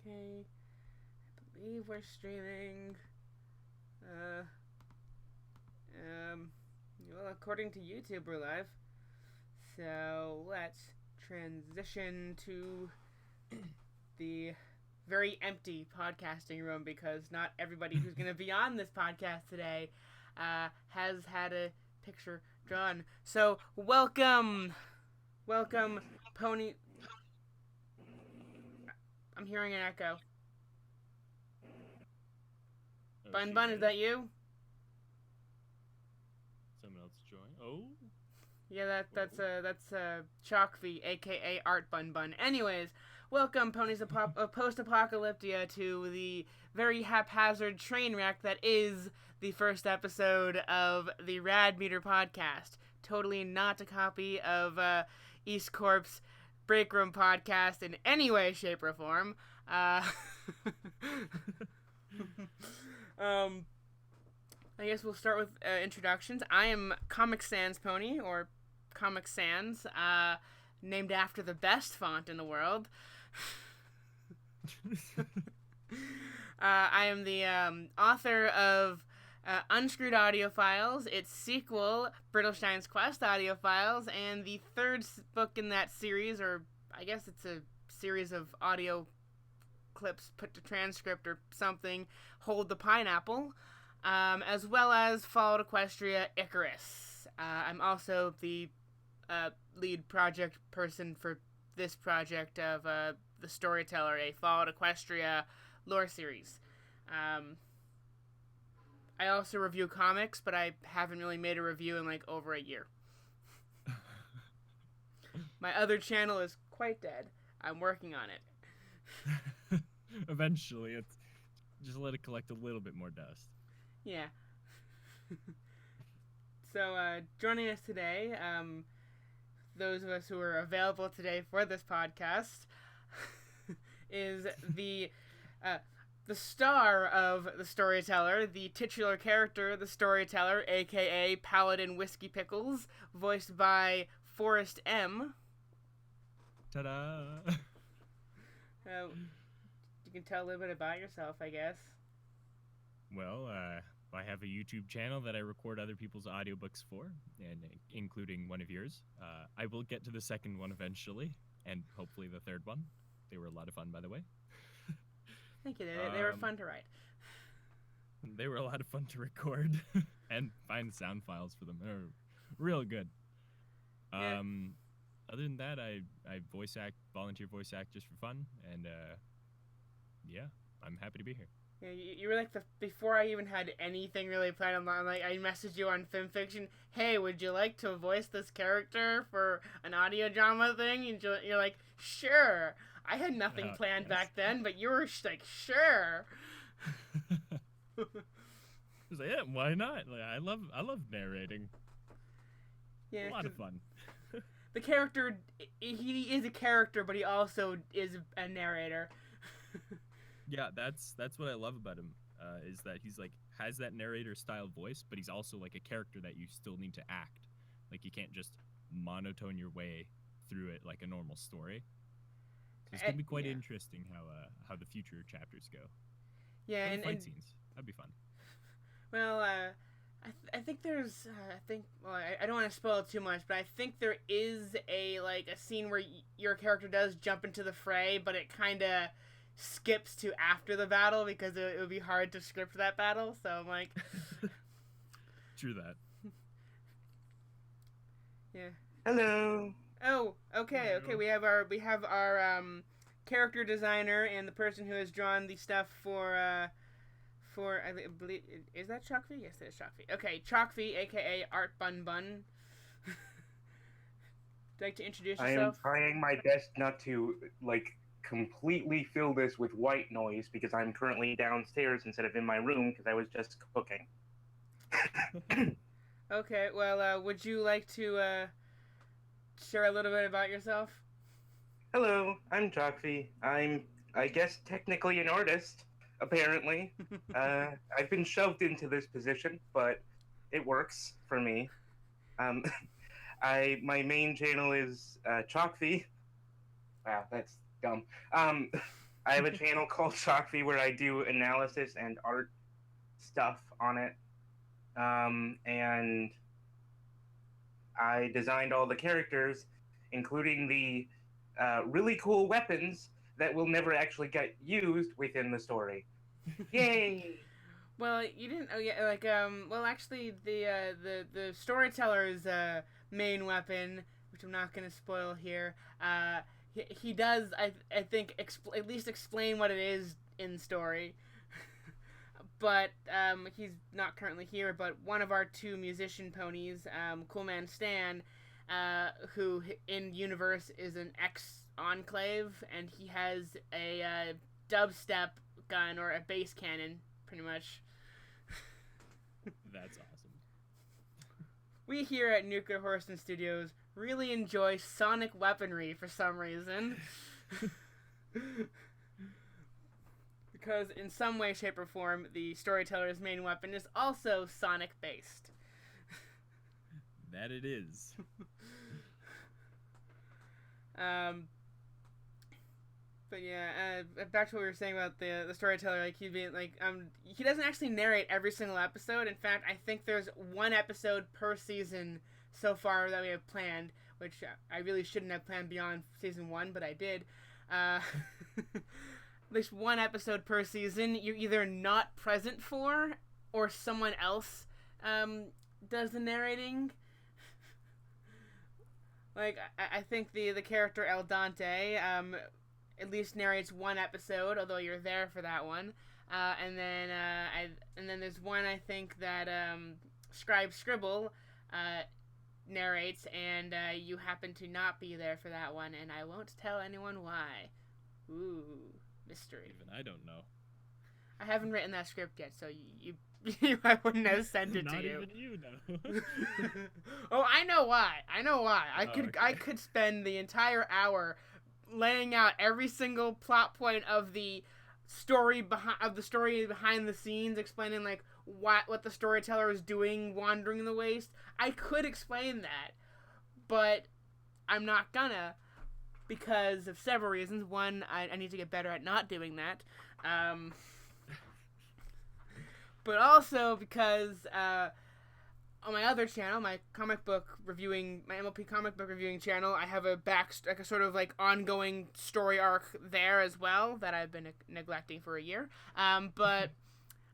Okay, I believe we're streaming. Well, according to YouTube, we're live. So let's transition to the very empty podcasting room because not everybody who's going to be on this podcast today has had a picture drawn. So welcome, Pony. I'm hearing an echo. Oh, Bun, is that you? Someone else join. Oh. Yeah, that's Chalkfee, aka Art Bun. Anyways, welcome ponies of post-apocalyptia to the very haphazard train wreck that is the first episode of the Rad Meter podcast. Totally not a copy of East Corp's Break Room podcast in any way, shape, or form. I guess we'll start with introductions. I am Comic Sans Pony, or Comic Sans, named after the best font in the world. I am the author of Unscrewed Audio Files, its sequel, Brittlestein's Quest Audio Files, and the third book in that series, or I guess it's a series of audio clips put to transcript or something, Hold the Pineapple. As well as Followed Equestria Icarus. I'm also the lead project person for this project of The Storyteller, a Followed Equestria lore series. I also review comics, but I haven't really made a review in like over a year. My other channel is quite dead. I'm working on it. Eventually, it's just let it collect a little bit more dust. Yeah. So, joining us today, those of us who are available today for this podcast, is the star of The Storyteller, the titular character, The Storyteller, aka Paladin Whiskey Pickles, voiced by Forrest M. Ta-da! You can tell a little bit about yourself, I guess. Well, I have a YouTube channel that I record other people's audiobooks for, and including one of yours. I will get to the second one eventually, and hopefully the third one. They were a lot of fun, by the way. Thank you. They were fun to write. They were a lot of fun to record and find sound files for them. They're real good. Yeah. Other than that, I volunteer voice act just for fun, and yeah, I'm happy to be here. Yeah, you were like before I even had anything really planned on. Like I messaged you on FimFiction. Hey, would you like to voice this character for an audio drama thing? And you're like, sure. I had nothing planned back then, but you were like, sure. I was like, yeah, why not? Like, I love narrating. Yeah, a lot of fun. The character, he is a character, but he also is a narrator. Yeah, that's what I love about him, is that he's like has that narrator style voice, but he's also like a character that you still need to act. Like you can't just monotone your way through it like a normal story. So it's gonna be quite interesting how the future chapters go. Yeah, and fight scenes, that'd be fun. Well, I think there's I don't want to spoil too much, but I think there is a scene where your character does jump into the fray, but it kind of skips to after the battle because it would be hard to script that battle. So I'm like, true that. Yeah. Hello. Oh, okay. Hello. We have our character designer and the person who has drawn the stuff for I believe, is that Chalkfee? Yes, it is Chalkfee. Okay, Chalkfee, aka Art Bun. Would you like to introduce yourself? I am trying my best not to completely fill this with white noise because I'm currently downstairs instead of in my room because I was just cooking. Okay, well, would you like to share a little bit about yourself? Hello, I'm Chalkfee. I'm, I guess, technically an artist, apparently. I've been shoved into this position, but it works for me. My main channel is Chalkfee. Wow, that's dumb. I have a channel called Shockfee where I do analysis and art stuff on it. And I designed all the characters, including the really cool weapons that will never actually get used within the story. Yay! Well, you didn't. Oh yeah, like Well, actually, the storyteller's main weapon, which I'm not gonna spoil here. He does. I think at least explain what it is in story. But he's not currently here. But one of our two musician ponies, Cool Man Stan, who in universe is an ex-Enclave, and he has a dubstep gun or a bass cannon, pretty much. That's awesome. We here at Nuclear Horseman Studios really enjoy sonic weaponry for some reason. Because in some way, shape, or form, the storyteller's main weapon is also sonic-based. That it is. But yeah, back to what we were saying about the storyteller, like he doesn't actually narrate every single episode. In fact, I think there's one episode per season so far that we have planned, which I really shouldn't have planned beyond season 1, but I did. At least one episode per season you're either not present for, or someone else does the narrating. Like, I think the character El Dante at least narrates one episode, although you're there for that one. And then there's one, I think, that Scribe Scribble narrates, and you happen to not be there for that one, and I won't tell anyone why. Ooh, mystery. Even I don't know. I haven't written that script yet, so I wouldn't have sent it Not to you. even you know. Oh, I know why. Okay. I could spend the entire hour laying out every single plot point of the story behind the scenes, explaining like what the storyteller is doing wandering the waste. I could explain that, but I'm not gonna, because of several reasons. One, I need to get better at not doing that. But also because on my other channel, my MLP comic book reviewing channel, I have a sort of like ongoing story arc there as well that I've been neglecting for a year. But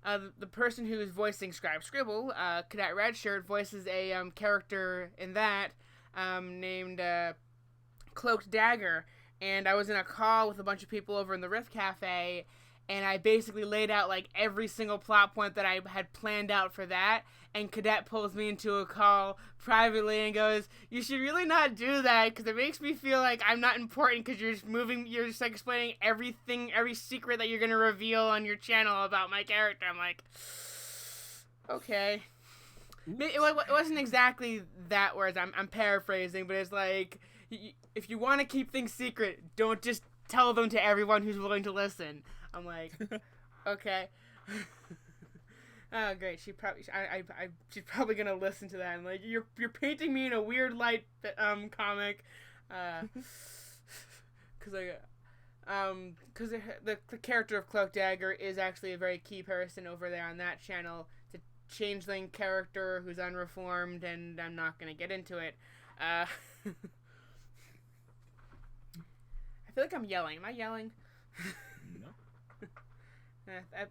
the person who is voicing Scribe Scribble, Cadet Redshirt, voices a character in that named Cloaked Dagger. And I was in a call with a bunch of people over in the Rift Cafe, and I basically laid out like every single plot point that I had planned out for that. And Cadet pulls me into a call privately and goes, "You should really not do that, because it makes me feel like I'm not important, because you're just like explaining everything, every secret that you're going to reveal on your channel about my character." I'm like, okay. It wasn't exactly that words, I'm paraphrasing, but it's like, if you want to keep things secret, don't just tell them to everyone who's willing to listen. I'm like, okay. Oh, great. She's probably gonna listen to that. And like, you're painting me in a weird light, comic, because the character of Cloak Dagger is actually a very key person over there on that channel. It's a changeling character who's unreformed, and I'm not gonna get into it. I feel like I'm yelling. Am I yelling? No.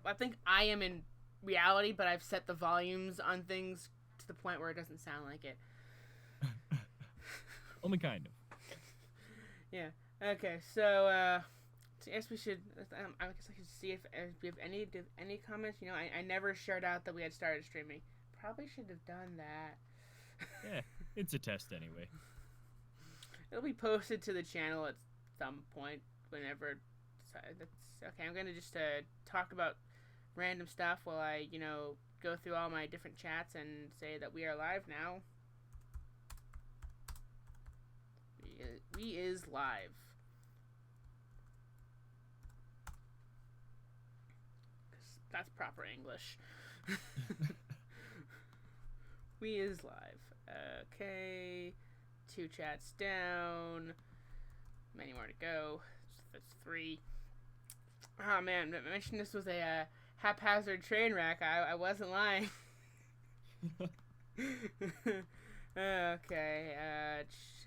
I think I am in reality, but I've set the volumes on things to the point where it doesn't sound like it. Only kind of. Yeah. Okay. So I guess we should. I guess I should see if we have any comments. You know, I never shared out that we had started streaming. Probably should have done that. Yeah, it's a test anyway. It'll be posted to the channel at some point whenever. That's okay. I'm gonna just talk about random stuff while I, go through all my different chats and say that we are live now. We is live. That's proper English. We is live. Okay. 2 chats down. Many more to go. That's 3. Oh man, I mentioned this was a haphazard train wreck. I wasn't lying. Okay,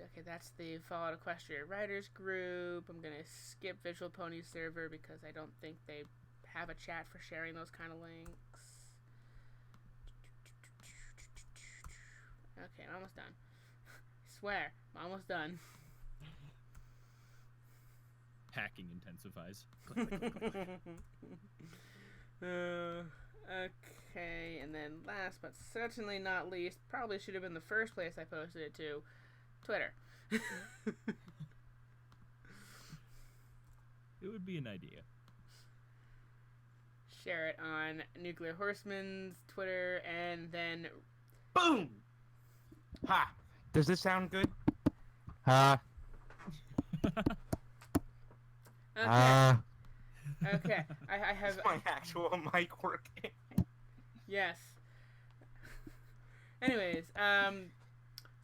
okay, that's the Fallout Equestria Writers Group. I'm gonna skip Visual Pony server because I don't think they have a chat for sharing those kind of links. Okay, I'm almost done. I swear, I'm almost done. Hacking intensifies. Okay, and then last but certainly not least, probably should have been the first place I posted it to, Twitter. It would be an idea. Share it on Nuclear Horseman's Twitter, and then... Boom! Ha! Does this sound good? Ha. Okay. Okay, I have... Is my actual mic working? Yes. Anyways,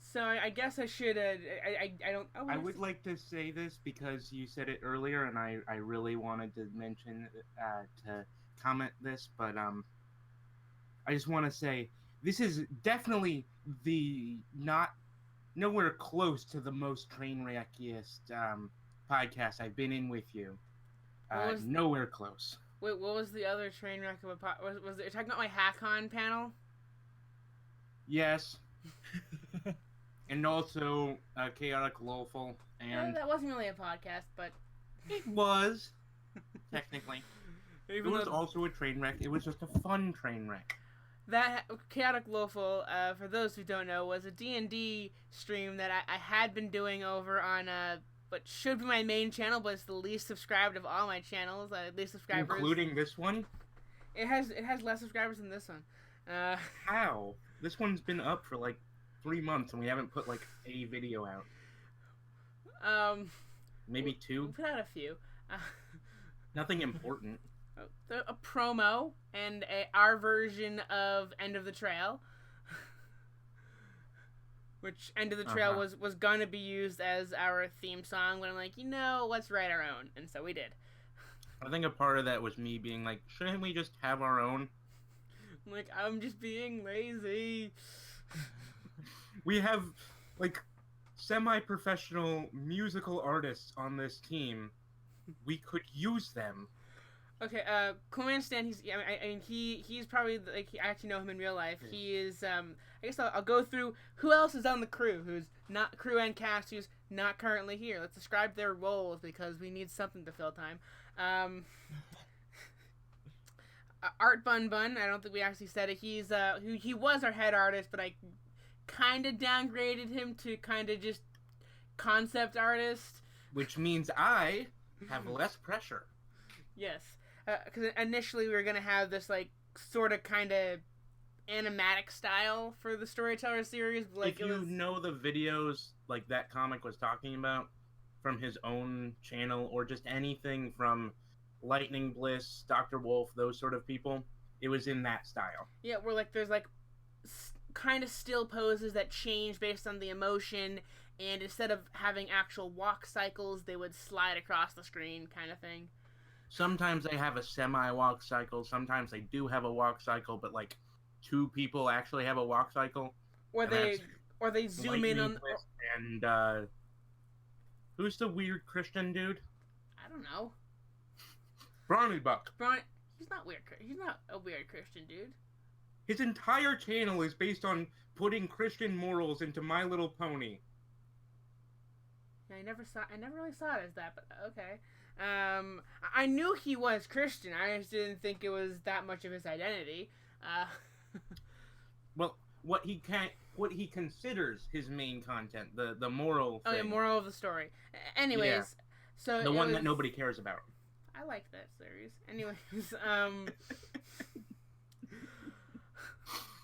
so I guess I should, I don't... Oh, I would like to say this because you said it earlier, and I really wanted to mention, to comment this, but, I just want to say, this is definitely nowhere close to the most train wreckiest, podcast I've been in with you. Nowhere close. Wait, what was the other train wreck of a was it talking about my HackOn panel? Yes. And also Chaotic Lawful, and That wasn't really a podcast, but it was technically. It even was though also a train wreck. It was just a fun train wreck. that Chaotic Lawful, for those who don't know, was a D&D stream that I had been doing over on what should be my main channel, but it's the least subscribed of all my channels. Least subscribers, Including this one. It has less subscribers than this one. How? This one's been up for like 3 months, and we haven't put like a video out. Maybe 2. We put out a few. Nothing important. A promo and our version of End of the Trail. Which End of the Trail was gonna be used as our theme song, but I'm like, let's write our own, and so we did. I think a part of that was me being like, shouldn't we just have our own? I'm like, I'm just being lazy. We have like semi-professional musical artists on this team. We could use them. Okay, Coleman Stan, he's probably, like, I actually know him in real life. He is, I guess I'll go through who else is on the crew, who's not, crew and cast, who's not currently here. Let's describe their roles, because we need something to fill time. Art Bun Bun, I don't think we actually said it. He's, he was our head artist, but I kind of downgraded him to kind of just concept artist. Which means I have less pressure. Yes. Because initially we were going to have this, like, sort of kind of animatic style for the Storyteller series. Like, if you know the videos, like, that comic was talking about from his own channel, or just anything from Lightning Bliss, Dr. Wolf, those sort of people, it was in that style. Yeah, where, like, there's, like, kind of still poses that change based on the emotion, and instead of having actual walk cycles, they would slide across the screen kind of thing. Sometimes they have a semi-walk cycle. Sometimes they do have a walk cycle, but like 2 people actually have a walk cycle. Or they zoom in on. And who's the weird Christian dude? I don't know. Brawny Buck. He's not weird. He's not a weird Christian dude. His entire channel is based on putting Christian morals into My Little Pony. Yeah, I never really saw it as that, but okay. I knew he was Christian. I just didn't think it was that much of his identity. Well, what he considers his main content, the moral thing. Oh, the moral of the story. Anyways, yeah. So the one that nobody cares about. I like that series.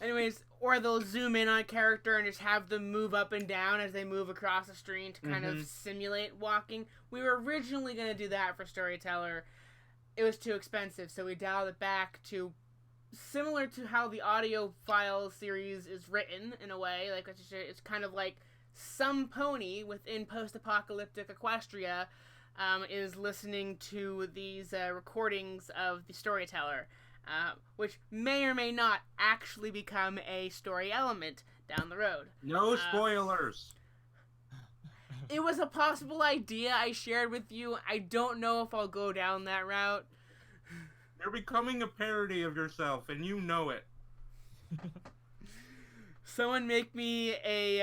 Anyways, or they'll zoom in on a character and just have them move up and down as they move across the screen to kind of simulate walking. We were originally going to do that for Storyteller. It was too expensive, so we dialed it back to similar to how the audio file series is written, in a way. Like, it's kind of like some pony within post-apocalyptic Equestria is listening to these recordings of the storyteller, which may or may not actually become a story element down the road. No spoilers. It was a possible idea I shared with you. I don't know if I'll go down that route. You're becoming a parody of yourself, and you know it. Someone make me a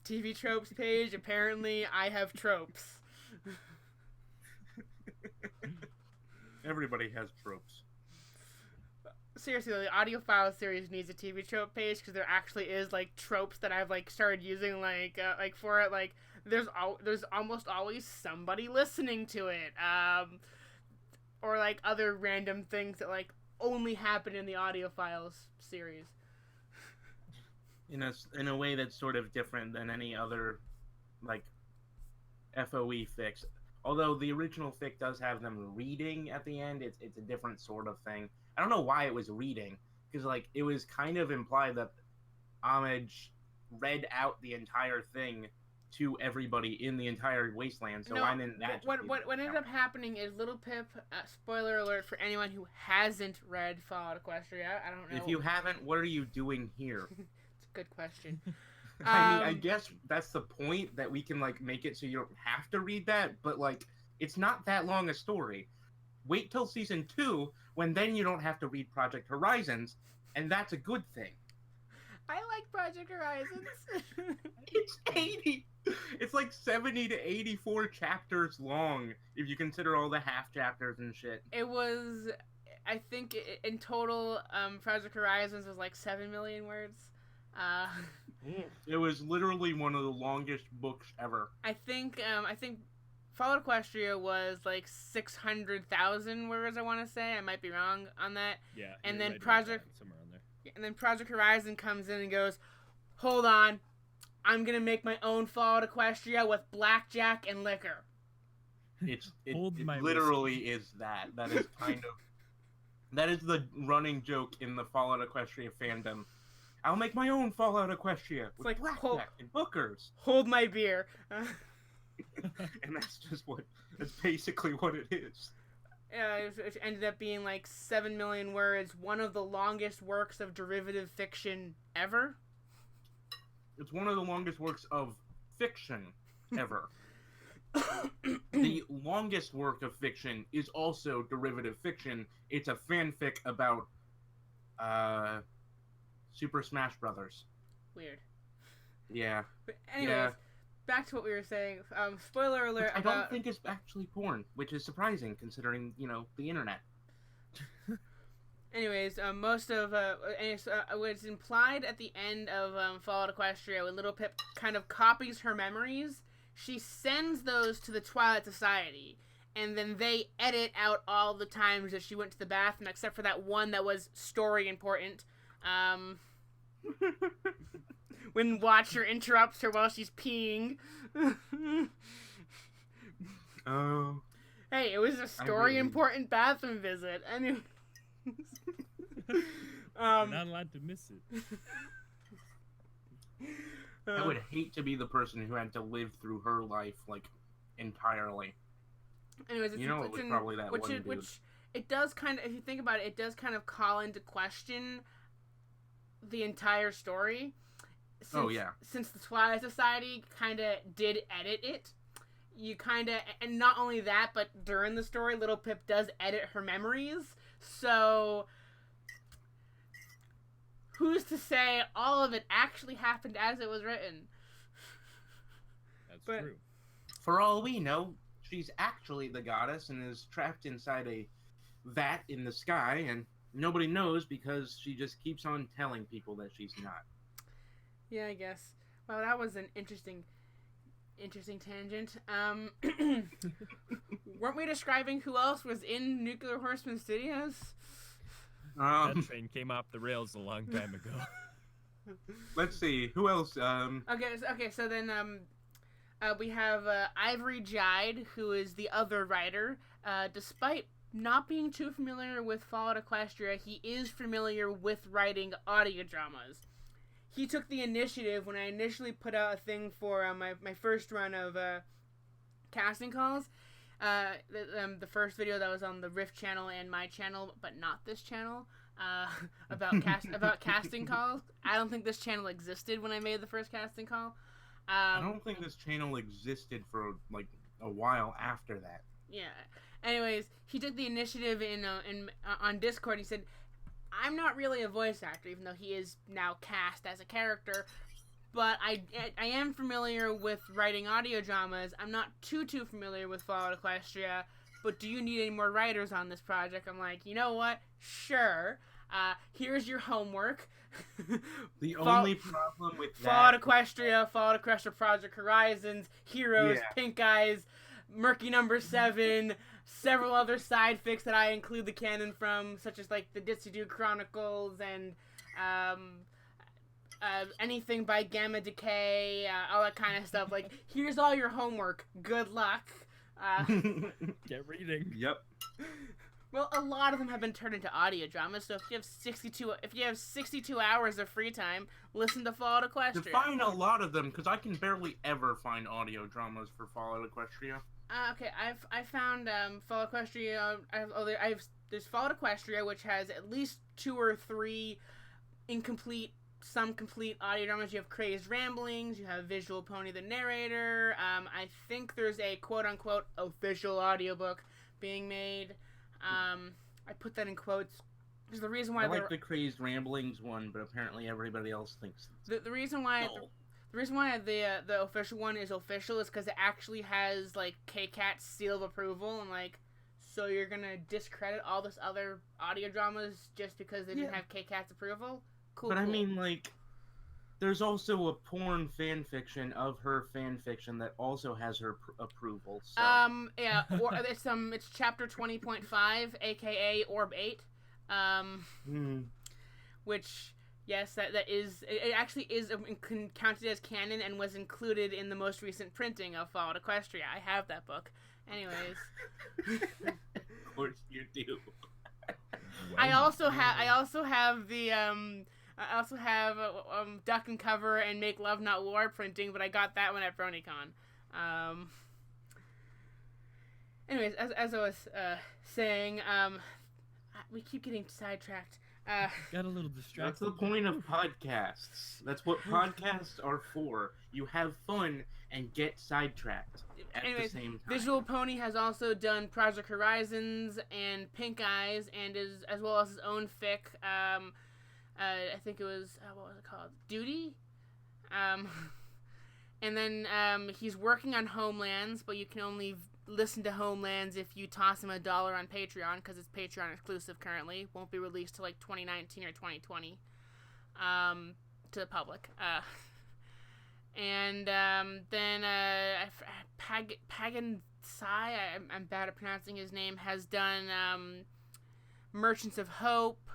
TV tropes page. Apparently, I have tropes. Everybody has tropes. Seriously, though, the audiophile series needs a TV trope page because there actually is like tropes that I've like started using like for it. Like there's almost always somebody listening to it, or like other random things that like only happen in the audiophiles series. In a way that's sort of different than any other like FOE fics. Although the original fic does have them reading at the end, it's a different sort of thing. I don't know why it was reading, because like it was kind of implied that Homage read out the entire thing to everybody in the entire wasteland. So why didn't that? What ended up happening is Little Pip. Spoiler alert for anyone who hasn't read Fallout Equestria. I don't know. If you haven't, what are you doing here? It's a good question. I mean, I guess that's the point, that we can like make it so you don't have to read that, but like it's not that long a story. Wait till season 2, when then you don't have to read Project Horizons, and that's a good thing. I like Project Horizons. It's 80. It's like 70 to 84 chapters long if you consider all the half chapters and shit. It was, I think, in total, Project Horizons was like 7 million words. It was literally one of the longest books ever. I think Fallout Equestria was like 600,000 words. I want to say. I might be wrong on that. Yeah. And then right somewhere on there. And then Project Horizon comes in and goes, "Hold on, I'm gonna make my own Fallout Equestria with blackjack and liquor." It literally is that. That is kind of that is the running joke in the Fallout Equestria fandom. I'll make my own Fallout Equestria with like, blackjack and hookers. Hold my beer. And that's basically what it is. It ended up being like 7 million words, one of the longest works of derivative fiction ever. It's one of the longest works of fiction ever. The longest work of fiction is also derivative fiction. It's a fanfic about Super Smash Brothers. Weird. Yeah. But anyways, back to what we were saying. Spoiler alert. Which I don't think it's actually porn, which is surprising considering, the internet. Anyways, most of what's implied at the end of Fallout Equestria, when Little Pip kind of copies her memories, she sends those to the Twilight Society, and then they edit out all the times that she went to the bathroom, except for that one that was story important. When Watcher interrupts her while she's peeing. Oh. Hey, it was a story important bathroom visit. Anyway. You're not allowed to miss it. I would hate to be the person who had to live through her life, entirely. Anyways, it was probably that one dude. Which it does kind of, if you think about it, it does kind of call into question the entire story. Since the Twilight Society kind of did edit it, you kind of, and not only that, but during the story, Little Pip does edit her memories. So, who's to say all of it actually happened as it was written? That's true. For all we know, she's actually the goddess and is trapped inside a vat in the sky, and nobody knows because she just keeps on telling people that she's not. Yeah, I guess. Well, that was an interesting tangent. Weren't we describing who else was in Nuclear Horseman Studios? That train came off the rails a long time ago. Let's see, who else? Okay. So then, we have Ivory Jide, who is the other writer. Despite not being too familiar with Fallout Equestria, he is familiar with writing audio dramas. He took the initiative when I initially put out a thing for my first run of casting calls. The first video that was on the Rift channel and my channel, but not this channel, about casting calls. I don't think this channel existed when I made the first casting call. I don't think this channel existed for like a while after that. Yeah. Anyways, he took the initiative on Discord. He said, "I'm not really a voice actor, even though he is now cast as a character. But I am familiar with writing audio dramas. I'm not too familiar with Fallout Equestria. But do you need any more writers on this project?" I'm like, you know what? Sure. Here's your homework. The only problem with Fallout Equestria Project Horizons, Heroes, Yeah. Pink Eyes, Murky Number 7, several other side fics that I include the canon from, such as like the Ditsy Doo Chronicles and anything by Gamma Decay, all that kind of stuff. Like, here's all your homework. Good luck. Get reading. Yep. Well, a lot of them have been turned into audio dramas. So if you have 62 hours of free time, listen to Fallout Equestria. Define a lot of them, because I can barely ever find audio dramas for Fallout Equestria. Okay, I found Fallout Equestria. There's Fallout Equestria, which has at least 2 or 3 incomplete, some complete audio dramas. You have Crazed Ramblings. You have Visual Pony the Narrator. I think there's a quote-unquote official audiobook being made. I put that in quotes because the reason why I like the Crazed Ramblings one, but apparently everybody else thinks the reason why no. the reason why the official one is official is because it actually has like KCAT's seal of approval, and like, so you're gonna discredit all this other audio dramas just because they didn't have KCAT's approval? Cool. But cool. I mean, like, there's also a porn fan fiction of her fan fiction that also has her approval. So. Yeah, or it's chapter 20.5, aka Orb 8, which, yes, that is, it actually is counted as canon and was included in the most recent printing of Fallout Equestria. I have that book. Anyways. Of course you do. I also have the I also have Duck and Cover and Make Love Not War printing, but I got that one at BronyCon. Anyways, as I was saying, we keep getting sidetracked. Got a little distracted. That's the point of podcasts. That's what podcasts are for. You have fun and get sidetracked at Anyways, the same time. Visual Pony has also done Project Horizons and Pink Eyes, and is as well as his own fic. I think it was what was it called? Duty. And then he's working on Homelands, but you can only listen to Homelands if you toss him $1 on Patreon, because it's Patreon exclusive currently. Won't be released till like 2019 or 2020 to the public. And then Pagan Sai, I'm bad at pronouncing his name, has done Merchants of Hope,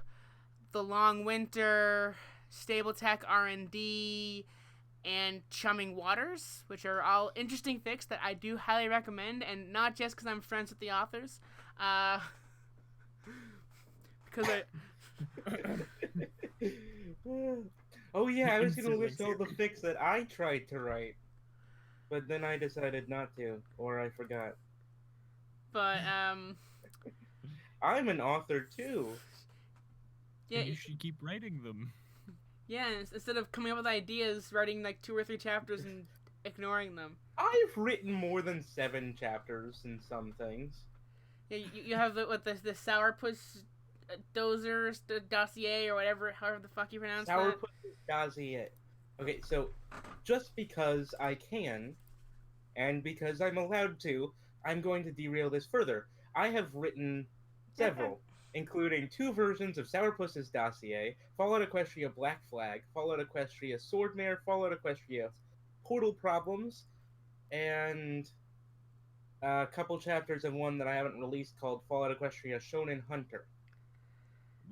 The Long Winter, Stable Tech R&D, and Chumming Waters, which are all interesting fics that I do highly recommend, and not just because I'm friends with the authors, because Oh yeah, I was gonna list all the fics that I tried to write, but then I decided not to, or I forgot. But I'm an author too. yeah, You should keep writing them. yeah. Instead of coming up with ideas, writing like 2 or 3 chapters and ignoring them. I've written more than 7 chapters in some things. Yeah, you have the Sourpuss dossier or whatever, however the fuck you pronounce that. Sourpuss dossier. Okay, so just because I can, and because I'm allowed to, I'm going to derail this further. I have written several, including 2 versions of Sourpuss's dossier, Fallout Equestria Black Flag, Fallout Equestria Swordmare, Fallout Equestria Portal Problems, and a couple chapters of one that I haven't released called Fallout Equestria Shonen Hunter.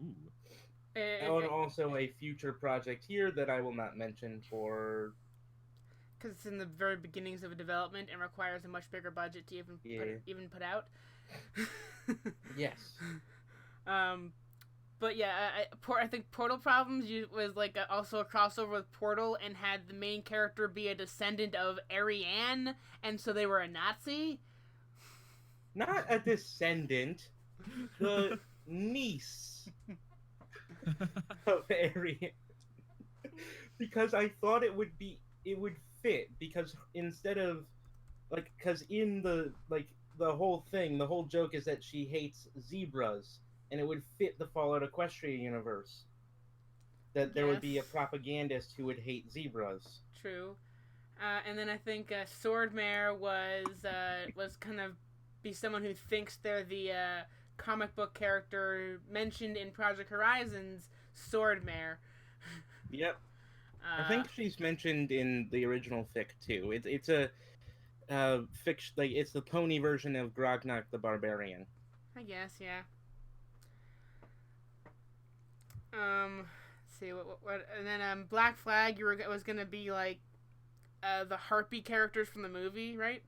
Ooh. And also a future project here that I will not mention for... Because it's in the very beginnings of a development and requires a much bigger budget to even put out. Yes. But yeah, I think Portal Problems was like also a crossover with Portal, and had the main character be a descendant of Ariane, and so they were a Nazi. not a descendant, the niece of Arian. Because I thought it would fit, because instead of because in the whole thing, the whole joke is that she hates zebras, and it would fit the Fallout Equestria universe. That there would be a Yes. propagandist who would hate zebras. True. And then I think Swordmare was kind of be someone who thinks they're the comic book character mentioned in Project Horizon's Swordmare. Yep. I think she's mentioned in the original fic too. It's a fiction, like it's the pony version of Grognak the Barbarian. I guess, yeah. Let's see what and then Black Flag was gonna be like the Harpy characters from the movie, right?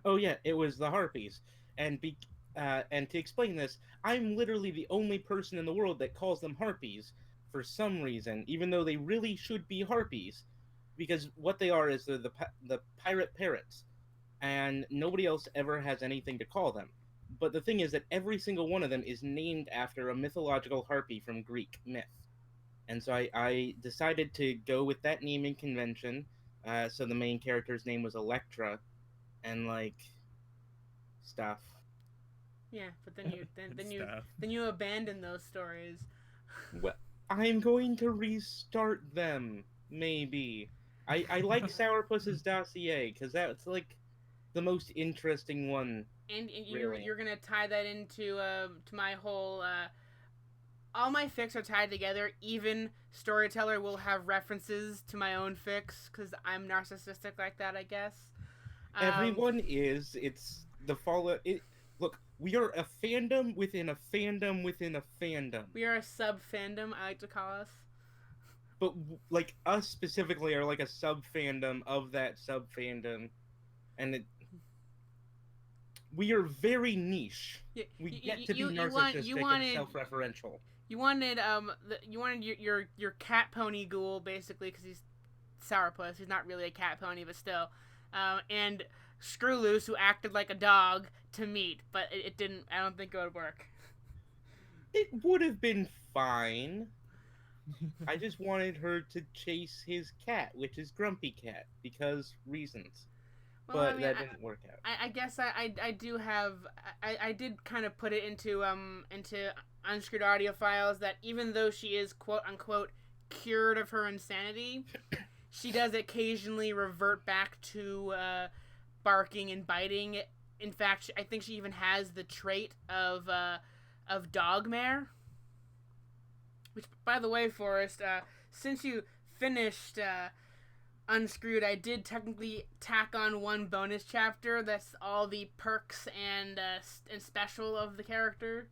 Oh yeah, it was the Harpies, and to explain this, I'm literally the only person in the world that calls them Harpies for some reason, even though they really should be Harpies, because what they are is they're the pirate parrots, and nobody else ever has anything to call them. But the thing is that every single one of them is named after a mythological harpy from Greek myth. And so I decided to go with that naming convention. So the main character's name was Electra, and stuff. Yeah, but then you abandon those stories. Well, I'm going to restart them. Maybe. I like Sourpuss's dossier because that's the most interesting one. And really. you're gonna tie that into to my whole. All my fics are tied together. Even Storyteller will have references to my own fics because I'm narcissistic like that, I guess. Everyone is. It's the Fallout. Look, we are a fandom within a fandom within a fandom. We are a sub fandom, I like to call us. But us specifically are like a sub fandom of that sub fandom, and we are very niche. We get to be narcissistic and self-referential. You wanted your cat pony ghoul basically because he's sourpuss. He's not really a cat pony, but still. And Screwloose, who acted like a dog, to meet, but it didn't. I don't think it would work. It would have been fine. I just wanted her to chase his cat, which is Grumpy Cat, because reasons. Well, but I mean, that didn't work out. I guess I do have I did kind of put it into Unscrewed Audio Files that even though she is quote unquote cured of her insanity, she does occasionally revert back to barking and biting. In fact, I think she even has the trait of Dogmare. Which, by the way, Forrest, since you finished Unscrewed, I did technically tack on one bonus chapter. That's all the perks and special of the character.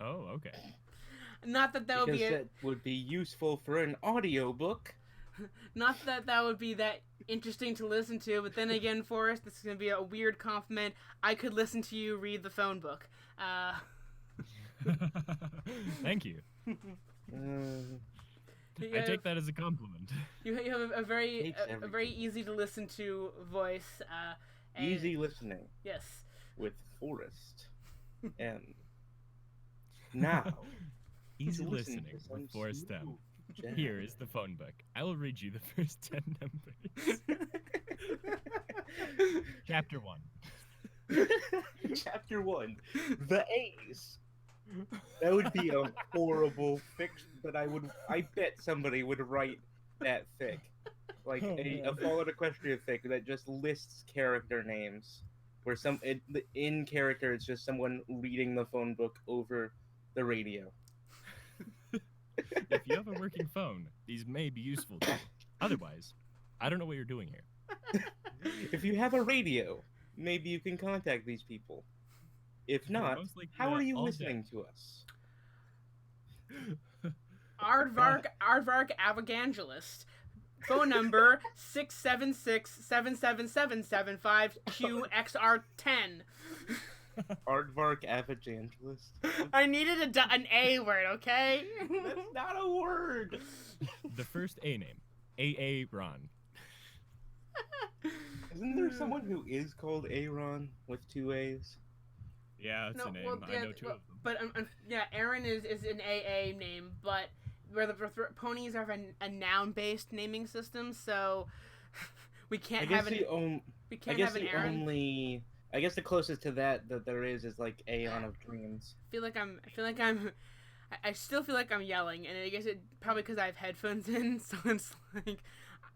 Oh, okay. Not that would be that would be useful for an audiobook. Not that would be that interesting to listen to, but then again, Forrest, this is going to be a weird compliment. I could listen to you read the phone book. Thank you. I take that as a compliment. You have a very easy to listen to voice. Easy listening. Yes. With Forrest. And now, easy listening with Forrest M. Here is the phone book. I will read you the first 10 numbers. Chapter 1. Chapter 1. The A's. That would be a horrible fiction, but I bet somebody would write that fic. Like a Fallout Equestria fic that just lists character names. Where in character it's just someone reading the phone book over the radio. If you have a working phone, these may be useful to you. Otherwise, I don't know what you're doing here. If you have a radio, maybe you can contact these people. If not, how are you listening to us? Aardvark Evangelist. Phone number 676-777-75QXR10. Aardvark Evangelist. I needed an A word, okay? That's not a word. The first A name. A.A. Ron. Isn't there someone who is called Aaron with 2 A's? Yeah, it's No, a name. well, I know two of them. But yeah, Aaron is an AA name, but where the ponies are a noun-based naming system, so we can't have an we can't have an Aaron. I guess the closest to that there is like Aeon of Dreams. I still feel like I'm yelling, and I guess it probably because I have headphones in, so it's like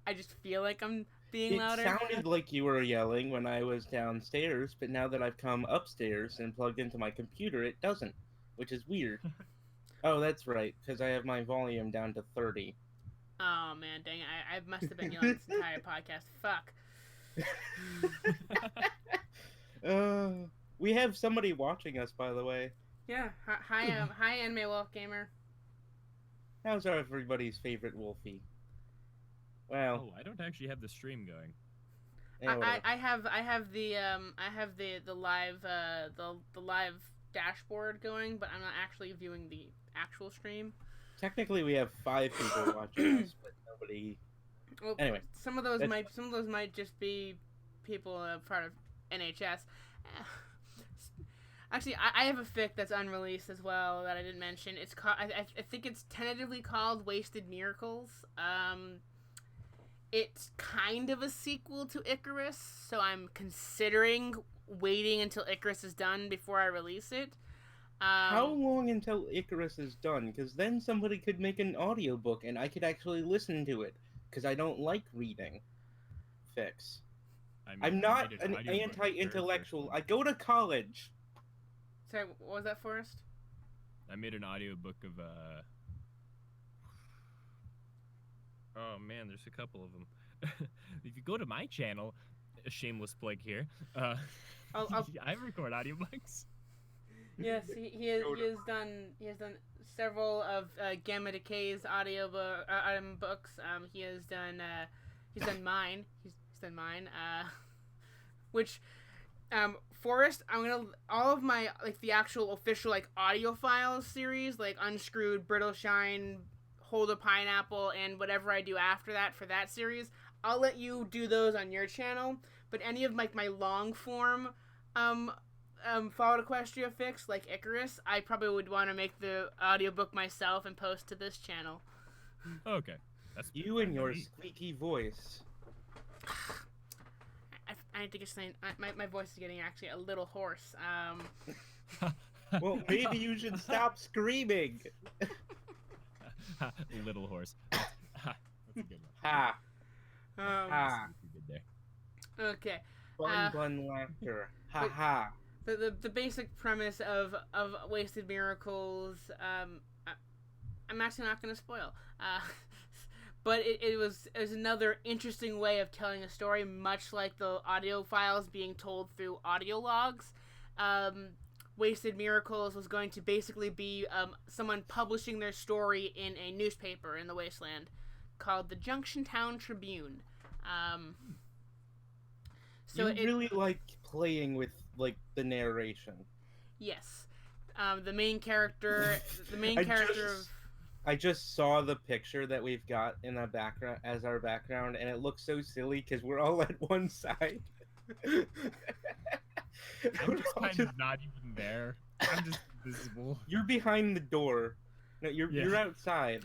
I just feel like I'm being louder. It sounded like you were yelling when I was downstairs, but now that I've come upstairs and plugged into my computer, it doesn't, which is weird. Oh, that's right, because I have my volume down to 30. Oh man, dang it! I must have been yelling this entire podcast. Fuck. We have somebody watching us, by the way. Yeah. Hi, Anime Wolf Gamer. How's everybody's favorite Wolfie? Well, I don't actually have the stream going. Yeah, I have the live dashboard going, but I'm not actually viewing the actual stream. technically we have 5 people watching us, but nobody. Well, Anyway, some of those might just be people part of NHS. Actually, I have a fic that's unreleased as well that I didn't mention. It's called I think it's tentatively called Wasted Miracles. It's kind of a sequel to Icarus, so I'm considering waiting until Icarus is done before I release it. How long until Icarus is done? Because then somebody could make an audiobook and I could actually listen to it. Because I don't like reading fics. I'm not an anti-intellectual. I go to college. Sorry, what was that, Forrest? I made an audiobook of oh man, there's a couple of them. If you go to my channel, a shameless plug here, I record audiobooks. Yes, he has done several of Gamma Decay's books. He's done mine. He's done mine. Which Forrest, all of my the actual official audio files series, Unscrewed, Brittle Shine, Hold a Pineapple, and whatever I do after that for that series, I'll let you do those on your channel. But any of my long form Fallout Equestria fics like Icarus, I probably would want to make the audiobook myself and post to this channel. Okay. That's you and your squeaky voice. I need to get something. My voice is getting actually a little hoarse. Well, maybe you should stop screaming. Little horse. That's a good one. Ha. Ha. Good there. Okay. Bun laughter. Ha ha. The basic premise of Wasted Miracles, I'm actually not going to spoil. But it was another interesting way of telling a story, much like the audio files being told through audio logs. Wasted Miracles was going to basically be someone publishing their story in a newspaper in the Wasteland called the Junctiontown Tribune. So you really like playing with the narration. Yes. The main character I just saw the picture that we've got in the background as our background, and it looks so silly because we're all at one side. I'm just kind of not even there. I'm just visible. You're behind the door. No, you're outside.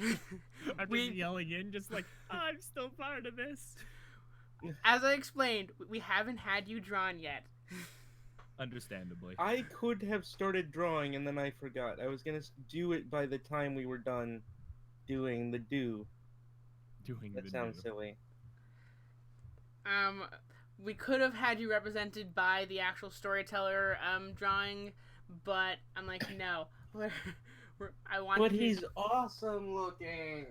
I'm just yelling in, just I'm still part of this. As I explained, we haven't had you drawn yet. Understandably. I could have started drawing and then I forgot. I was gonna do it by the time we were done doing the do. That sounds silly. We could have had you represented by the actual storyteller drawing, but I'm like, no. But he's awesome looking.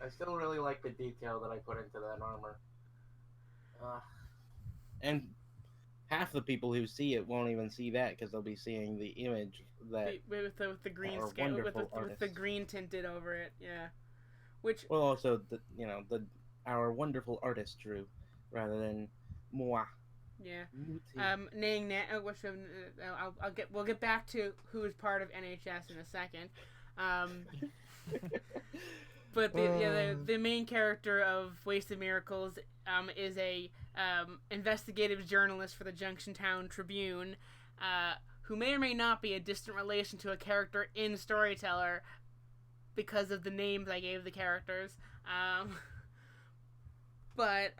I still really like the detail that I put into that armor. And half the people who see it won't even see that because they'll be seeing the image that with the green scale with the green tinted over it. Yeah, which also our wonderful artist drew rather than moi. Yeah. We'll get back to who is part of NHS in a second. But the main character of Wasted Miracles is a investigative journalist for the Junctiontown Tribune, who may or may not be a distant relation to a character in Storyteller because of the names I gave the characters. But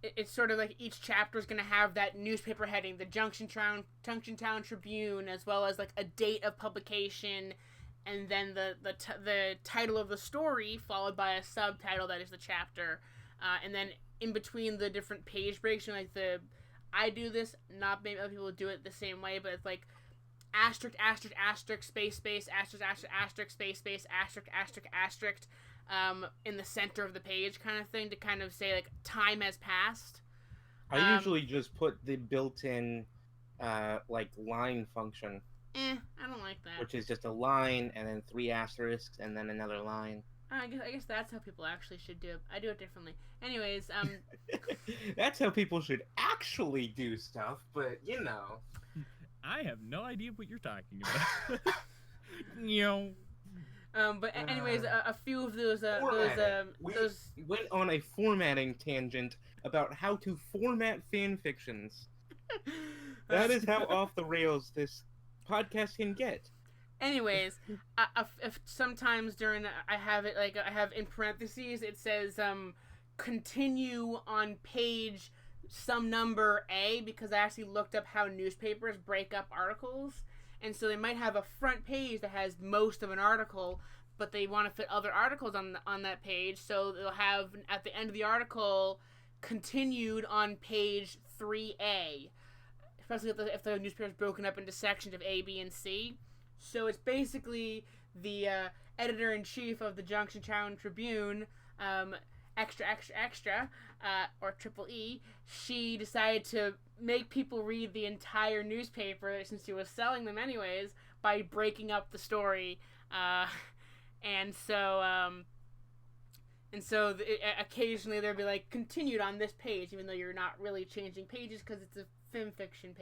it's sort of like each chapter is going to have that newspaper heading, the Junctiontown Tribune, as well as like a date of publication, and then the title of the story followed by a subtitle that is the chapter, and then in between the different page breaks, I do this, not many other people do it the same way, but it's like asterisk asterisk asterisk space asterisk asterisk asterisk space asterisk asterisk asterisk in the center of the page kind of thing to kind of say like time has passed. I usually just put the built-in like line function. I don't like that. Which is just a line and then 3 asterisks and then another line. I guess that's how people actually should do it. I do it differently. Anyways, that's how people should actually do stuff, but I have no idea what you're talking about. But anyways, a few of those we went on a formatting tangent about how to format fan fictions. That is how off the rails this podcast can get. Anyways, if sometimes during I have in parentheses it says continue on page some number A, because I actually looked up how newspapers break up articles, and so they might have a front page that has most of an article, but they want to fit other articles on that page, so they'll have at the end of the article continued on page 3A, especially if the newspaper is broken up into sections of A, B, and C. So it's basically the editor-in-chief of the Junctiontown Tribune, extra, or Triple E, she decided to make people read the entire newspaper, since she was selling them anyways, by breaking up the story. And so occasionally there'd be like, continued on this page, even though you're not really changing pages because it's a film fiction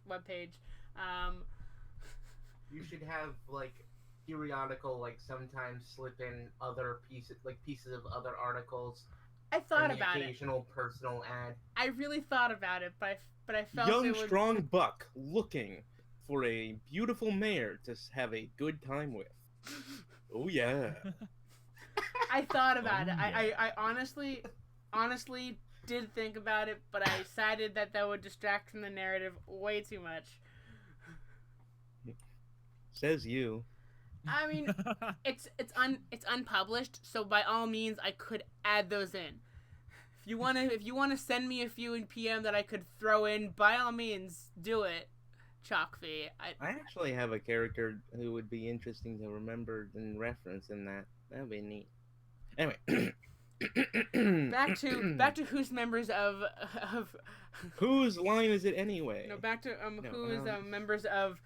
web page. You should have like periodical, like sometimes slip in other pieces of other articles. I thought about it. Occasional personal ad. I really thought about it, but I felt young strong buck looking for a beautiful mare to have a good time with. Oh yeah. I thought about it. I honestly did think about it, but I decided that would distract from the narrative way too much. Says you. I mean, it's unpublished, so by all means I could add those in. If you wanna send me a few in PM that I could throw in, by all means do it. Chalkfee. I actually have a character who would be interesting to remember and reference in that. That'd be neat. Anyway, back to who's members of whose line is it anyway? No, back to who's members of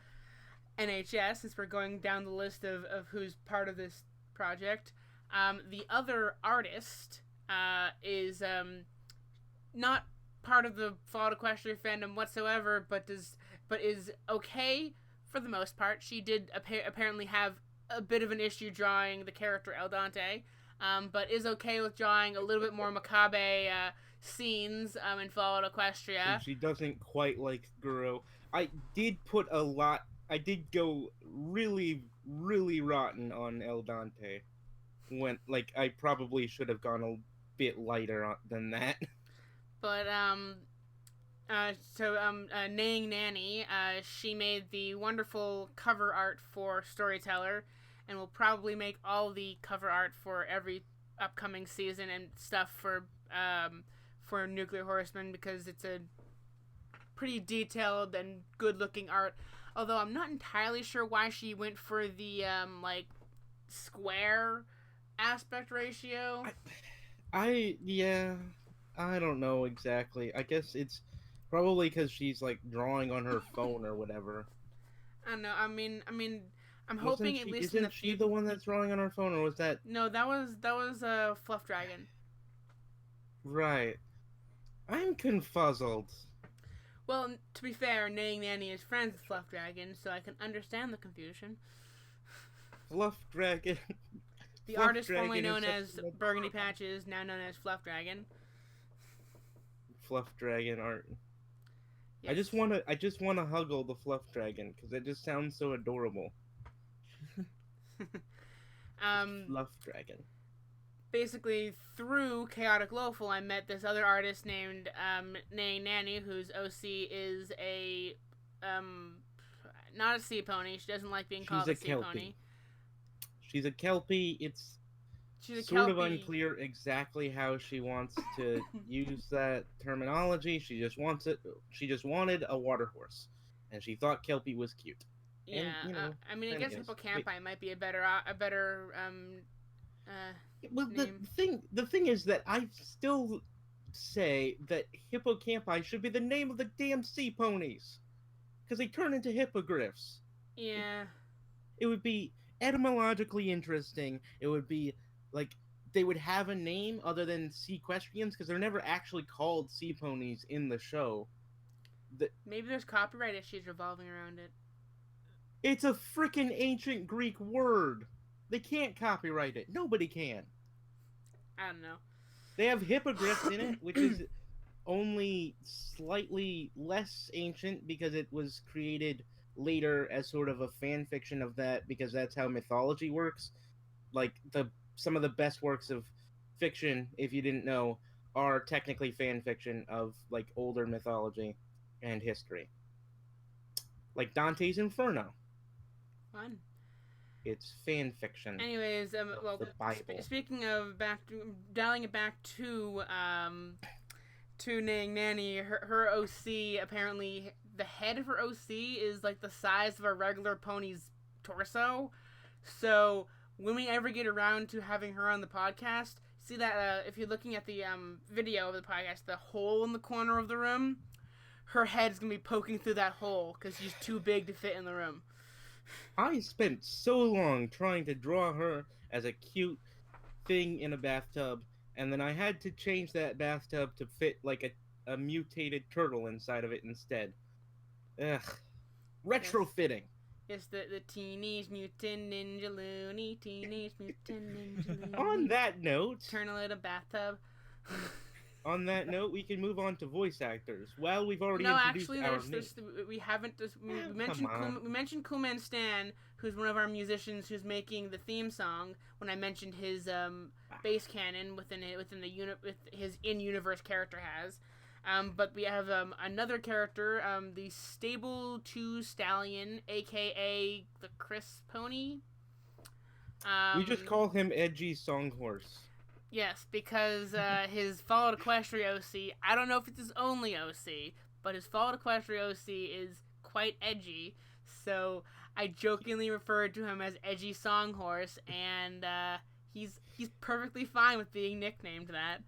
NHS, since we're going down the list of who's part of this project. The other artist is not part of the Fall Equestria fandom whatsoever, but is okay for the most part. She did apparently have a bit of an issue drawing the character El Dante, but is okay with drawing a little bit more macabre scenes in Fall Equestria. So she doesn't quite like Guro. I did go really, really rotten on El Dante. When I probably should have gone a bit lighter than that. But Naying Nanny, she made the wonderful cover art for Storyteller, and will probably make all the cover art for every upcoming season and stuff for Nuclear Horseman, because it's a pretty detailed and good-looking art. Although I'm not entirely sure why she went for the square aspect ratio. I don't know exactly. I guess it's probably because she's drawing on her phone or whatever. I don't know. I mean, I'm hoping at least. Isn't she the one that's drawing on her phone, or was that? No, that was Fluff Dragon. Right. I'm confuzzled. Well, to be fair, Naying Nanny is friends with Fluff Dragon, so I can understand the confusion. Fluff Dragon. The Fluff artist formerly Dragon is known such as an Burgundy adorable- Patches, now known as Fluff Dragon. Fluff Dragon art. Yes. I just wanna huggle the Fluff Dragon because it just sounds so adorable. Fluff Dragon. Basically, through Chaotic Lawful, I met this other artist named Nay Nanny, whose OC is a not a sea pony. She doesn't like being called She's a a sea Kelpie. pony. She's a Kelpie. It's She's a sort Kelpie. of unclear exactly how she wants to use that terminology. She just wants it. She just wanted a water horse, and she thought Kelpie was cute. Yeah, And, you know, I mean, I kinda guess is. Hippocampi might be a better Well, name. the thing is that I still say that hippocampi should be the name of the damn sea ponies, because they turn into hippogriffs. Yeah. It would be etymologically interesting. It would be like they would have a name other than sequestrians, because they're never actually called sea ponies in the show. Maybe there's copyright issues revolving around it. It's a freaking ancient Greek word. They can't copyright it. Nobody can. I don't know. They have hippogriffs in it, which is only slightly less ancient because it was created later as sort of a fan fiction of that, because that's how mythology works. Like some of the best works of fiction, if you didn't know, are technically fan fiction of like older mythology and history. Like Dante's Inferno. Fun. It's fan fiction. Anyways, well, the Bible. Speaking of dialing it back to Nang Nanny, her OC, apparently the head of her OC is like the size of a regular pony's torso. So when we ever get around to having her on the podcast, see that if you're looking at the video of the podcast, the hole in the corner of the room, her head's gonna be poking through that hole because she's too big to fit in the room. I spent so long trying to draw her as a cute thing in a bathtub, and then I had to change that bathtub to fit like a mutated turtle inside of it instead. Ugh. Retrofitting. It's the Teenage Mutant Ninja Looney, Teenage Mutant Ninja Looney. On that note, Turn a little bathtub. we can move on to voice actors. Well, we've already No, introduced actually, our we haven't. We come mentioned Coolman Stan, who's one of our musicians who's making the theme song. When I mentioned his bass canon within the unit with his in-universe character has, but we have another character, the Stable 2 Stallion, aka the Chris Pony. we just call him Edgy Songhorse. Yes, because his Followed Equestria OC, I don't know if it's his only OC, but his Followed Equestria OC is quite edgy, so I jokingly referred to him as Edgy Songhorse, and he's perfectly fine with being nicknamed that.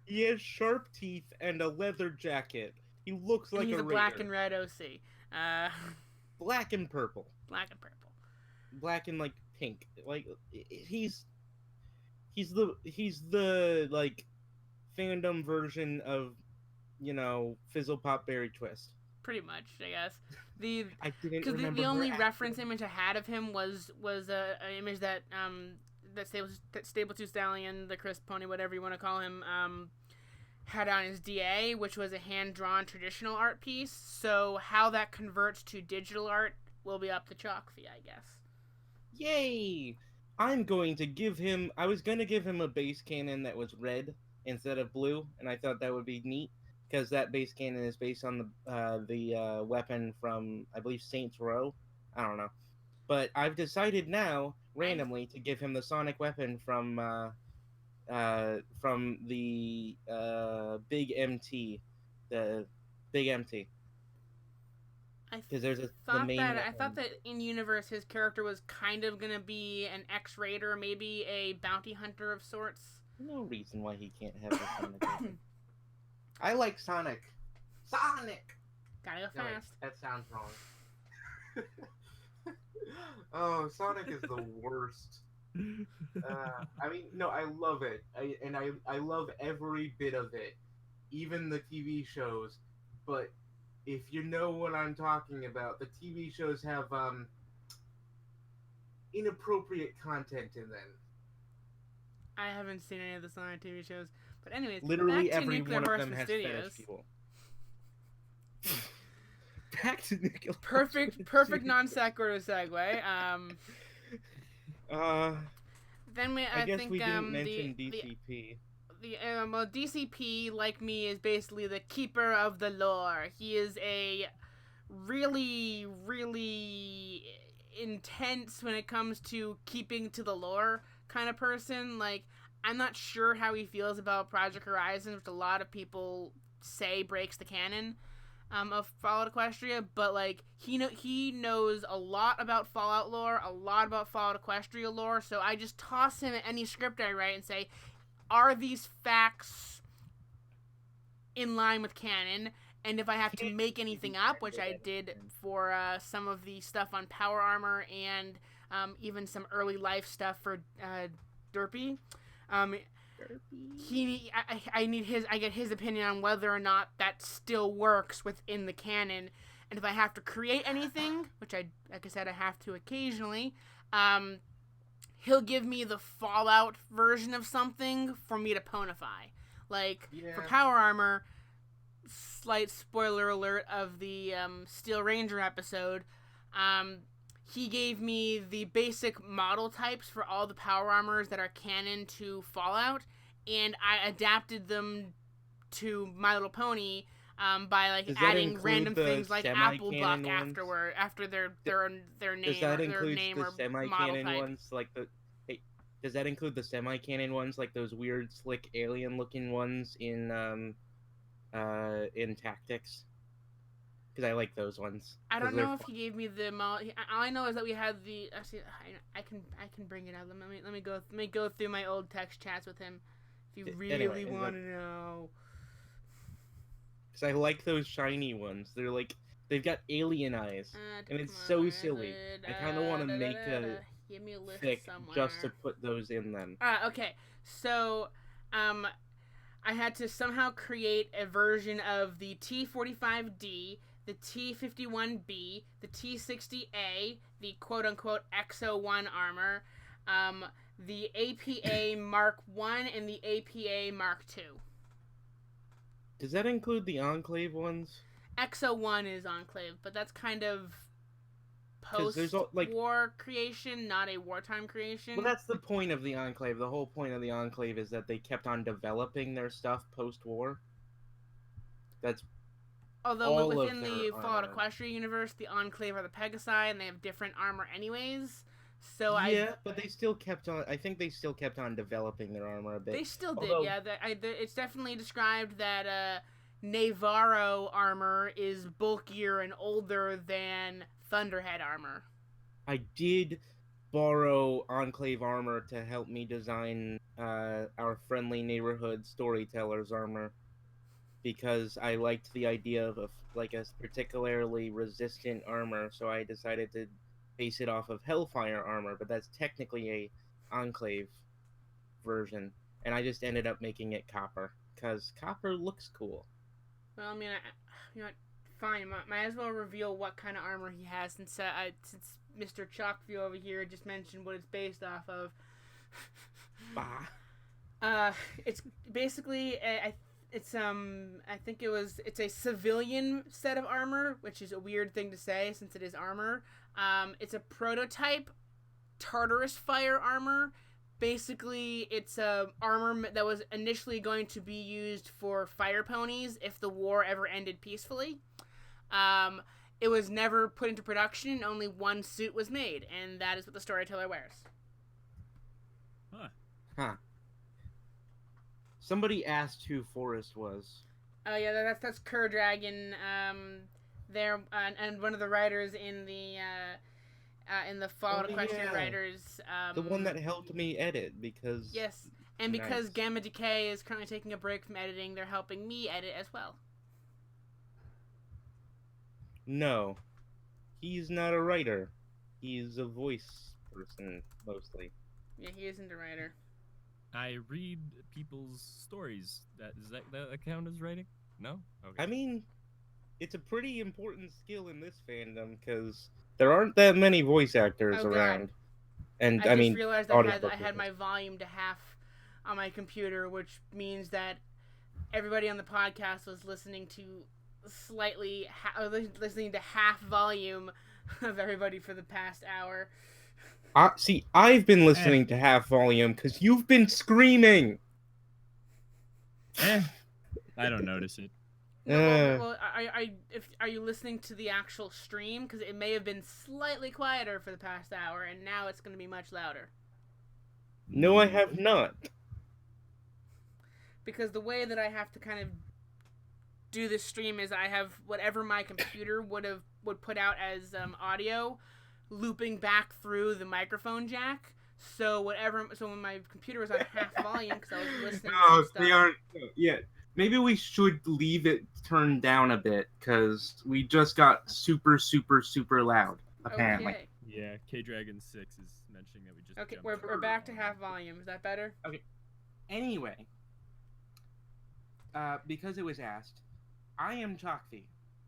He has sharp teeth and a leather jacket. He looks like and he's a raider. black and red OC. Black and purple. Black and purple. Black and like pink. Like he's the like fandom version of, you know, Fizzle Pop Berry Twist. Pretty much, I guess. I didn't Because remember the only her reference acting. image I had of him was an image that that Stable 2 Stallion, the Chris Pony, whatever you want to call him, had on his DA, which was a hand-drawn traditional art piece. So how that converts to digital art will be up to chalk for you, I guess. Yay! I was going to give him a bass cannon that was red instead of blue, and I thought that would be neat, because that bass cannon is based on the weapon from, I believe, Saints Row. I don't know. But I've decided now, randomly, to give him the sonic weapon from the Big MT. The Big MT. Because there's I thought that in universe his character was kind of gonna be an X-Raider, maybe a bounty hunter of sorts. No reason why he can't have a Sonic weapon. I like Sonic. Sonic! Gotta go No, wait, fast. that sounds wrong. Oh, Sonic is the worst. I mean, no, I love it. I love every bit of it. Even the TV shows. But if you know what I'm talking about, the TV shows have inappropriate content in them. I haven't seen any of the Sonic TV shows. But anyways, Literally back to every Nuclear one of Horseman them has Studios. fetish people. Back to Nuclear Perfect Horseman non sequitur segue. Then I guess think we didn't mention the DCP. well, DCP, like me, is basically the keeper of the lore. He is a really, really intense when it comes to keeping to the lore kind of person. Like, I'm not sure how he feels about Project Horizon, which a lot of people say breaks the canon of Fallout Equestria, but like he knows a lot about Fallout lore, a lot about Fallout Equestria lore. So I just toss him any script I write and say, are these facts in line with canon? And if I have to make anything up, which I did for some of the stuff on Power Armor and even some early life stuff for Derpy, I get his opinion on whether or not that still works within the canon. And if I have to create anything, which like I said, I have to occasionally, he'll give me the Fallout version of something for me to ponify. Like, for Power Armor, slight spoiler alert of the Steel Ranger episode, he gave me the basic model types for all the Power Armors that are canon to Fallout, and I adapted them to My Little Pony by like adding random things like Applebuck after their name. Does that include name the or semi-canon model type. ones, like the? Hey, does that include the semi-canon ones, like those weird, slick, alien-looking ones in Tactics? Because I like those ones. I don't know if he gave me the all I know is that we had the. Actually, I can bring it out. Let me go through my old text chats with him. If you really want to know. Because I like those shiny ones. They're like, they've got alien eyes, and it's so silly. I kind of want to make a fic just to put those in them. Okay. So, I had to somehow create a version of the T-45D, the T-51B, the T-60A, the quote-unquote XO1 armor, the APA Mark 1, and the APA Mark 2. Does that include the Enclave ones? XO1 is Enclave, but that's kind of post-war creation, not a wartime creation. Well, that's the point of the Enclave. The whole point of the Enclave is that they kept on developing their stuff post-war. That's although within the Fallout Equestria universe, the Enclave are the Pegasi, and they have different armor anyways. So but they still kept on. I think they still kept on developing their armor a bit. They still did, yeah. It's definitely described that Navarro armor is bulkier and older than Thunderhead armor. I did borrow Enclave armor to help me design our friendly neighborhood storyteller's armor, because I liked the idea of a particularly resistant armor, so I decided to base it off of Hellfire armor, but that's technically a Enclave version, and I just ended up making it copper, because copper looks cool. Well, I mean, fine, might as well reveal what kind of armor he has, since Mr. Chalkview over here just mentioned what it's based off of. It's basically it's a civilian set of armor, which is a weird thing to say since it is armor. It's a prototype Tartarus fire armor. Basically, it's a armor that was initially going to be used for fire ponies if the war ever ended peacefully. It was never put into production, and only one suit was made, and that is what the storyteller wears. Huh. Somebody asked who Forrest was. Oh yeah, that's Kerr Dragon. There and one of the writers in the Fallout Equestria writers. The one that helped me edit, because yes, and because Gamma Decay is currently taking a break from editing, they're helping me edit as well. No, he's not a writer. He's a voice person mostly. Yeah, he isn't a writer. I read people's stories. Does that count as writing? No? Okay. I mean, it's a pretty important skill in this fandom, because there aren't that many voice actors around. And I just realized I had my volume to half on my computer, which means that everybody on the podcast was listening to listening to half volume of everybody for the past hour. See, I've been listening to half volume because you've been screaming. I don't notice it. No, well, are you listening to the actual stream? Because it may have been slightly quieter for the past hour, and now it's going to be much louder. No, I have not. Because the way that I have to kind of do this stream is I have whatever my computer would put out as audio looping back through the microphone jack. So when my computer was on half volume because I was listening to some stuff. They aren't. Yeah, maybe we should leave it turned down a bit because we just got super, super, super loud. Apparently. Okay. Yeah, K-Dragon 6 is mentioning that we just. Okay, we're back to half volume. Is that better? Okay. Anyway, because it was asked, I am Chalkfy.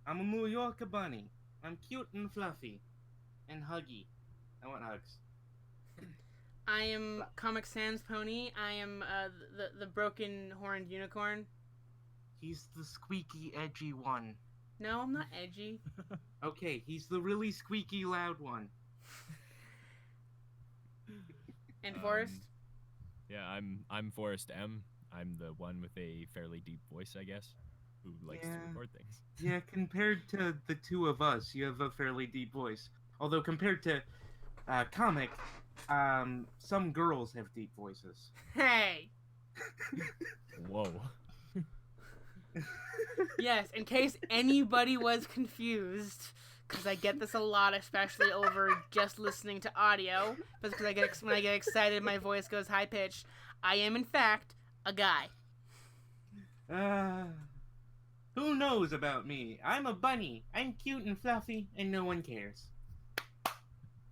I'm a New Yorker bunny. I'm cute and fluffy, and huggy. I want hugs. I am Comic Sans Pony. I am the broken horned unicorn. He's the squeaky, edgy one. No, I'm not edgy. Okay, he's the really squeaky, loud one. And Forrest? Yeah, I'm Forrest M. I'm the one with a fairly deep voice, I guess, who likes to record things. Yeah, compared to the two of us, you have a fairly deep voice. Although compared to Comic, some girls have deep voices. Hey! Whoa. Yes, in case anybody was confused, because I get this a lot, especially over just listening to audio, because when I get excited, my voice goes high pitched. I am, in fact, a guy. Who knows about me? I'm a bunny. I'm cute and fluffy, and no one cares.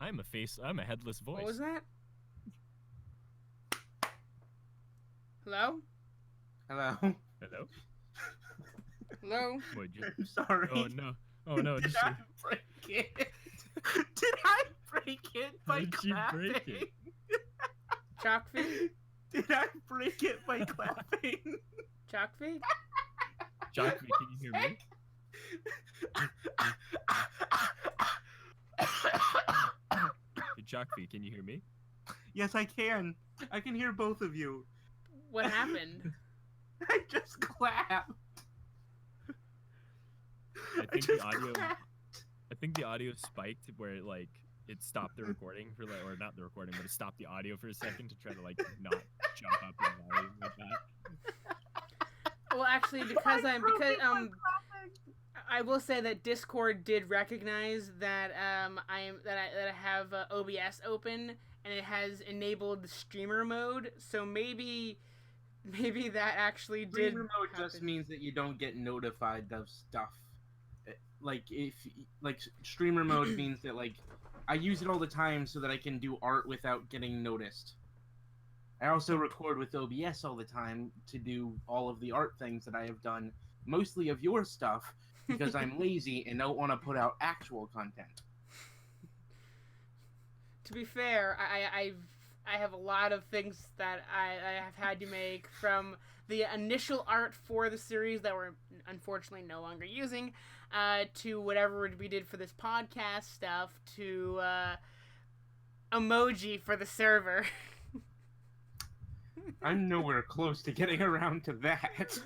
I'm a headless voice. What was that? Hello? Hello? Hello? Hello? I'm sorry. Oh no. Oh no. Did I break it? Did I break it by How did you clapping? break it? Chalkfy? Did I break it by clapping? Chalkfy? Jockey, can you hear me? Hey, Jockey, can you hear me? Yes, I can. I can hear both of you. What happened? I just clapped. I think the audio spiked where it stopped the recording for or not the recording, but it stopped the audio for a second to try to not jump up in volume like that. Well, actually, I will say that Discord did recognize that I have OBS open and it has enabled streamer mode. So maybe that actually did. Streamer mode just means that you don't get notified of stuff. Streamer mode means that I use it all the time so that I can do art without getting noticed. I also record with OBS all the time to do all of the art things that I have done, mostly of your stuff, because I'm lazy and don't want to put out actual content. To be fair, I have a lot of things that I have had to make, from the initial art for the series that we're unfortunately no longer using, to whatever we did for this podcast stuff, to emoji for the server. I'm nowhere close to getting around to that.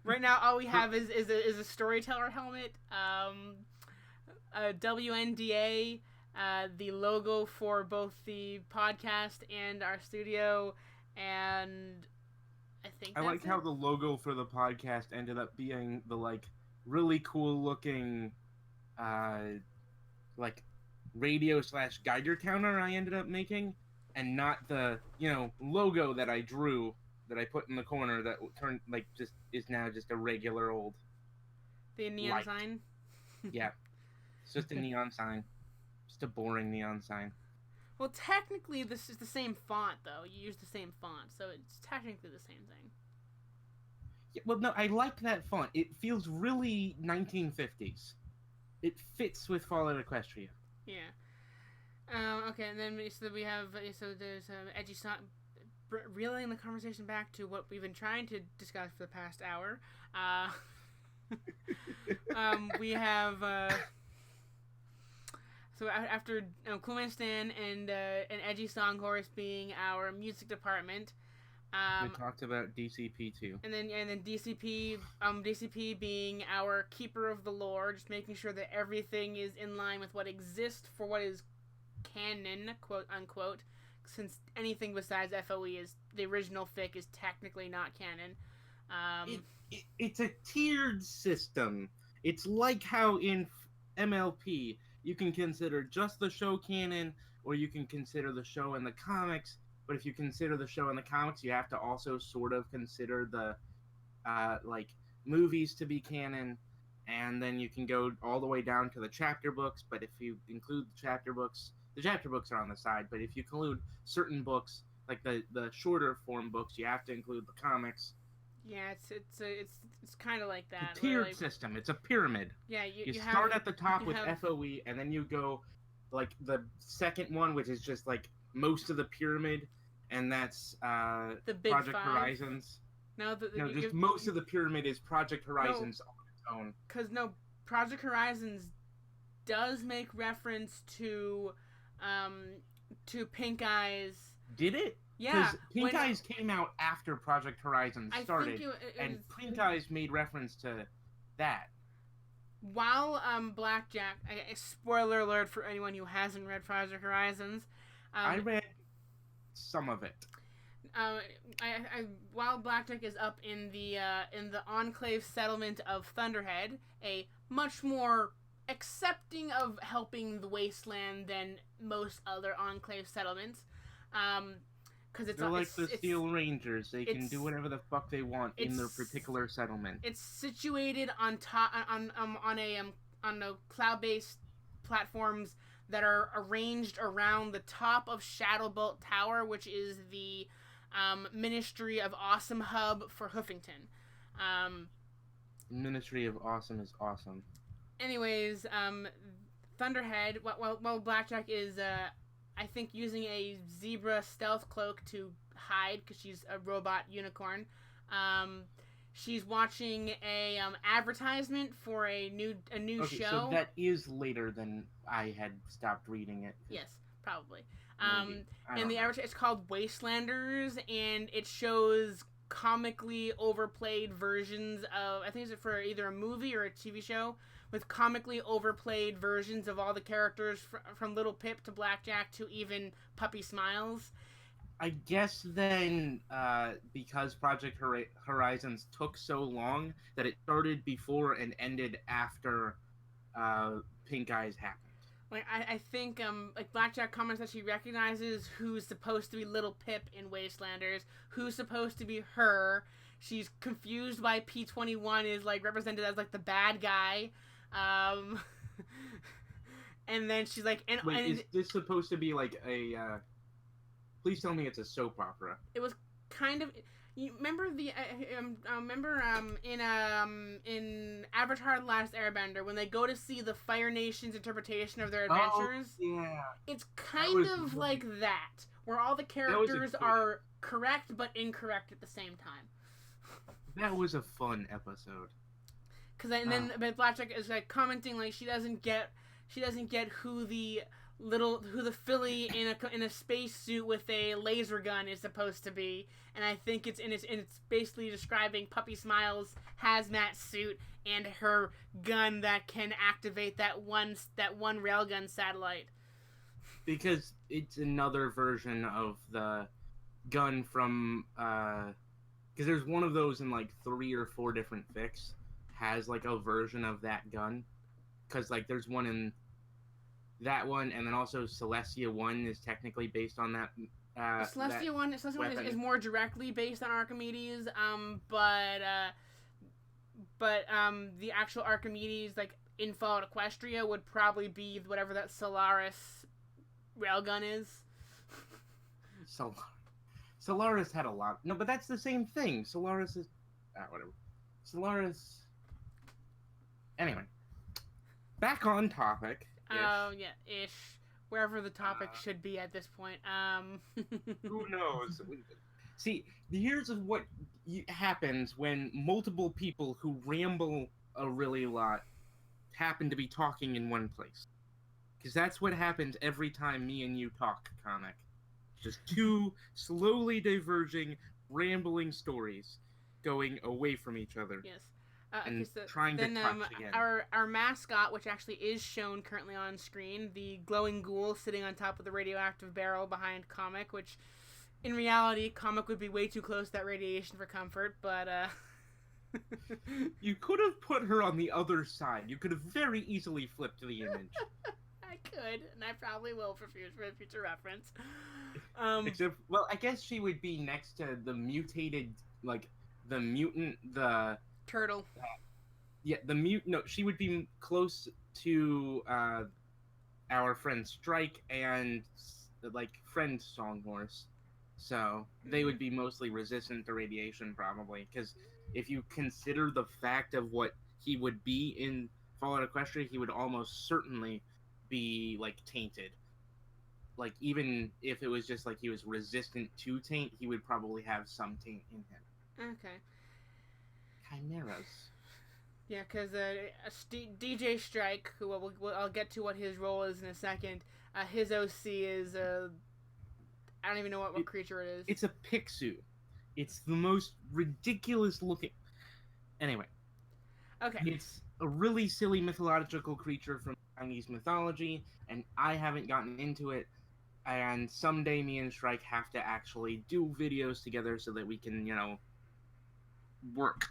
Right now, all we have is a storyteller helmet, a WNDA, the logo for both the podcast and our studio, and I think that's like how the logo for the podcast ended up being the really cool looking radio/Geiger counter I ended up making, and not the logo that I drew that I put in the corner that turned is now just a regular old the neon light sign. Yeah, it's just a neon sign, just a boring neon sign. Well, technically, this is the same font, though. You use the same font, so it's technically the same thing. Yeah, well, no, I like that font. It feels really 1950s. It fits with Fallout Equestria. Yeah. Okay, and then we have there's edgy reeling the conversation back to what we've been trying to discuss for the past hour. We have so after Cool Man Stan and Edgy Songhorse being our music department. We talked about DCP too. And then DCP being our keeper of the lore, just making sure that everything is in line with what exists for what is canon, quote unquote, since anything besides FOE is the original fic is technically not canon. It's a tiered system. It's like how in MLP you can consider just the show canon, or you can consider the show and the comics. But if you consider the show and the comics, you have to also sort of consider the like movies to be canon, and then you can go all the way down to the chapter books. But if you include the chapter books are on the side. But if you include certain books, like the shorter form books, you have to include the comics. Yeah, it's kind of like that. It's a tiered system. It's a pyramid. Yeah, you start have, at the top with FOE, and then you go like the second one, which is just like most of the pyramid, and that's the Big Project Five. Horizons. Just most of the pyramid is Project Horizons on its own. Because Project Horizons does make reference to Pink Eyes. Did it? Yeah. Because Pink Eyes came out after Project Horizons started, and Pink Eyes made reference to that. While Blackjack, spoiler alert for anyone who hasn't read Project Horizons. I read some of it. While Blackjack is up in the Enclave settlement of Thunderhead, a much more accepting of helping the wasteland than most other Enclave settlements, because they're like the Steel Rangers. They can do whatever the fuck they want in their particular settlement. It's situated on top on a cloud-based platforms that are arranged around the top of Shadowbolt Tower, which is the Ministry of Awesome hub for Hoofington. Ministry of Awesome is awesome. Anyways, Thunderhead, while Blackjack is, I think, using a zebra stealth cloak to hide because she's a robot unicorn, she's watching a advertisement for a new okay, show. So that is later than I had stopped reading it. Yes, probably. And the advertisement, it's called Wastelanders, and it shows comically overplayed versions of, I think it's for either a movie or a TV show, with comically overplayed versions of all the characters from Little Pip to Blackjack to even Puppy Smiles. I guess then, because Project Horizons took so long, that it started before and ended after Pink Eyes happened. Like I think like Blackjack comments that she recognizes who's supposed to be Little Pip in Wastelanders, who's supposed to be her. She's confused why P-21 is like represented as like the bad guy. And then she's like, Wait, is this supposed to be like a please tell me it's a soap opera. It was kind of. You remember in Avatar: The Last Airbender when they go to see the Fire Nation's interpretation of their adventures? Oh, yeah. It's kind of like that, where all the characters are correct but incorrect at the same time. That was a fun episode. But Blackjack is like commenting like she doesn't get who the filly in a spacesuit with a laser gun is supposed to be, and I think it's basically describing Puppy Smiles' hazmat suit and her gun that can activate that one railgun satellite. Because it's another version of the gun from because there's one of those in like 3 or 4 different fics has like a version of that gun, because like there's one in that one, and then also Celestia 1 is technically based on that. Celestia 1 is more directly based on Archimedes, but the actual Archimedes, like in Fallout Equestria, would probably be whatever that Solaris railgun is. Solaris had a lot. No, but that's the same thing. Solaris is whatever. Solaris. Anyway, back on topic. Oh, yeah, ish. Wherever the topic should be at this point. Who knows? See, here's what happens when multiple people who ramble a really lot happen to be talking in one place. Because that's what happens every time me and you talk, comic. Just two slowly diverging, rambling stories going away from each other. Yes. And Okay, so trying to then touch again. our mascot, which actually is shown currently on screen, the glowing ghoul sitting on top of the radioactive barrel behind Comic, which in reality, Comic would be way too close to that radiation for comfort, but You could have put her on the other side. You could have very easily flipped the image. I could, and I probably will for future reference. Except, well, I guess she would be next to the mutated, like, the mutant, the... Turtle. Yeah, no, she would be close to our friend Strike and, like, friend Songhorse. So, they would be mostly resistant to radiation, probably. Because if you consider the fact of what he would be in Fallout Equestria, he would almost certainly be, like, tainted. Like, even if it was just, like, he was resistant to taint, he would probably have some taint in him. Okay. Chimeras. Yeah, because DJ Strike, who I'll get to what his role is in a second, his OC is, I don't even know what creature it is. It's a Pixu. It's the most ridiculous looking... Anyway. Okay. It's a really silly mythological creature from Chinese mythology, and I haven't gotten into it, and someday me and Strike have to actually do videos together so that we can, work.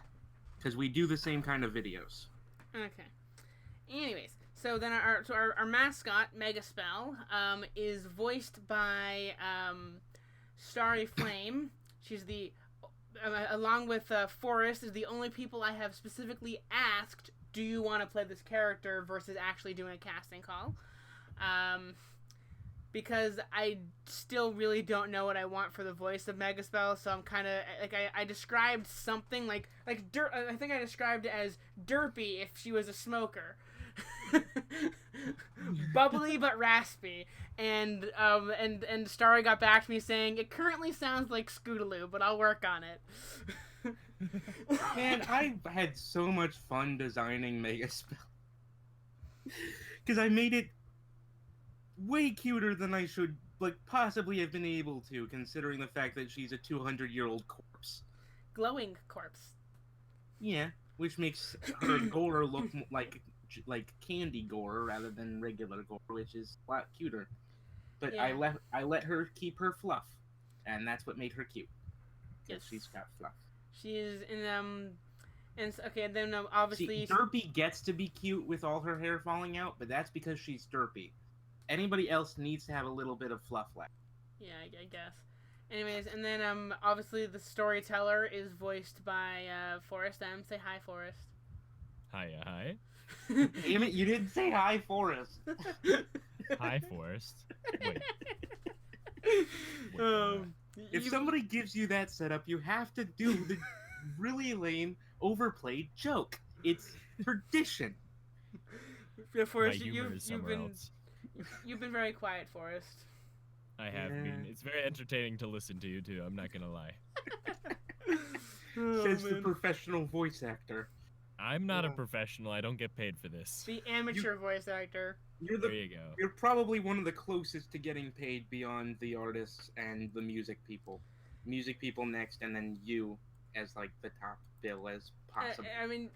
Because we do the same kind of videos. Okay. Anyways, so then our mascot, Megaspell, is voiced by Starry Flame. She's the, along with Forrest, is the only people I have specifically asked, do you want to play this character versus actually doing a casting call? Because I still really don't know what I want for the voice of Megaspell, so I'm kind of, like, I described something, like I think I described it as derpy if she was a smoker. Bubbly but raspy. And Starry got back to me saying, it currently sounds like Scootaloo, but I'll work on it. Man, I had so much fun designing Megaspell. Because I made it way cuter than I should, like, possibly have been able to, considering the fact that she's a 200-year-old corpse. Glowing corpse. Yeah, which makes her gore look like candy gore rather than regular gore, which is a lot cuter. But Yeah. I let her keep her fluff, and that's what made her cute. Because Yes. she's got fluff. She is in and okay, then obviously. See, Derpy gets to be cute with all her hair falling out, but that's because she's Derpy. Anybody else needs to have a little bit of fluff left. Yeah, I guess. Anyways, and then obviously the storyteller is voiced by Forrest M. Say hi, Forrest. Hiya, hi. Damn it, you didn't say hi, Forrest. Hi, Forrest. Wait. If somebody gives you that setup, you have to do the really lame, overplayed joke. It's tradition. Yeah, Forrest, My humor is somewhere else. You've been very quiet, Forrest. I have been. It's very entertaining to listen to you too. I'm not gonna lie. Says the professional voice actor. I'm not a professional. I don't get paid for this. The amateur voice actor. There you go. You're probably one of the closest to getting paid beyond the artists and the music people. Music people next, and then you as like the top bill as possible. I mean,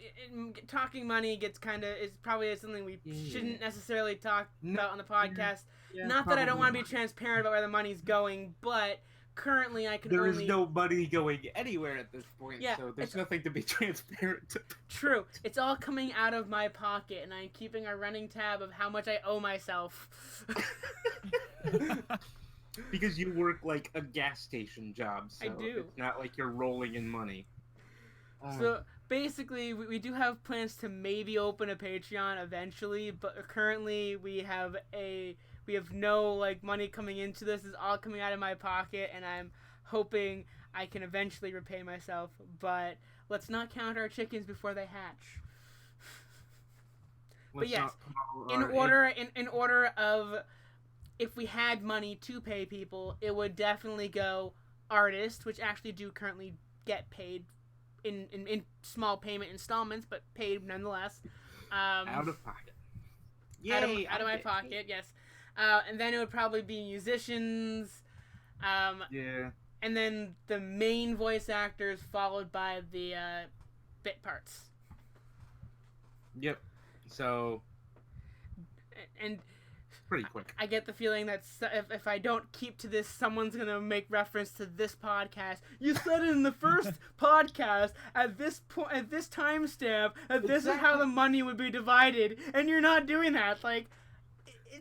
talking money gets is probably something we shouldn't necessarily talk about on the podcast. Yeah, not that I don't want to be transparent about where the money's going, but currently I can There's no money going anywhere at this point, Yeah, so there's nothing to be transparent to. True. It's all coming out of my pocket, and I'm keeping a running tab of how much I owe myself. Because you work like a gas station job, so I do. It's not like you're rolling in money. So basically, we do have plans to maybe open a Patreon eventually, but currently we have no like money coming into this. It's all coming out of my pocket, and I'm hoping I can eventually repay myself. But let's not count our chickens before they hatch. But yes, in order of if we had money to pay people, it would definitely go artists, which actually do currently get paid in small payment installments, but paid nonetheless. Out of pocket. Yay, out of my pocket, yes. And then it would probably be musicians. Yeah. And then the main voice actors, followed by the bit parts. Yep. So. And pretty quick. I get the feeling that if I don't keep to this, someone's gonna make reference to this podcast. You said it in the first podcast at this point, at this timestamp, that this is how the money would be divided, and you're not doing that. Like,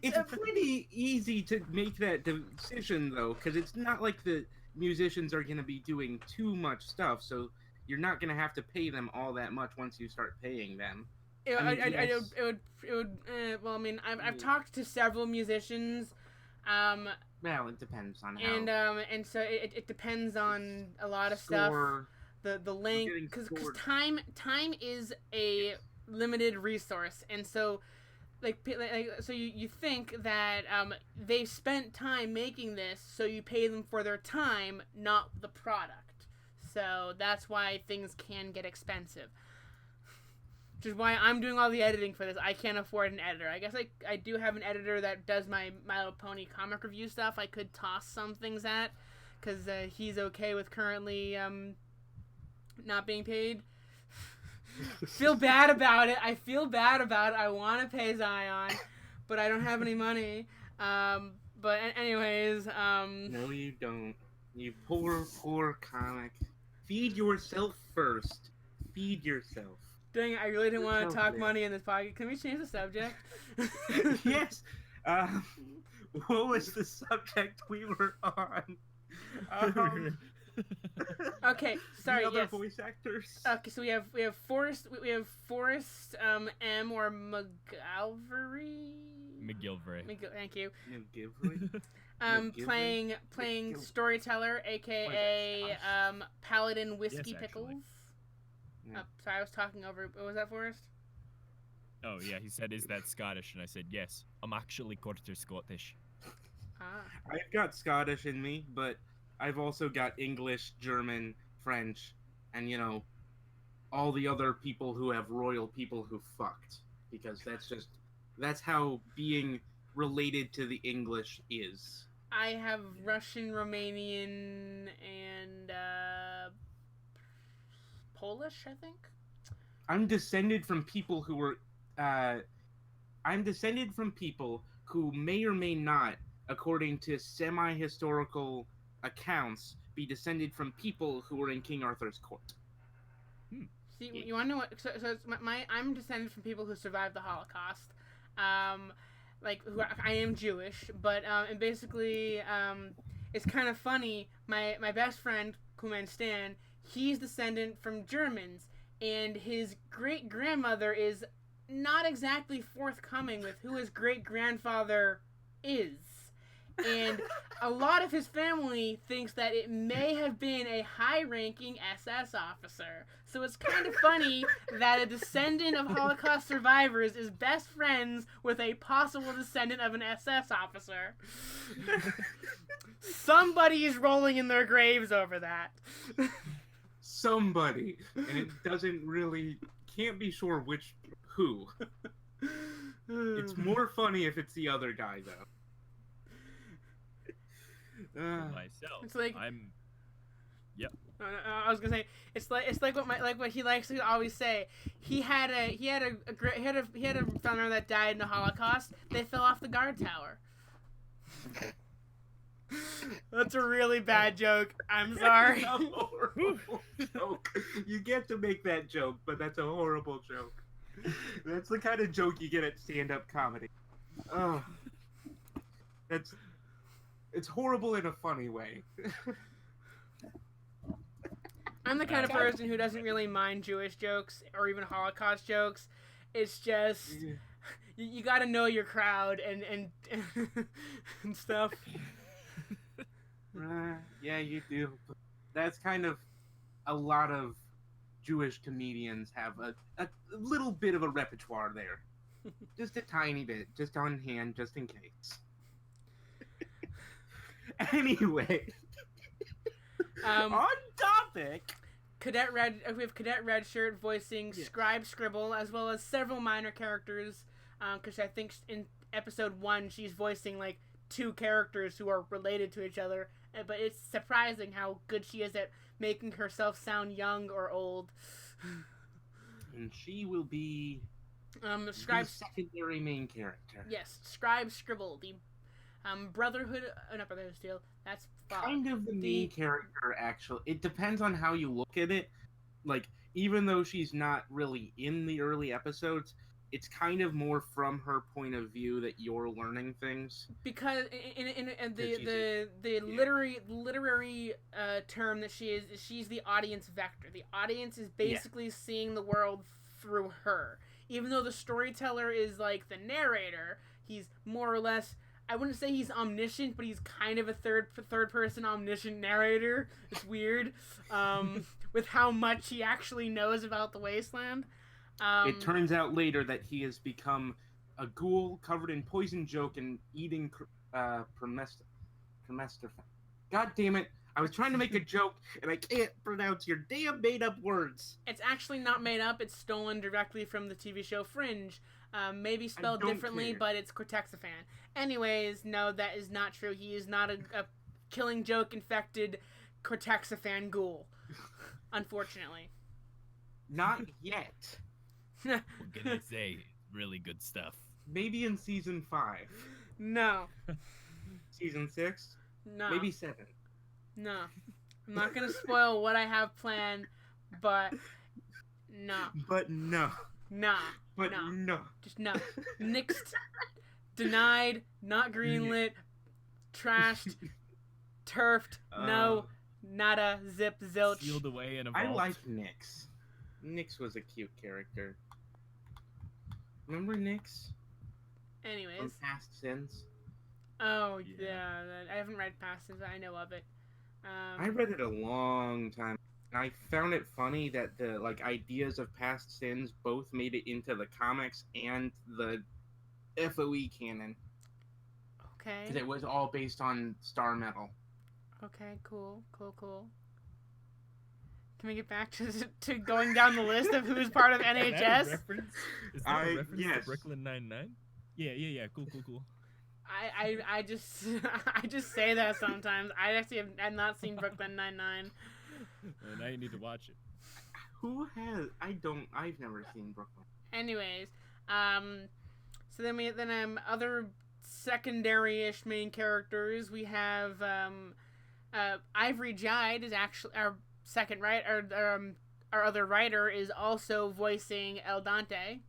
it's pretty easy to make that decision though, because it's not like the musicians are gonna be doing too much stuff, so you're not gonna have to pay them all that much once you start paying them. Well, I mean, I've talked to several musicians. Well, it depends on how. And so it depends on a lot of stuff. The length, because time is a limited resource, and so so you think that they've spent time making this, so you pay them for their time, not the product. So that's why things can get expensive. Which is why I'm doing all the editing for this. I can't afford an editor. I guess I do have an editor that does my My Little Pony comic review stuff. I could toss some things at, because he's okay with currently not being paid. Feel bad about it. I feel bad about it. I want to pay Zion, but I don't have any money. But anyways. No, you don't. You poor comic. Feed yourself first. Feed yourself. Dang it, I really didn't want to talk money in this podcast. Can we change the subject? Yes. What was the subject we were on? Okay, sorry. The other yes. voice actors. Okay, so we have Forrest M or McGilvery. Thank you. McGilvery? Playing storyteller, aka Paladin Whiskey Yes, Pickles. Yeah. Sorry, I was talking over. What was that, Forrest? Oh yeah, he said, "Is that Scottish?" And I said, "Yes, I'm actually quarter Scottish." Ah. I've got Scottish in me, but I've also got English, German, French, and all the other people who have royal people who fucked, because that's how being related to the English is. I have Russian, Romanian, and Polish, I think. I'm descended from people who were. I'm descended from people who may or may not, according to semi-historical accounts, be descended from people who were in King Arthur's court. See, you want to know what? So it's I'm descended from people who survived the Holocaust. I am Jewish, but and basically, it's kind of funny. My best friend, Kuman Stan, he's descendant from Germans, and his great-grandmother is not exactly forthcoming with who his great-grandfather is. And a lot of his family thinks that it may have been a high-ranking SS officer. So it's kind of funny that a descendant of Holocaust survivors is best friends with a possible descendant of an SS officer. Somebody is rolling in their graves over that. Somebody. And it can't be sure who. It's more funny if it's the other guy, though. Myself, It's like, Yep. I was gonna say it's like what he likes to always say. He had a family that died in the Holocaust. They fell off the guard tower. That's a really bad joke. I'm sorry. That's a horrible joke. You get to make that joke, but that's a horrible joke. That's the kind of joke you get at stand-up comedy. Oh, it's horrible in a funny way. I'm the kind of person who doesn't really mind Jewish jokes or even Holocaust jokes. It's just you got to know your crowd and stuff. Yeah, you do. That's kind of a lot of Jewish comedians have a little bit of a repertoire there. Just a tiny bit, just on hand, just in case. Anyway. On topic. Cadet Red. We have Cadet Redshirt voicing Scribe Scribble, as well as several minor characters. Because I think in episode 1 she's voicing like 2 characters who are related to each other. But it's surprising how good she is at making herself sound young or old. And she will be Scribe the secondary main character. Yes, Scribe Scribble, the Brotherhood, not Brotherhood of Steel. That's kind of the main character. Actually, it depends on how you look at it. Like, even though she's not really in the early episodes, it's kind of more from her point of view that you're learning things. Because in the literary term that she is, she's the audience vector. The audience is basically seeing the world through her. Even though the storyteller is like the narrator, he's more or less, I wouldn't say he's omniscient, but he's kind of a third person omniscient narrator. It's weird, with how much he actually knows about the wasteland. It turns out later that he has become a ghoul covered in poison joke and eating promester. God damn it! I was trying to make a joke and I can't pronounce your damn made-up words. It's actually not made up. It's stolen directly from the TV show Fringe. Maybe spelled differently, but it's Cortexiphan. Anyways, no, that is not true. He is not a killing joke infected Cortexiphan ghoul. Unfortunately. Not yet. What can I say? Really good stuff. Maybe in season 5. No. Season 6? No. Maybe 7. No. I'm not gonna spoil what I have planned, but no. But no. Nah. But no. Just no. Nixed. Denied. Not greenlit. Trashed. Turfed. No. Nada. Zip. Zilch. Sealed away in a vault. I like Nyx. Nyx was a cute character. Remember Nyx? Anyways. From Past Sins? Oh, yeah. I haven't read Past Sins. I know of it. I read it a long time. And I found it funny that the ideas of Past Sins both made it into the comics and the FOE canon. Okay. Because it was all based on Star Metal. Okay, cool. Can we get back to going down the list of who's part of NHS? Is that a reference? Is that a reference yes. to Brooklyn Nine-Nine? Yeah. Cool. I just say that sometimes. I actually have not seen Brooklyn Nine-Nine. Well, now you need to watch it. Who has? I've never seen Brooklyn. Anyways, so then other secondary-ish main characters. We have Ivory Jide is actually our second writer. Our other writer is also voicing El Dante,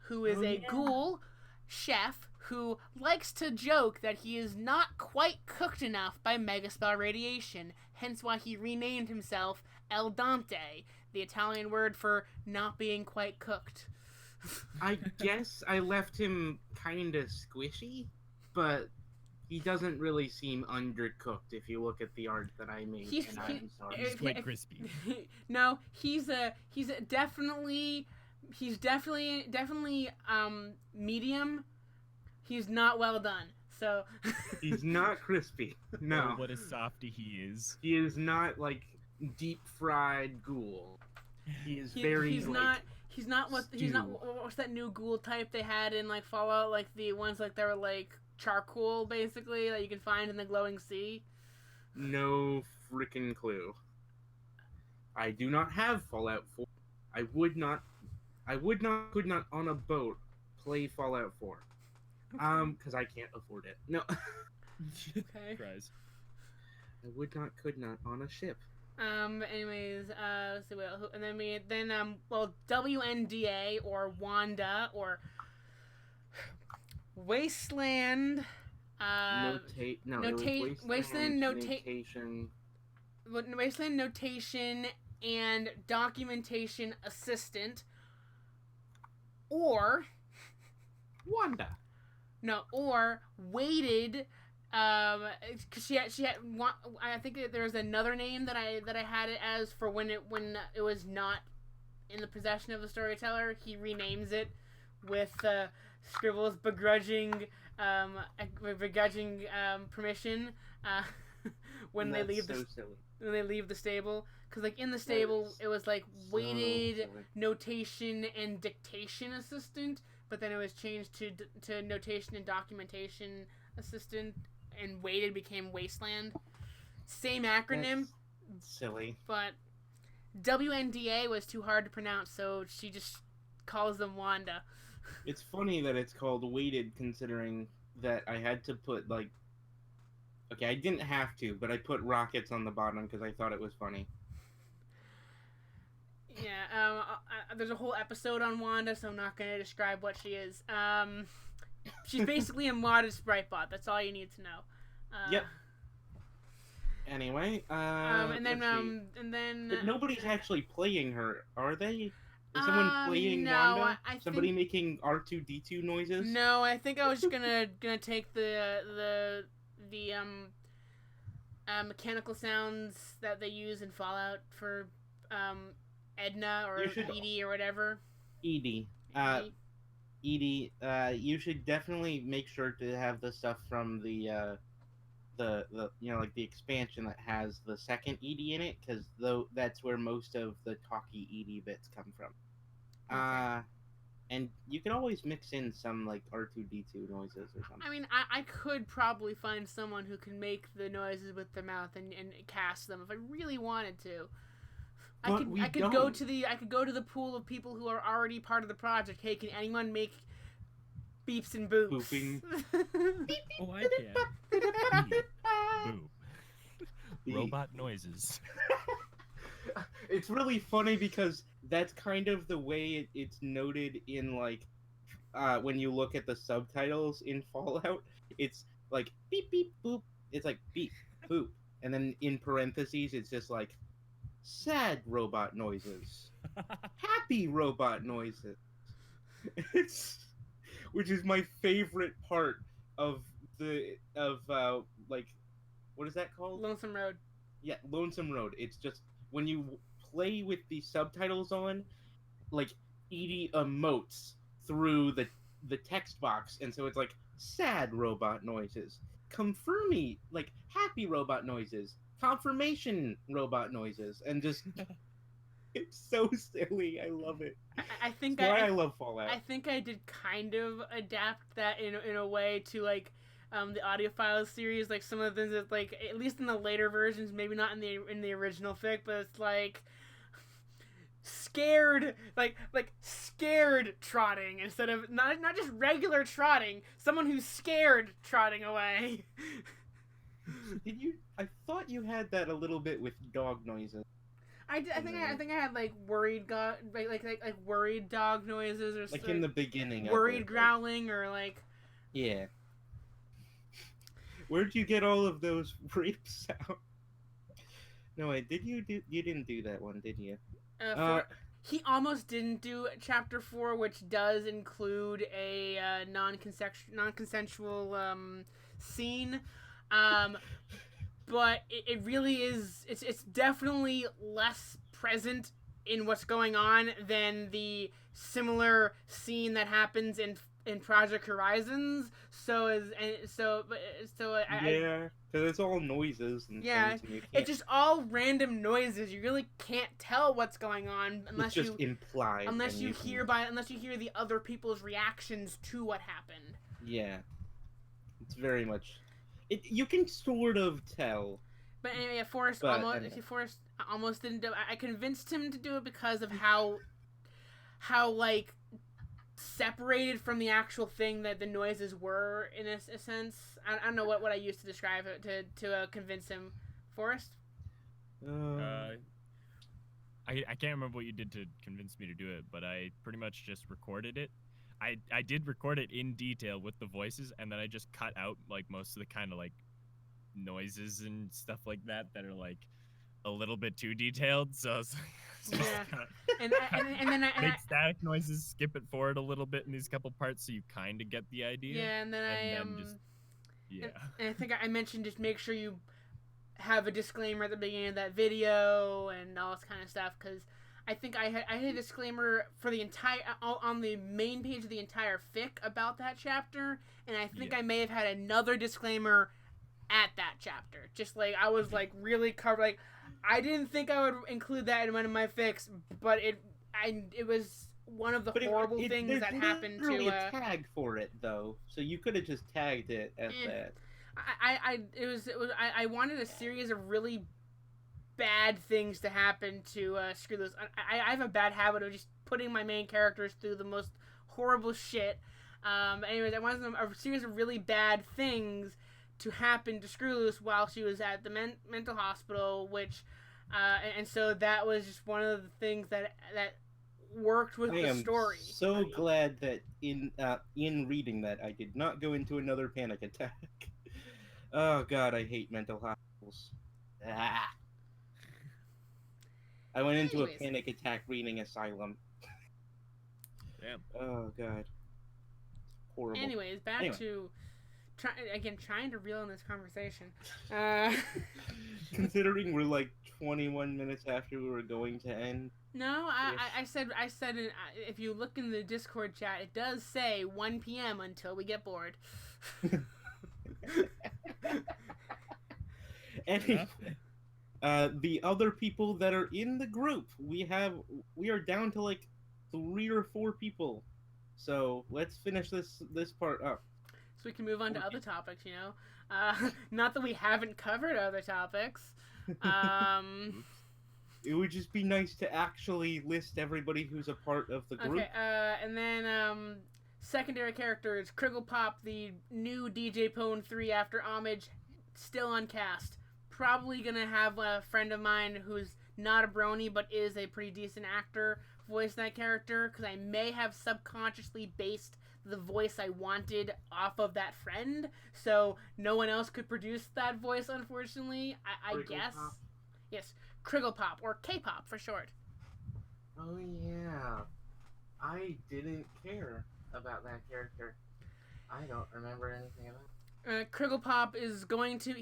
who is a ghoul chef who likes to joke that he is not quite cooked enough by megaspell radiation, hence why he renamed himself El Dante, the Italian word for not being quite cooked. I guess I left him kind of squishy, but he doesn't really seem undercooked if you look at the art that I made. He's quite crispy. No, he's definitely medium. He's not well done. So he's not crispy. No. Oh, what a softy he is. He is not like deep fried ghoul. He is very. He's not what's that new ghoul type they had in like Fallout, like the ones like they were like charcoal basically that you can find in the glowing sea. No freaking clue. I do not have Fallout 4. I would not could not on a boat play Fallout 4. Because I can't afford it. No. Okay. Cries. I would not could not on a ship. Anyways, let's see what, and then WNDA or Wanda or Wasteland. Wasteland Notation and Documentation Assistant, or Wanda. No, or Weighted. Cause she had I think that there was another name that I had it as for when it was not in the possession of the storyteller. He renames it with Scribble's begrudging permission when That's they leave so silly. when they leave the stable. Because, like, in the stable, it was, like, weighted silly. notation and dictation assistant, but then it was changed to notation and documentation assistant, and weighted became wasteland. Same acronym, That's silly. but WNDA was too hard to pronounce, so she just calls them Wanda. It's funny that it's called weighted, considering that I had to put, like... Okay, I didn't have to, but I put rockets on the bottom because I thought it was funny. Yeah, there's a whole episode on Wanda, so I'm not going to describe what she is. She's basically a modded Sprite-bot. That's all you need to know. Yep. Anyway, and then, let's see. and then... But nobody's actually playing her, are they? Is someone playing no, Wanda? I Somebody think... making R2-D2 noises? No, I think I was just gonna take the mechanical sounds that they use in Fallout for Edna or Edie or whatever. Edie. Edie, you should definitely make sure to have the stuff from the like the expansion that has the second Edie in it, because that's where most of the talky Edie bits come from. Okay. And you can always mix in some like R2-D2 noises or something. I mean, I could probably find someone who can make the noises with their mouth and cast them if I really wanted to. I could go to the pool of people who are already part of the project. Hey, can anyone make beeps and boops? Booping. Oh, I can. Boo. Robot noises. It's really funny because that's kind of the way it's noted in, like, when you look at the subtitles in Fallout. It's like beep beep boop. It's like beep boop, and then in parentheses it's just like sad robot noises, happy robot noises. Which is my favorite part of like, what is that called? Lonesome Road. Yeah, Lonesome Road. It's just when you play with the subtitles on, like, Edie emotes through the text box, and so it's like sad robot noises, confirming, like happy robot noises, confirmation robot noises, and just it's so silly. I love it. I think That's why I love Fallout. I think I did kind of adapt that in a way to, like, the Audiofiles series, like some of the things that, like, at least in the later versions, maybe not in the original fic, but it's like scared, like scared trotting instead of not just regular trotting, someone who's scared trotting away. Did you? I thought you had that a little bit with dog noises. I think I had like worried like worried dog noises or like in the beginning. Worried growling or like. Yeah. Where'd you get all of those rapes out? No, wait, you didn't do that one, did you? He almost didn't do chapter 4, which does include a non-consensual scene. But it really is. It's definitely less present in what's going on than the similar scene that happens in Project Horizons. Because it's all noises and yeah, things, and it's just all random noises. You really can't tell what's going on unless it's just implied. Unless you hear the other people's reactions to what happened. Yeah, it's very much. You can sort of tell. But anyway, Forrest almost didn't do it. I convinced him to do it because of how like separated from the actual thing that the noises were in a sense. I don't know what I used to describe it to convince him. Forrest? I can't remember what you did to convince me to do it, but I pretty much just recorded it. I did record it in detail with the voices, and then I just cut out like most of the kind of like noises and stuff like that are like a little bit too detailed. So it's just and then I make static noises, skip it forward a little bit in these couple parts, so you kind of get the idea. Yeah, and then and I think I mentioned just make sure you have a disclaimer at the beginning of that video and all this kind of stuff, because I think I had a disclaimer for the entire on the main page of the entire fic about that chapter, and I think I may have had another disclaimer at that chapter. Just like I was like really covered, like I didn't think I would include that in one of my fics, but it was one of the horrible things that happened to. There's literally a tag for it though, so you could have just tagged it as that. I wanted a series of really bad things to happen to screw those. I have a bad habit of just putting my main characters through the most horrible shit. Anyways, I wanted a series of really bad things to happen to Screwloose while she was at the mental hospital, which, and so that was just one of the things that worked with the story. So glad that in reading that I did not go into another panic attack. Oh god, I hate mental hospitals. I went into a panic attack reading Asylum. Damn. Oh god. Horrible. Anyways, back to trying to reel in this conversation. Considering we're like 21 minutes after we were going to end. No, I said if you look in the Discord chat, it does say 1 p.m. until we get bored. Anyway, the other people that are in the group, we are down to like 3 or 4 people. So let's finish this part up. So we can move on to other topics, you know. Not that we haven't covered other topics. It would just be nice to actually list everybody who's a part of the group. Okay, and then secondary characters: Krigglepop, the new DJ Pone 3 after Homage, still uncast. Probably gonna have a friend of mine who's not a brony but is a pretty decent actor voice that character, because I may have subconsciously based the voice I wanted off of that friend, so no one else could produce that voice, unfortunately. I guess. Yes, Krigglepop, or K-pop for short. Oh yeah, I didn't care about that character. I don't remember anything about it. Krigglepop is going to...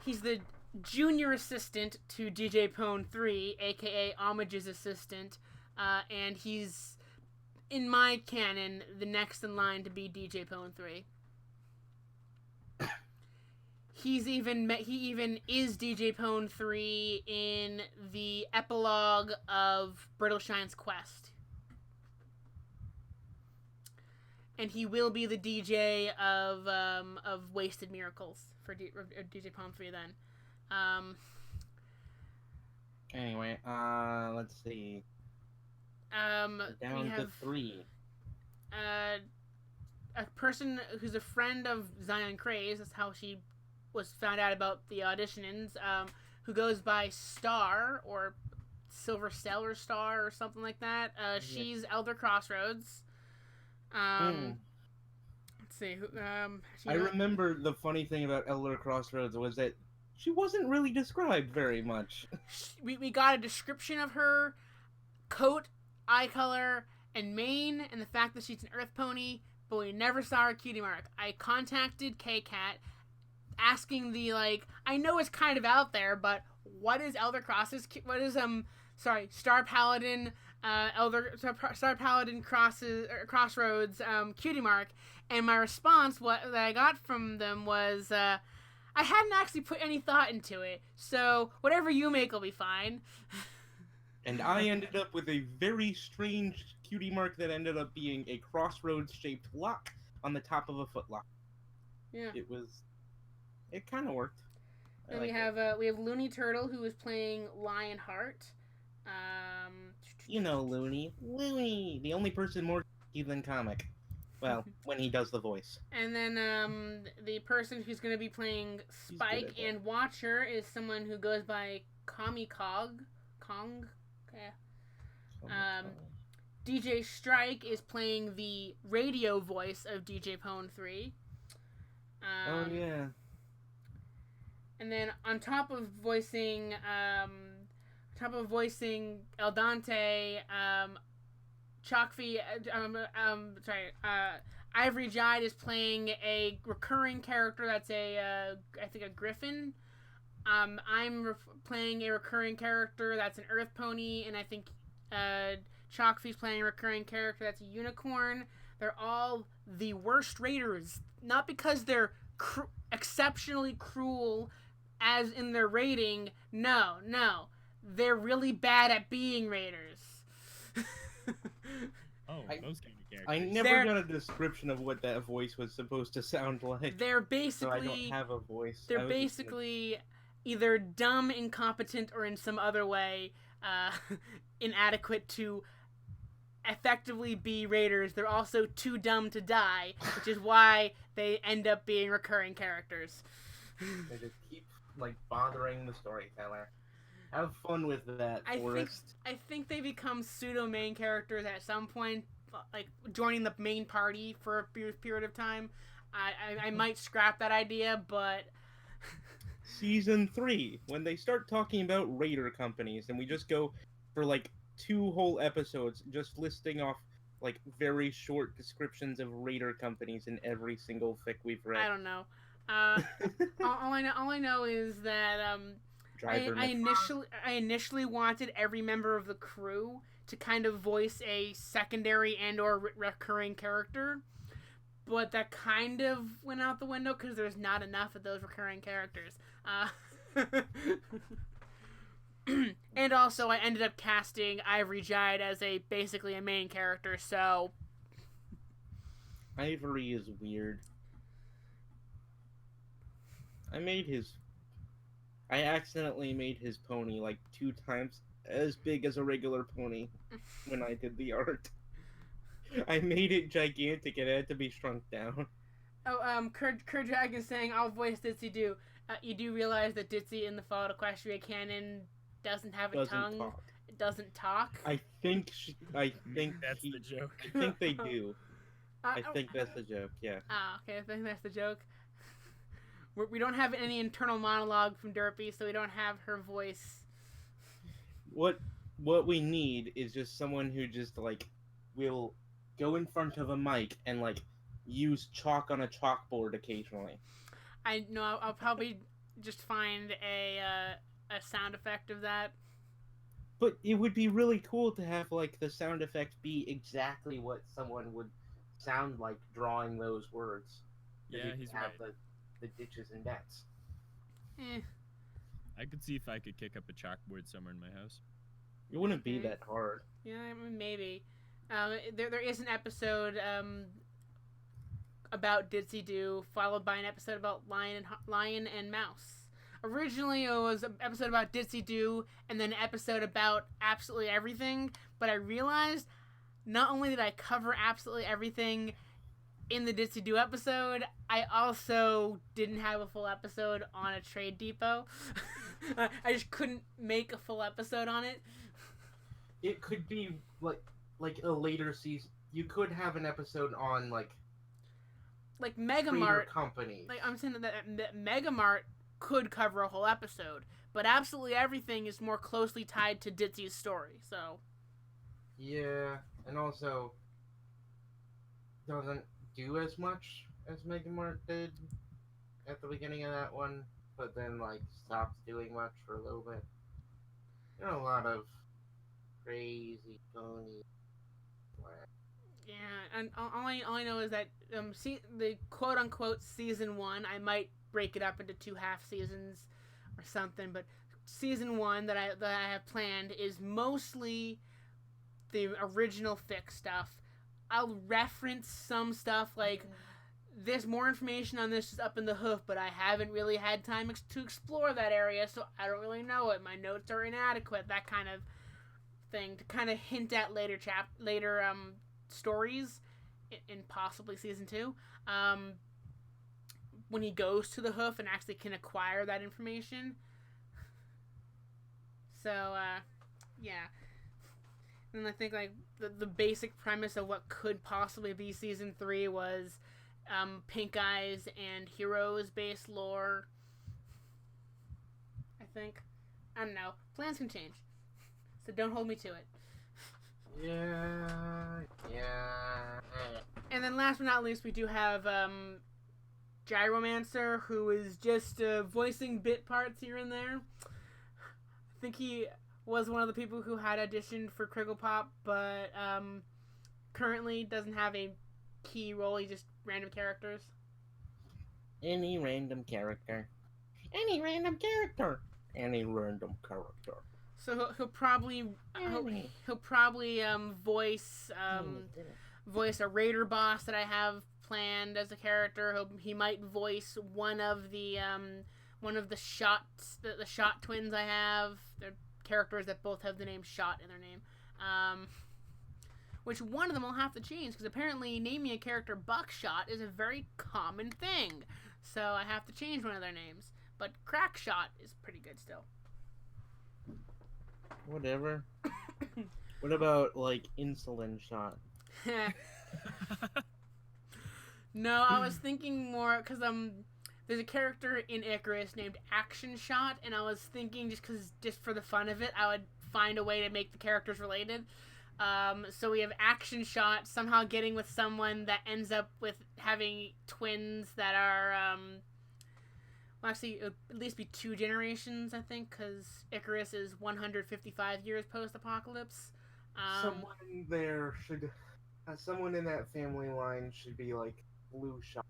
He's the junior assistant to DJ Pone 3, aka Homage's assistant, and he's, in my canon, the next in line to be DJ Pone 3. He even is DJ Pone 3 in the epilogue of Brittleshine's Quest. And he will be the DJ of Wasted Miracles for DJ Pone 3 then. Anyway, let's see. Down to 3. A person who's a friend of Zion Craze, that's how she was found out about the auditionings, who goes by Star, or Silver Stellar Star, or something like that. She's Elder Crossroads. Let's see. I remember the funny thing about Elder Crossroads was that she wasn't really described very much. We got a description of her, coat, eye color, and mane, and the fact that she's an earth pony, but we never saw her cutie mark. I contacted K-Cat, asking I know it's kind of out there, but what is Star Paladin, Star Paladin Crossroads cutie mark? And my response, that I got from them was, I hadn't actually put any thought into it, so whatever you make will be fine. And I ended up with a very strange cutie mark that ended up being a crossroads-shaped lock on the top of a footlock. Yeah. It kind of worked. Then we have Looney Turtle, who is playing Lionheart. You know Looney, the only person more than comic. Well, when he does the voice. And then the person who's going to be playing Spike and Watcher is someone who goes by Kong. Yeah. DJ Strike is playing the radio voice of DJ Pone 3. Oh yeah. And then on top of voicing El Dante, Ivory Jide is playing a recurring character that's I think a griffin. I'm playing a recurring character that's an earth pony, and I think Chalkfee's playing a recurring character that's a unicorn. They're all the worst raiders, not because they're exceptionally cruel as in their rating, no, they're really bad at being raiders. Oh, I- those kind of characters. I never They're- got a description of what that voice was supposed to sound like. They're So I don't basically have a voice. they're I was just gonna- basically either dumb, incompetent, or in some other way inadequate to effectively be raiders. They're also too dumb to die, which is why they end up being recurring characters. They just keep like bothering the storyteller. Have fun with that, Forrest. I think they become pseudo main characters at some point, like joining the main party for a period of time. I might scrap that idea, but Season 3, when they start talking about raider companies, and we just go for like 2 whole episodes just listing off like very short descriptions of raider companies in every single fic we've read. I don't know. All I know is that Driver I initially wanted every member of the crew to kind of voice a secondary and or recurring character, but that kind of went out the window because there's not enough of those recurring characters. And also, I ended up casting Ivory Jide as basically a main character, so Ivory is weird. I accidentally made his pony like 2 times as big as a regular pony when I did the art. I made it gigantic and it had to be shrunk down. Oh, Kerdrag is saying, I'll voice Ditsy Do. You do realize that Ditsy in the Fallout Equestria canon doesn't have a Doesn't tongue? talk. It doesn't talk? I think That's the joke. I think they do. I oh, think that's the joke, yeah. okay, I think that's the joke. We don't have any internal monologue from Derpy, so we don't have her voice. What we need is just someone who just like will go in front of a mic and like use chalk on a chalkboard occasionally. I know I'll probably just find a sound effect of that. But it would be really cool to have like the sound effect be exactly what someone would sound like drawing those words. Yeah, You he's have right. the ditches and debts. I could see if I could kick up a chalkboard somewhere in my house. It wouldn't be Okay. that hard. Yeah, I mean, maybe. There is an episode about Ditsy Do, followed by an episode about Lion and Mouse. Originally, it was an episode about Ditsy Do, and then an episode about absolutely everything. But I realized not only did I cover absolutely everything in the Ditsy Do episode, I also didn't have a full episode on a Trade Depot. I just couldn't make a full episode on it. It could be like a later season. You could have an episode on like Like trader Megamart, companies. like I'm saying that Megamart could cover a whole episode, but absolutely everything is more closely tied to Ditsy's story. So Yeah, and also doesn't do as much as Megamart did at the beginning of that one, but then like stops doing much for a little bit. There are a lot of crazy pony. yeah, and all I know is that the quote unquote season 1, I might break it up into 2 half seasons or something, but season 1 that I have planned is mostly the original fic stuff. I'll reference some stuff like there's more information on this up in the hoof, but I haven't really had time to explore that area, so I don't really know it. My notes are inadequate, that kind of thing, to kind of hint at later stories in possibly season 2. When he goes to the hoof and actually can acquire that information. So, yeah. And I think like the basic premise of what could possibly be season 3 was Pink Eyes and Heroes based lore. I think. I don't know. Plans can change. So don't hold me to it. Yeah. And then last but not least, we do have Gyromancer, who is just voicing bit parts here and there. I think he was one of the people who had auditioned for Krigglepop, but currently doesn't have a key role. He just random characters. Any random character. Any random character. Any random character. So he'll probably he'll probably voice a raider boss that I have planned as a character. He might voice one of the shots the shot twins I have. They're characters that both have the name Shot in their name. Which one of them will have to change because apparently naming a character Buckshot is a very common thing. So I have to change one of their names. But Crackshot is pretty good still. Whatever. What about, like, Insulin Shot? No, I was thinking more because there's a character in Icarus named Action Shot, and I was thinking just for the fun of it, I would find a way to make the characters related. So we have Action Shot somehow getting with someone that ends up with having twins that are well, actually, it would at least be 2 generations, I think, because Icarus is 155 years post-apocalypse. Someone in that family line should be, like, Blue Shot.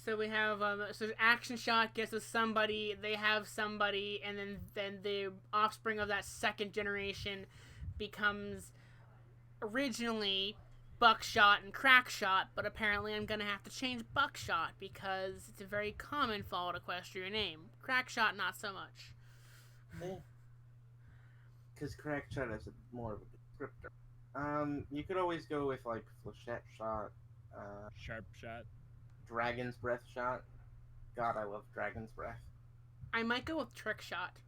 So we have, so Action Shot gets with somebody, they have somebody, and then the offspring of that second generation becomes originally Buckshot and Crackshot, but apparently I'm gonna have to change Buckshot because it's a very common Fallout Equestria name. Crackshot, not so much. Because Crackshot is more of a descriptor. You could always go with, like, Flechette Shot, Sharp Shot. Dragon's Breath Shot. God, I love Dragon's Breath. I might go with Trick Shot.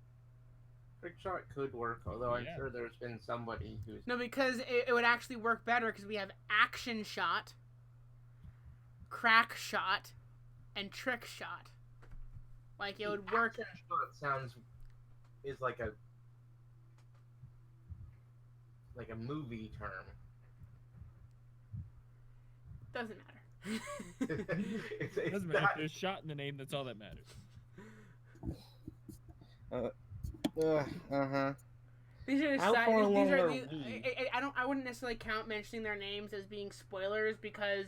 Trick Shot could work, although I'm sure there's been somebody who's... No, because it would actually work better because we have Action Shot, Crack Shot, and Trick Shot. Like, it would work... Action Shot is like a movie term. Doesn't matter. It doesn't matter. If there's Shot in the name, that's all that matters. These are How far along are we? I wouldn't necessarily count mentioning their names as being spoilers because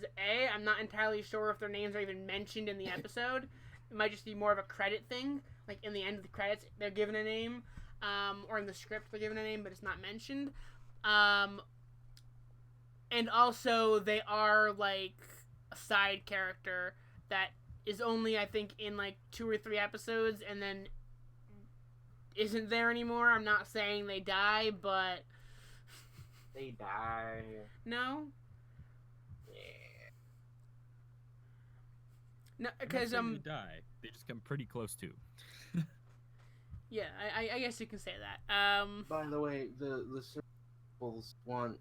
I'm not entirely sure if their names are even mentioned in the episode. It might just be more of a credit thing. Like in the end of the credits, they're given a name, or in the script they're given a name, but it's not mentioned. And also they are like a side character that is only I think in like 2 or 3 episodes and then isn't there anymore. I'm not saying they die, but they die. No. Yeah. No, because they die. They just come pretty close to. Yeah, I guess you can say that. By the way, the circles want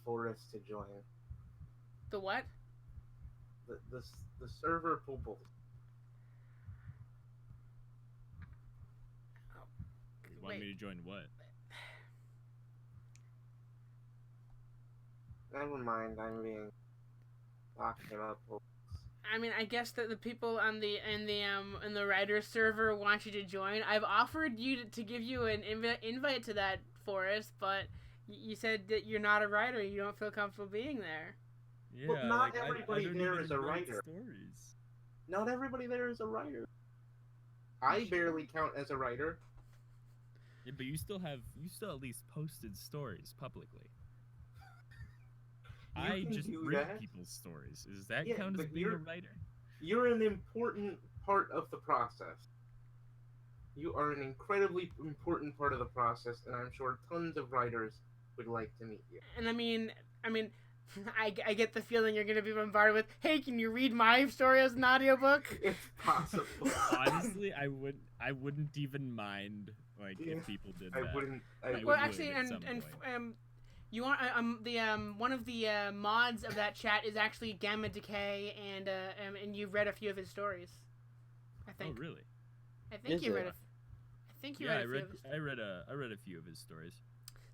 Forrest to join. The what? The server poobles. You want me to join what? Never mind, I'm being locked up. I mean, I guess that the people on in the writers server want you to join. I've offered you to give you an invite to that, Forrest, but you said that you're not a writer. You don't feel comfortable being there. Yeah, well, not everybody there is a writer. Stories. Not everybody there is a writer. I barely count as a writer. Yeah, but you still at least posted stories publicly. I just read people's stories. Does that count as being a writer? You're an important part of the process. You are an incredibly important part of the process, and I'm sure tons of writers would like to meet you. And I mean, I get the feeling you're going to be bombarded with, hey, can you read my story as an audiobook? It's possible. Honestly, I wouldn't even mind if people did that. I wouldn't. Well, actually, you want one of the mods of that chat is actually Gamma Decay, and you've read a few of his stories. I think. Oh, really? I think you read. I think you read a few of his stories. I read a few of his stories.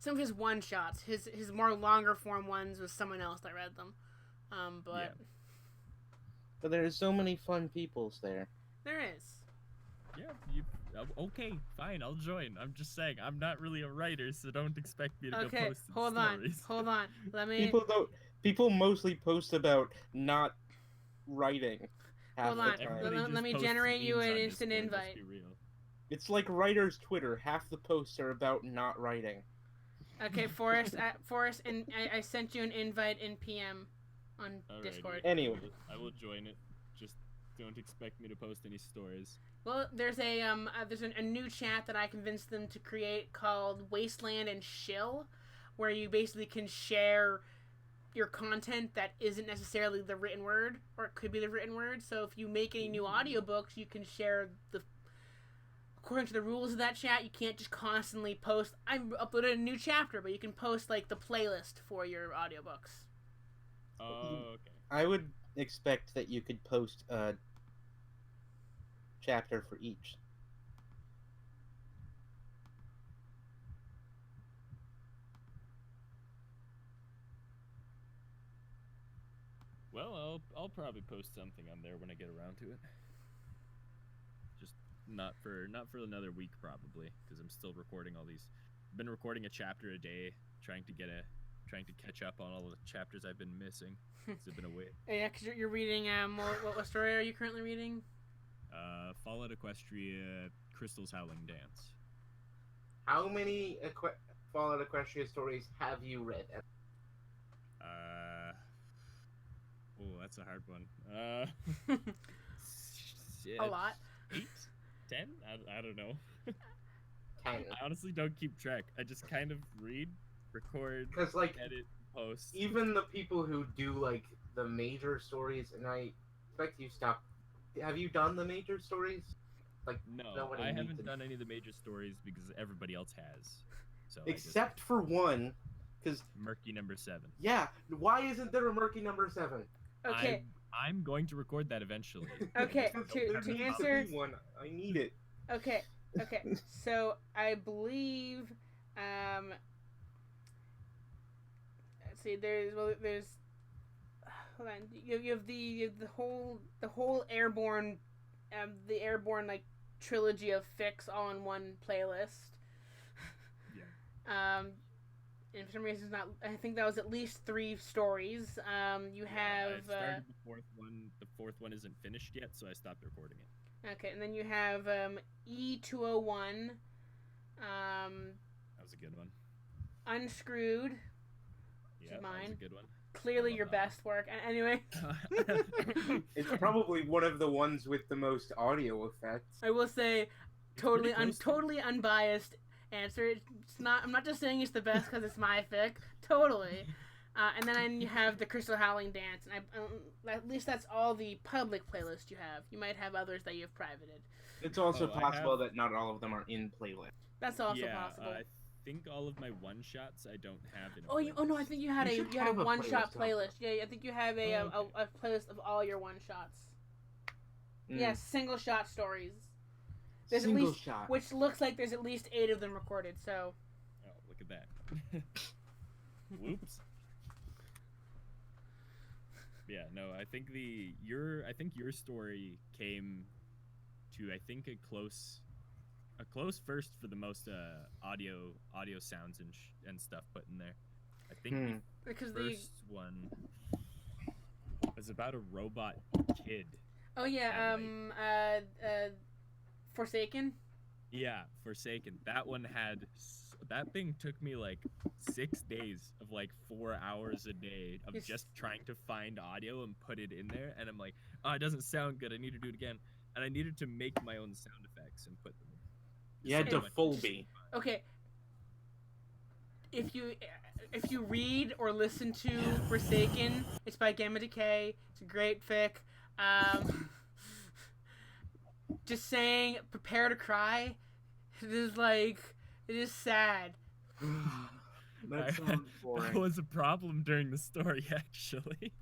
Some of his one shots, his more longer form ones was someone else that read them, But there's so many fun peoples there. There is. Yeah, okay, fine, I'll join. I'm just saying, I'm not really a writer, so don't expect me to go post stories. Hold on. Let me. People mostly post about not writing. half Hold the on. time. Everybody Let just me posts generate you memes an on instant Discord, let's invite. be real. It's like writer's Twitter. Half the posts are about not writing. Okay, Forrest, and I sent you an invite in PM on Alrighty. Discord. Anyway. I will join it. Just don't expect me to post any stories. Well, there's a new chat that I convinced them to create called Wasteland and Shill, where you basically can share your content that isn't necessarily the written word, or it could be the written word. So if you make any new audiobooks, you can share the. According to the rules of that chat, you can't just constantly post, I uploaded a new chapter, but you can post like the playlist for your audiobooks. Oh, okay. I would expect that you could post a chapter for each. Well, I'll probably post something on there when I get around to it. Just not for another week probably, because I'm still recording all these. I've been recording a chapter a day, trying to catch up on all the chapters I've been missing. It's been away. Yeah, because you're reading, what story are you currently reading? Fallout Equestria, Crystal's Howling Dance. How many Fallout Equestria stories have you read? Oh, that's a hard one. A lot. 8? 10? I don't know. 10. I honestly don't keep track. I just kind of read, record, Because, like, edit, post. even the people who do, like, the major stories, and I expect you stop. Have you done the major stories? Like, No, nobody I needs haven't to- done any of the major stories because everybody else has. So Except for one, because, Murky number 7. yeah, why isn't there a murky number 7? Okay. I'm going to record that eventually. Okay, Just to don't have answer- it. one. I need it. Okay. So I believe, let's see. There's hold on. You have the whole airborne, the airborne like trilogy of fics all in one playlist. Yeah. And for some reason, it's not. I think that was at least 3 stories. You have. I started the 4th one. The 4th one isn't finished yet, so I stopped recording it. Okay, and then you have E201. That was a good one. Unscrewed. Yeah, that was mine. a good one. Clearly I love your that best work. Anyway, It's probably one of the ones with the most audio effects. I will say, pretty close to- totally unbiased answer. It's not. I'm not just saying it's the best because it's my fic. Totally. And then you have the Crystal Howling Dance, and at least that's all the public playlist you have. You might have others that you've privated. It's also Oh, I possible have- that not all of them are in playlist. That's also yeah, possible. I think all of my one-shots I don't have in a Oh no! I think you had You a should have a one shot playlist, playlist. Yeah, I think you have a Oh, a playlist of all your one shots. Mm. Yes, single shot stories. There's Single at least, shot. which looks like there's at least 8 of them recorded. So Oh, look at that. Whoops. Yeah, no, I think your story came to a close first for the most audio sounds and stuff put in there. I think because the first one was about a robot kid. oh yeah, Forsaken. Yeah, Forsaken. That one that thing took me like 6 days of like 4 hours a day of Yes. just trying to find audio and put it in there. And I'm like, oh, it doesn't sound good. I need to do it again. And I needed to make my own sound effects and put them in. You had So to much- full be. Okay. If you read or listen to Forsaken, it's by Gamma Decay. It's a great fic. Just saying, prepare to cry. It is sad. That sounds boring. That was a problem during the story, actually.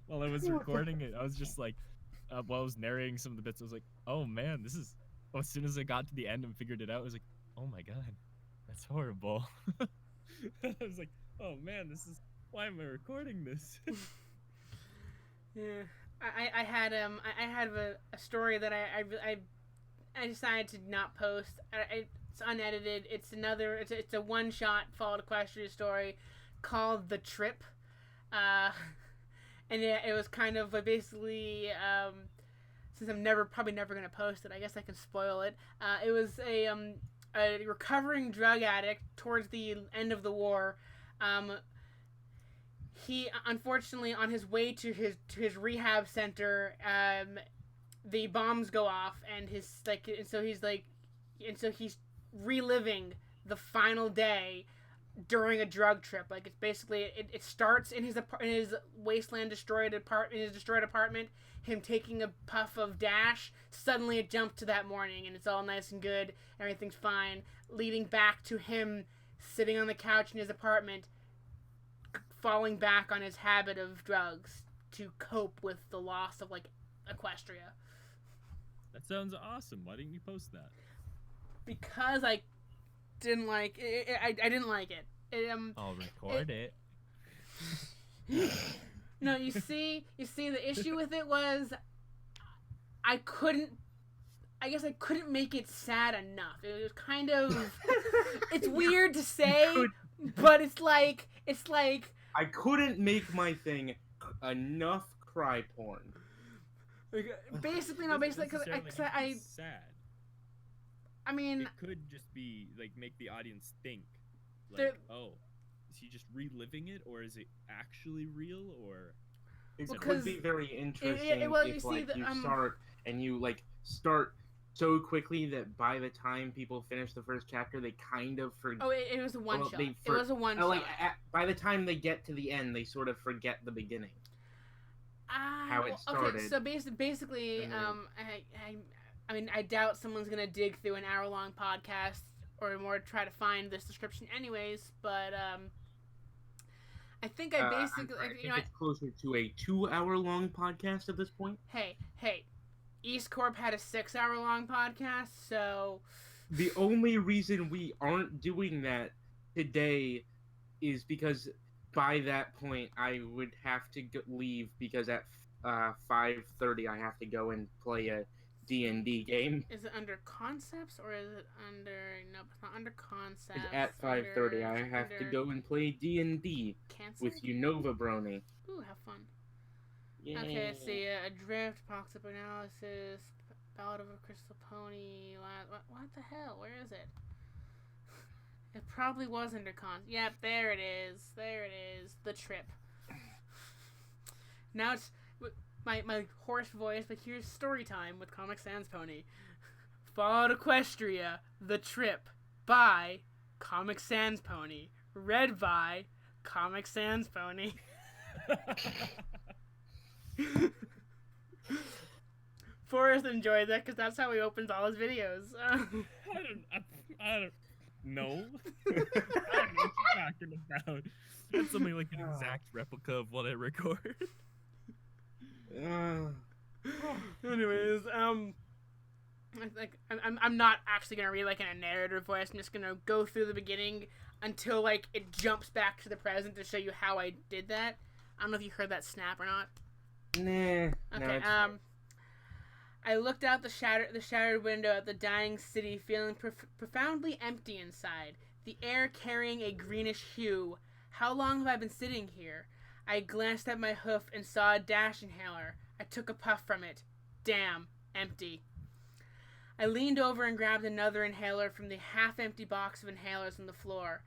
While I was recording it, I was just like, while I was narrating some of the bits, I was like, oh man, this is. As soon as I got to the end and figured it out, I was like, oh my god, that's horrible. I was like, oh man, this is. Why am I recording this? Yeah, I had a story that I decided to not post. It's unedited. It's a one shot Fallout Equestria story called The Trip, and yeah, it was kind of basically since I'm probably never gonna post it, I guess I can spoil it. It was a recovering drug addict towards the end of the war. He unfortunately, on his way to his rehab center, the bombs go off, and he's reliving the final day during a drug trip. Like, it's basically it starts in his wasteland destroyed apartment, him taking a puff of dash. Suddenly it jumps to that morning, and it's all nice and good, everything's fine, leading back to him sitting on the couch in his apartment, falling back on his habit of drugs to cope with the loss of, like, Equestria. That sounds awesome. Why didn't you post that? Because I didn't like it. I didn't like it. I'll record it. No, you see, the issue with it was I guess I couldn't make it sad enough. It was kind of, it's weird to say, but it's like I couldn't make my thing enough cry porn. Basically, because I sad. I mean, it could just be like make the audience think, like, oh, is he just reliving it, or is it actually real, or? It would be very interesting if you start and you start so quickly that by the time people finish the first chapter, they kind of forget. Oh, it was a one shot. It was a one shot. By the time they get to the end, they sort of forget the beginning. How it started. Okay, so basically, I mean, I doubt someone's gonna dig through an hour-long podcast or more to try to find this description, anyways. But I think I basically, I think it's closer to a 2-hour-long podcast at this point. Hey, East Corp had a 6-hour-long podcast, so the only reason we aren't doing that today is because by that point I would have to leave, because at 5:30 I have to go and play a D&D game. Is it under concepts or is it under? No, it's not under concepts. It's at 5:30. I have to go and play D&D with Unova Brony. Ooh, have fun. Yay. Okay, let's see. Adrift, Poxup Analysis, Ballad of a Crystal Pony. What the hell? Where is it? It probably was under Yep, there it is. The Trip. Now it's my hoarse voice, but here's story time with Comic Sans Pony. Fallout Equestria, The Trip, by Comic Sans Pony. Read by Comic Sans Pony. Forrest enjoyed that because that's how he opens all his videos. I don't know. I don't know what you're talking about. That's something like an exact replica of what I record. Anyways, I'm not actually gonna read like in a narrative voice. I'm just gonna go through the beginning until like it jumps back to the present to show you how I did that. I don't know if you heard that snap or not. Nah. Okay. I looked out the shattered window at the dying city, feeling profoundly empty inside. The air carrying a greenish hue. How long have I been sitting here? I glanced at my hoof and saw a dash inhaler. I took a puff from it. Damn, empty. I leaned over and grabbed another inhaler from the half-empty box of inhalers on the floor.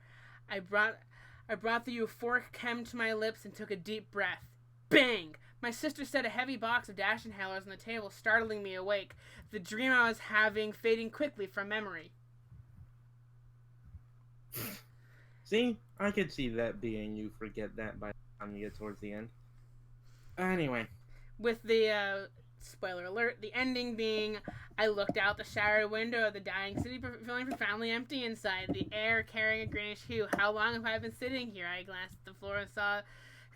I brought the euphoric chem to my lips and took a deep breath. Bang! My sister set a heavy box of dash inhalers on the table, startling me awake. The dream I was having fading quickly from memory. See? I could see that being you forget that by the time you get towards the end. Anyway. With the, spoiler alert, the ending being, I looked out the shattered window of the dying city, feeling profoundly empty inside, the air carrying a greenish hue. How long have I been sitting here? I glanced at the floor and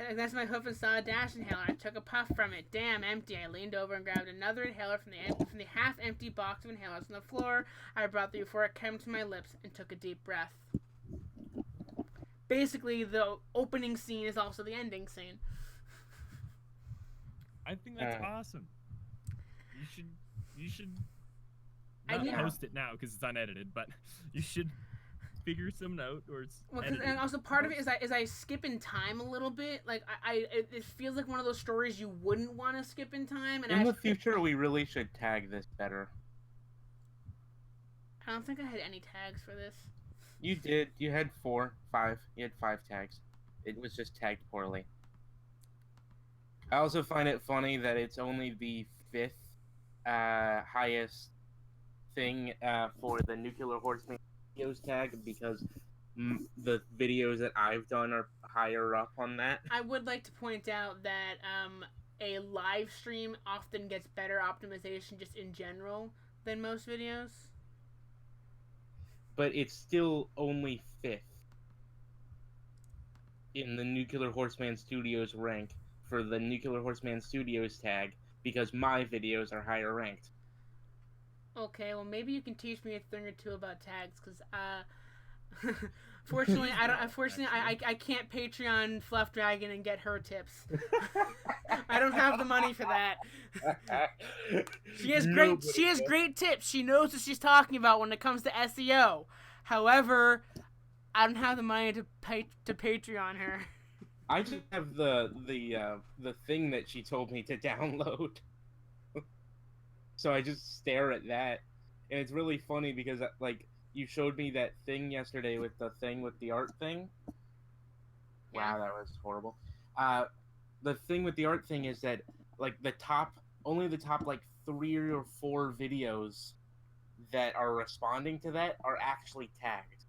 I glanced at my hoof and saw a dash inhaler. I took a puff from it. Damn, empty. I leaned over and grabbed another inhaler from the half-empty box of inhalers on the floor. I brought the euphoric chem to my lips and took a deep breath. Basically, the opening scene is also the ending scene. I think that's awesome. You should not post it now because it's unedited, but you should figure something out, or it's Well, edited. and also part of it is I skip in time a little bit. Like it feels like one of those stories you wouldn't want to skip in time. And In the future, we really should tag this better. I don't think I had any tags for this. You did. You had 4, 5. You had 5 tags. It was just tagged poorly. I also find it funny that it's only the 5th highest thing for the Nuclear Horseman videos tag, because the videos that I've done are higher up on that. I would like to point out that a live stream often gets better optimization just in general than most videos. But it's still only 5th in the Nuclear Horseman Studios rank for the Nuclear Horseman Studios tag, because my videos are higher ranked. Okay, well maybe you can teach me a thing or two about tags, because fortunately I don't. Unfortunately, I can't Patreon Fluff Dragon and get her tips. I don't have the money for that. She has great tips. She knows what she's talking about when it comes to SEO. However, I don't have the money to Patreon her. I just have the thing that she told me to download. So I just stare at that, and it's really funny because like you showed me that thing yesterday with the thing with the art thing. Yeah. Wow, that was horrible. The thing with the art thing is that like only the top like 3 or 4 videos that are responding to that are actually tagged.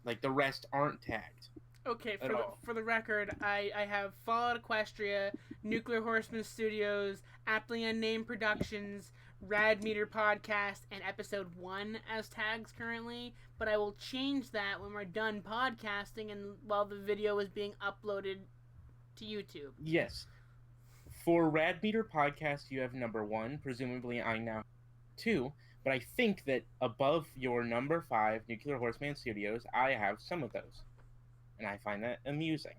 Like the rest aren't tagged. Okay, At all. for the record, I have Fallout Equestria, Nuclear Horseman Studios, Aptly Unnamed Productions, Rad Meter Podcast, and Episode 1 as tags currently, but I will change that when we're done podcasting and while the video is being uploaded to YouTube. Yes. For Rad Meter Podcast, you have number 1. Presumably, I now 2. But I think that above your number 5, Nuclear Horseman Studios, I have some of those. And I find that amusing.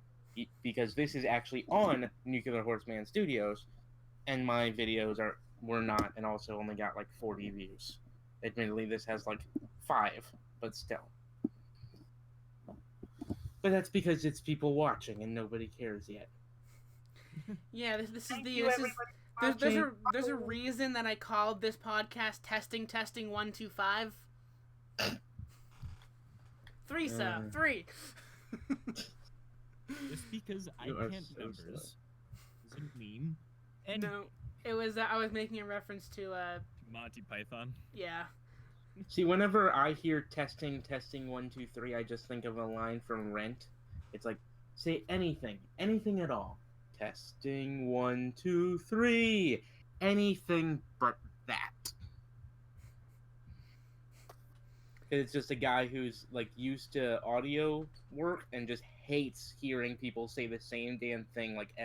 Because this is actually on Nuclear Horseman Studios, and my videos were not, and also only got like 40 views. Admittedly, this has like 5, but still. But that's because it's people watching, and nobody cares yet. Yeah, there's a reason that I called this podcast Testing 125. 3 sub 3. Just because I You are can't so numbers doesn't mean anything. No, it was I was making a reference to Monty Python. yeah. See, whenever I hear testing 1, 2, 3, I just think of a line from Rent. It's like, say anything at all. Testing 1, 2, 3. Anything but that. It's just a guy who's like used to audio work and just hates hearing people say the same damn thing like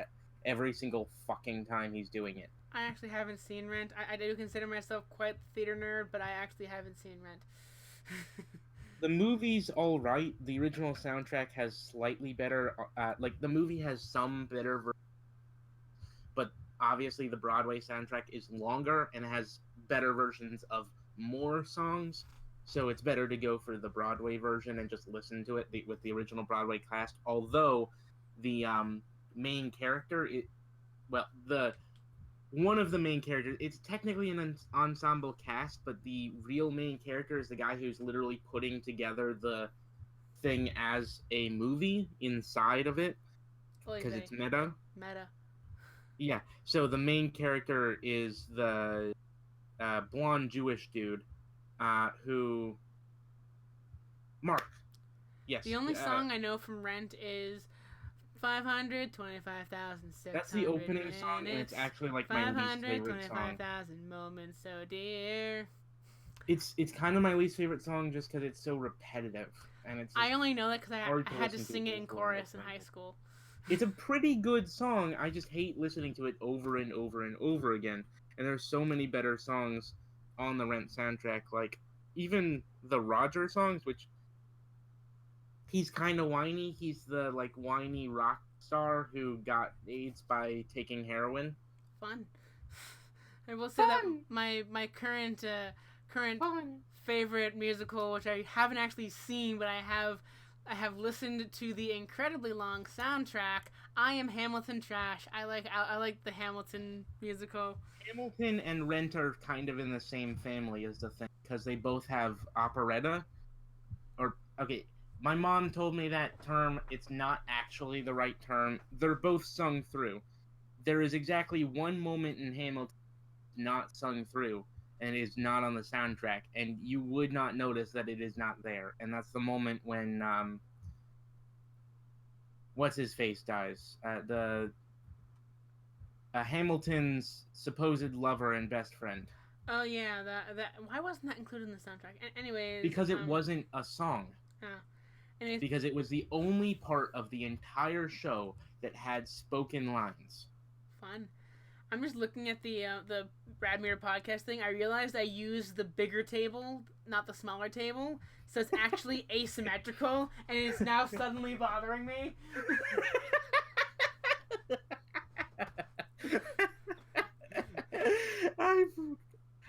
every single fucking time he's doing it. I actually haven't seen Rent. I do consider myself quite the theater nerd, but I actually haven't seen Rent. The movie's all right. The original soundtrack has slightly better. Like the movie has some better, but obviously the Broadway soundtrack is longer and has better versions of more songs. So it's better to go for the Broadway version and just listen to it with the original Broadway cast. Although the main character, one of the main characters, it's technically an ensemble cast, but the real main character is the guy who's literally putting together the thing as a movie inside of it, because it's meta. Meta. Yeah, so the main character is the blonde Jewish dude, who... Mark. Yes. The only song I know from Rent is 525,600. That's the opening song, and it's actually like my least favorite song. 525,000 moments so dear. It's kind of my least favorite song just because it's so repetitive, and it's. I only know that because I had to listen to sing it in over and chorus in over high again. school. It's a pretty good song. I just hate listening to it over and over and over again. And there's so many better songs on the Rent soundtrack, like even the Roger songs, which he's kind of whiny. He's the like whiny rock star who got AIDS by taking heroin. Fun. I will say that my current favorite musical, which I haven't actually seen, but I have listened to the incredibly long soundtrack. I Am Hamilton Trash. I like the Hamilton musical. Hamilton and Rent are kind of in the same family as the thing, because they both have operetta. Okay, my mom told me that term. It's not actually the right term. They're both sung through. There is exactly one moment in Hamilton not sung through, and it is not on the soundtrack, and you would not notice that it is not there. And that's the moment when what's his face dies. Hamilton's supposed lover and best friend. Oh yeah, that why wasn't that included in the soundtrack? Anyways, Because it wasn't a song. Anyways, Because it was the only part of the entire show that had spoken lines. Fun. I'm just looking at the Radmere podcast thing. I realized I used the bigger table, not the smaller table, so it's actually asymmetrical, and it's now suddenly bothering me.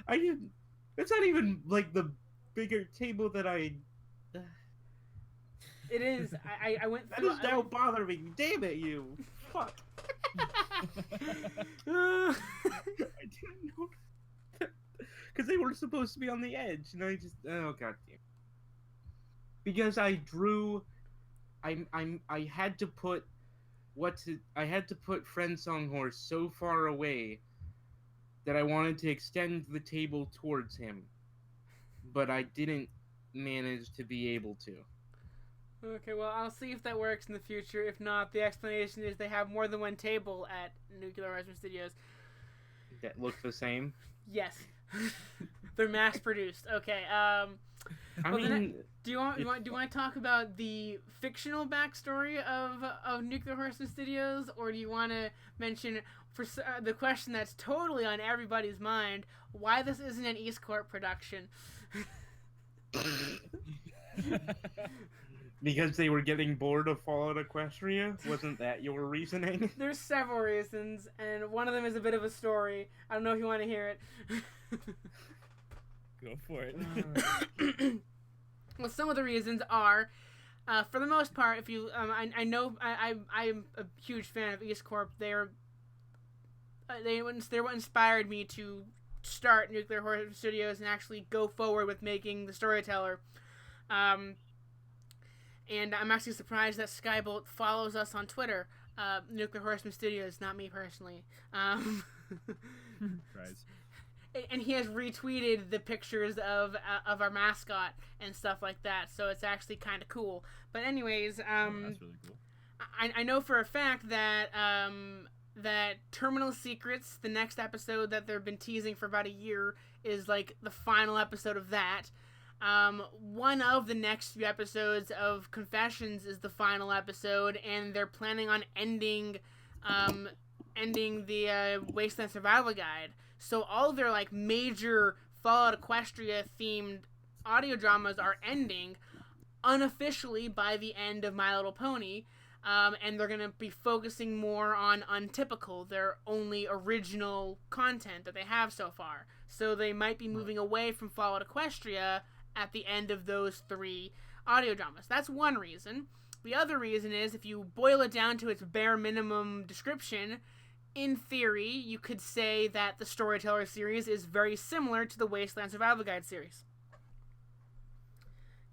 I didn't. It's not even like the bigger table that I. It is. I went That through. is now bothering me. Damn it, you. Fuck. I didn't know. Because they were supposed to be on the edge, and I just. Oh, god damn. Because I drew. I had to put. I had to put Friend Song Horse so far away that I wanted to extend the table towards him. But I didn't manage to be able to. Okay, well, I'll see if that works in the future. If not, the explanation is they have more than one table at Nuclear Horseman Studios. That look the same? Yes. They're mass produced. Okay, do you want to talk about the fictional backstory of Nuclear Horseman Studios, or do you want to mention the question that's totally on everybody's mind, why this isn't an East Corp production? Because they were getting bored of Fallout Equestria? Wasn't that your reasoning? There's several reasons, and one of them is a bit of a story. I don't know if you want to hear it. Go for it. Well, some of the reasons are, for the most part, if you, I know I'm a huge fan of East Corp. They what inspired me to start Nuclear Horseman Studios and actually go forward with making The Storyteller. And I'm actually surprised that Skybolt follows us on Twitter. Nuclear Horseman Studios, not me personally. Surprise. And he has retweeted the pictures of our mascot and stuff like that, so it's actually kind of cool. But anyways, That's really cool. I know for a fact that that Terminal Secrets, the next episode that they've been teasing for about a year, is like the final episode of that. One of the next few episodes of Confessions is the final episode, and they're planning on ending the Wasteland Survival Guide. So all of their like major Fallout Equestria themed audio dramas are ending unofficially by the end of My Little Pony. And they're going to be focusing more on Untypical, their only original content that they have so far. So they might be moving away from Fallout Equestria at the end of those 3 audio dramas. That's one reason. The other reason is, if you boil it down to its bare minimum description, in theory, you could say that the Storyteller series is very similar to the Wasteland Survival Guide series.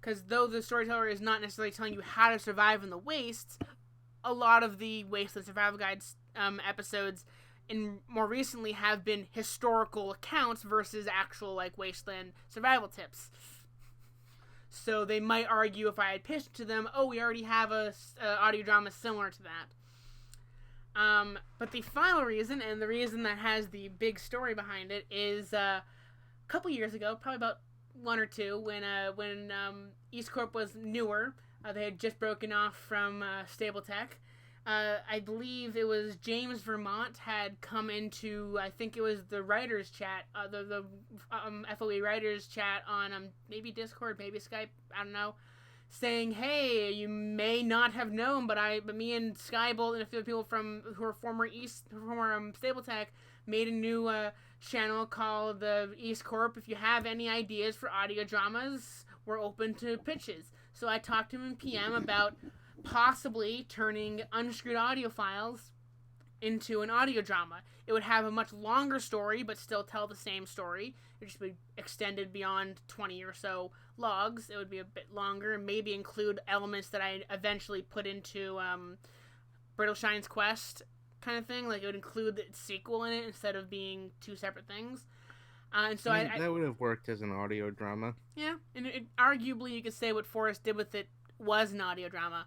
Because though the Storyteller is not necessarily telling you how to survive in the wastes, a lot of the Wasteland Survival Guide episodes more recently have been historical accounts versus actual like wasteland survival tips. So they might argue, if I had pitched to them, oh, we already have a audio drama similar to that. But the final reason, and the reason that has the big story behind it, is a couple years ago, probably about 1 or 2, when East Corp was newer. They had just broken off from Stapletech. I believe it was James Vermont had come into, I think it was the writers chat, the FOE writers chat on maybe Discord, maybe Skype, I don't know. saying, "Hey, you may not have known, but me and Skybolt and a few people who are former Stapletech made a new channel called the East Corp. If you have any ideas for audio dramas, we're open to pitches." So I talked to him in PM about possibly turning Unscrewed Audio Files into an audio drama. It would have a much longer story, but still tell the same story. It would just be extended beyond 20 or so logs. It would be a bit longer, and maybe include elements that I eventually put into Brittleshine's Quest kind of thing. Like, it would include the sequel in it instead of being two separate things. And so that would have worked as an audio drama. Yeah, and arguably you could say what Forrest did with it was an audio drama.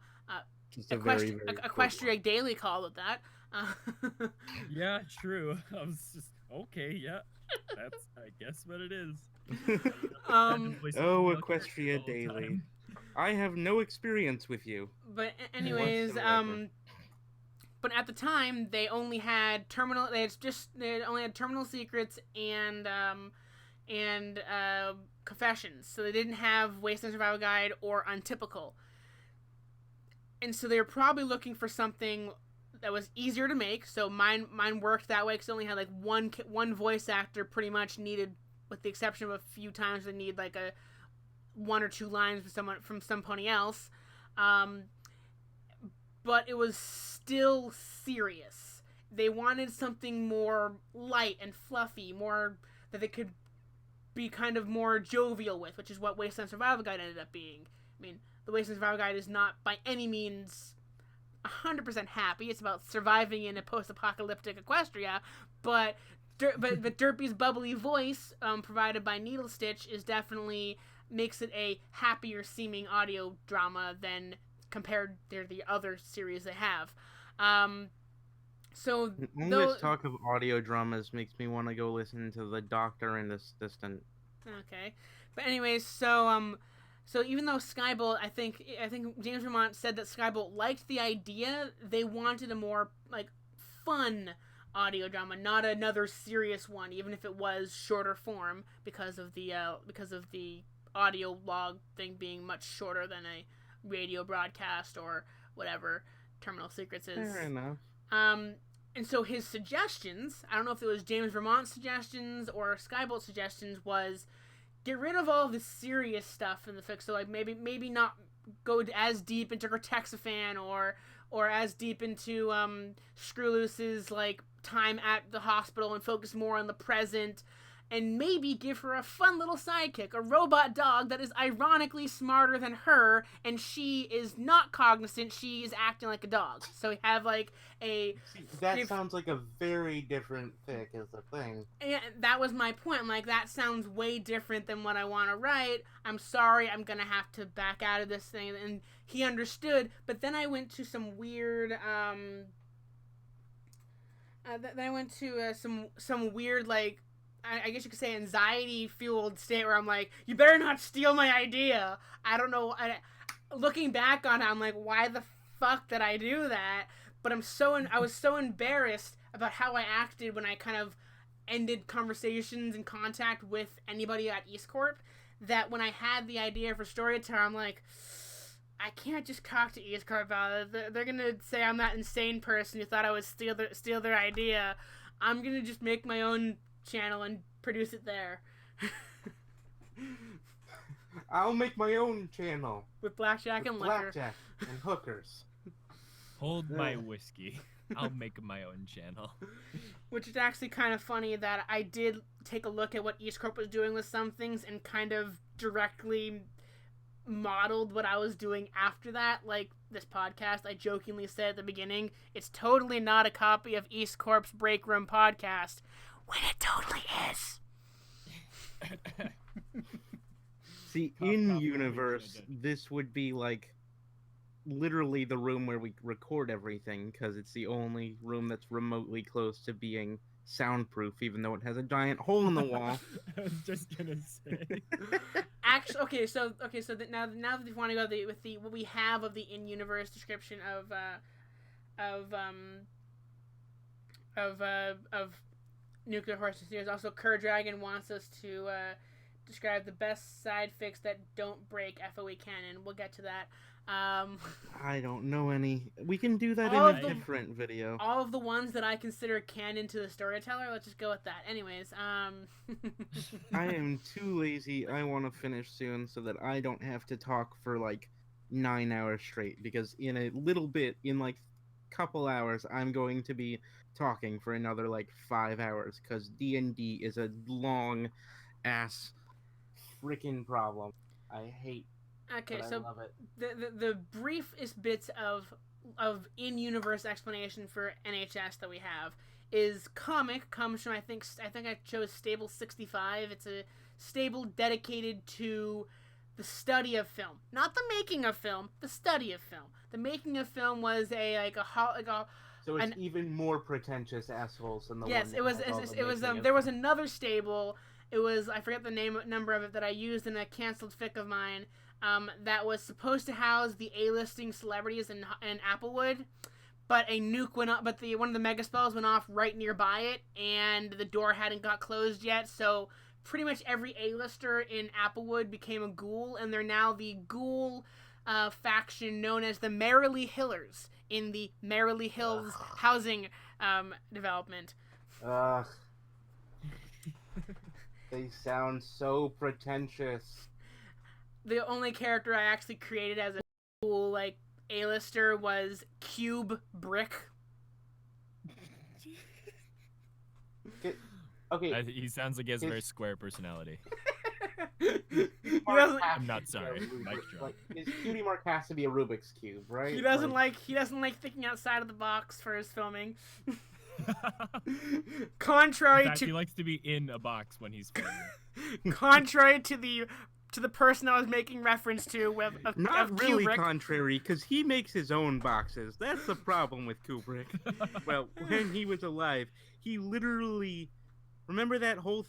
Equestria Daily called it that. Yeah, true. I was just okay. Yeah, that's I guess what it is. Equestria Daily. I have no experience with you. But anyways, but at the time they only had Terminal. They only had Terminal Secrets and Confessions. So they didn't have Wasteland Survival Guide or Untypical. And so they were probably looking for something that was easier to make. So mine worked that way because it only had like one voice actor pretty much needed, with the exception of a few times they need like a 1 or 2 lines from somebody else. But it was still serious. They wanted something more light and fluffy, more that they could be kind of more jovial with, which is what Wasteland Survival Guide ended up being. I mean, the Wasteland Survival Guide is not by any means 100% happy. It's about surviving in a post-apocalyptic Equestria, but Derpy's bubbly voice, provided by Needle Stitch, is definitely makes it a happier seeming audio drama than compared to the other series they have. So this talk of audio dramas makes me want to go listen to The Doctor and Assistant. Okay, but anyways, so even though Skybolt, I think James Vermont said that Skybolt liked the idea, they wanted a more like fun audio drama, not another serious one, even if it was shorter form because of the audio log thing being much shorter than a radio broadcast or whatever Terminal Secrets is. Fair enough. And so his suggestions, I don't know if it was James Vermont's suggestions or Skybolt's suggestions, was get rid of all the serious stuff in the fix. So like maybe not go as deep into Cortexiphan or as deep into Screwloose's like time at the hospital and focus more on the present, and maybe give her a fun little sidekick, a robot dog that is ironically smarter than her, and she is not cognizant, she is acting like a dog. So we have like that sounds like a very different fic is the thing. Yeah, that was my point. I'm like, that sounds way different than what I want to write. I'm sorry, I'm gonna have to back out of this thing. And he understood, but then I went to some weird some weird, like, I guess you could say anxiety-fueled state where I'm like, you better not steal my idea. I don't know. Looking back on it, I'm like, why the fuck did I do that? But I was so embarrassed about how I acted when I kind of ended conversations and contact with anybody at East Corp, that when I had the idea for Storyteller, I'm like, I can't just talk to East Corp about it. They're gonna say I'm that insane person who thought I would steal their idea. I'm gonna just make my own channel and produce it there. I'll make my own channel with blackjack and liquor. Blackjack and hookers. Hold my whiskey. I'll make my own channel. Which is actually kind of funny that I did take a look at what East Corp was doing with some things and kind of directly modeled what I was doing after that. Like this podcast, I jokingly said at the beginning, it's totally not a copy of East Corp's Break Room podcast, when it totally is. See, in universe, this would be like literally the room where we record everything, because it's the only room that's remotely close to being soundproof, even though it has a giant hole in the wall. I was just gonna say. Actually, okay, so now that you want to go with the what we have of the in-universe description of Nuclear Horseman Studios, also Kerr Dragon wants us to describe the best side fics that don't break FOE canon. We'll get to that. I don't know any. We can do that All in of a them- different video. All of the ones that I consider canon to the storyteller, let's just go with that. Anyways, I am too lazy. I want to finish soon so that I don't have to talk for like 9 hours straight. Because in a little bit, in like couple hours, I'm going to be talking for another like 5 hours. Because D&D is a long ass freaking problem. I hate. Okay, But so I love it. the briefest bits of in-universe explanation for NHS that we have is comic comes from I think I chose Stable 65. It's a stable dedicated to the study of film, not the making of film, the study of film. The making of film was So it's an- even more pretentious assholes than the yes, one. it was there was another stable. It was I forget the number of it that I used in a canceled fic of mine. That was supposed to house the A-listing celebrities in Applewood, but a nuke went up. But one of the mega spells went off right nearby it, and the door hadn't got closed yet. So pretty much every A-lister in Applewood became a ghoul, and they're now the ghoul faction known as the Merrily Hillers in the Merrily Hills housing development. Ugh. They sound so pretentious. The only character I actually created as a cool like A-lister was Cube Brick. Okay. He sounds like he has a very square personality. he doesn't. I'm not sorry. Mic drop. Like, his cutie mark has to be a Rubik's cube, right? He doesn't like thinking outside of the box for his filming. Contrary In fact, to he likes to be in a box when he's filming. contrary to the person I was making reference to Not of really Kubrick. contrary, because he makes his own boxes. That's the problem with Kubrick. Well, when he was alive, he literally... Remember that whole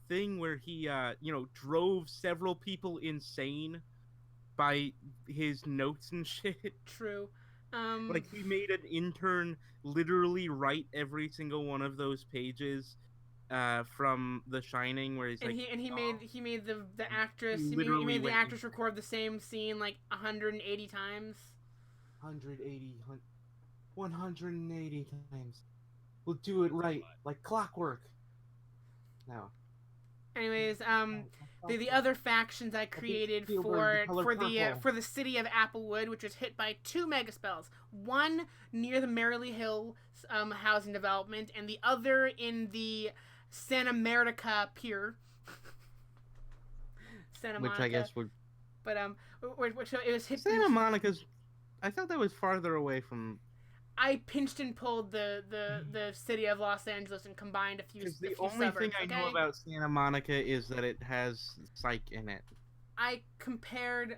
thing where he, drove several people insane by his notes and shit? True. Like, he made an intern literally write every single one of those pages from The Shining, where he's and like... he made the actress he Literally made the went- actress record the same scene like 180 times. 180 times. We'll do it right, like clockwork. No. Anyways, the other factions I created Spielberg, the color for purple. the city of Applewood, which was hit by 2 megaspells. One near the Merrily Hill housing development, and the other in the Santa Monica Pier. Santa Which Monica. I guess would... But so it was hit. Santa Monica's... I thought that was farther away from... I pinched and pulled the city of Los Angeles and combined a few. Because the few only suburbs, thing I know okay? about Santa Monica is that it has psych in it. I compared.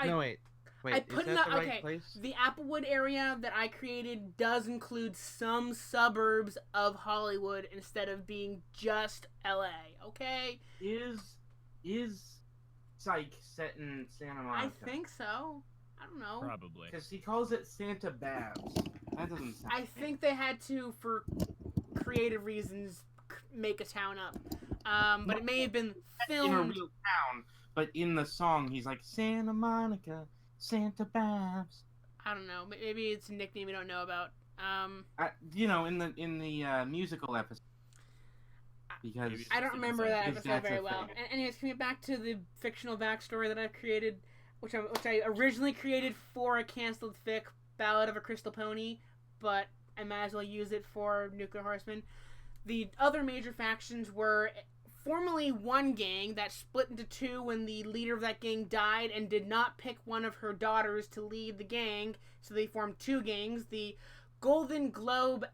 No, wait. I Is put that in the the, right okay. place? The Applewood area that I created does include some suburbs of Hollywood instead of being just LA. Okay, Is Psych set in Santa Monica? I think so. I don't know. Probably. Because he calls it Santa Babs. That doesn't sound. I think they had to, for creative reasons, make a town up. But it may have been in a filmed. real town, but in the song he's like Santa Monica, Santa Babs. I don't know. Maybe it's a nickname we don't know about. In the musical episode. Because Maybe I don't remember that Because episode that's very a well. thing. And anyways, coming back to the fictional backstory that I've created, which I originally created for a canceled fic, Ballad of a Crystal Pony, but I might as well use it for Nuclear Horseman. The other major factions were formerly one gang that split into 2 when the leader of that gang died and did not pick one of her daughters to lead the gang, so they formed 2 gangs. The Golden Globe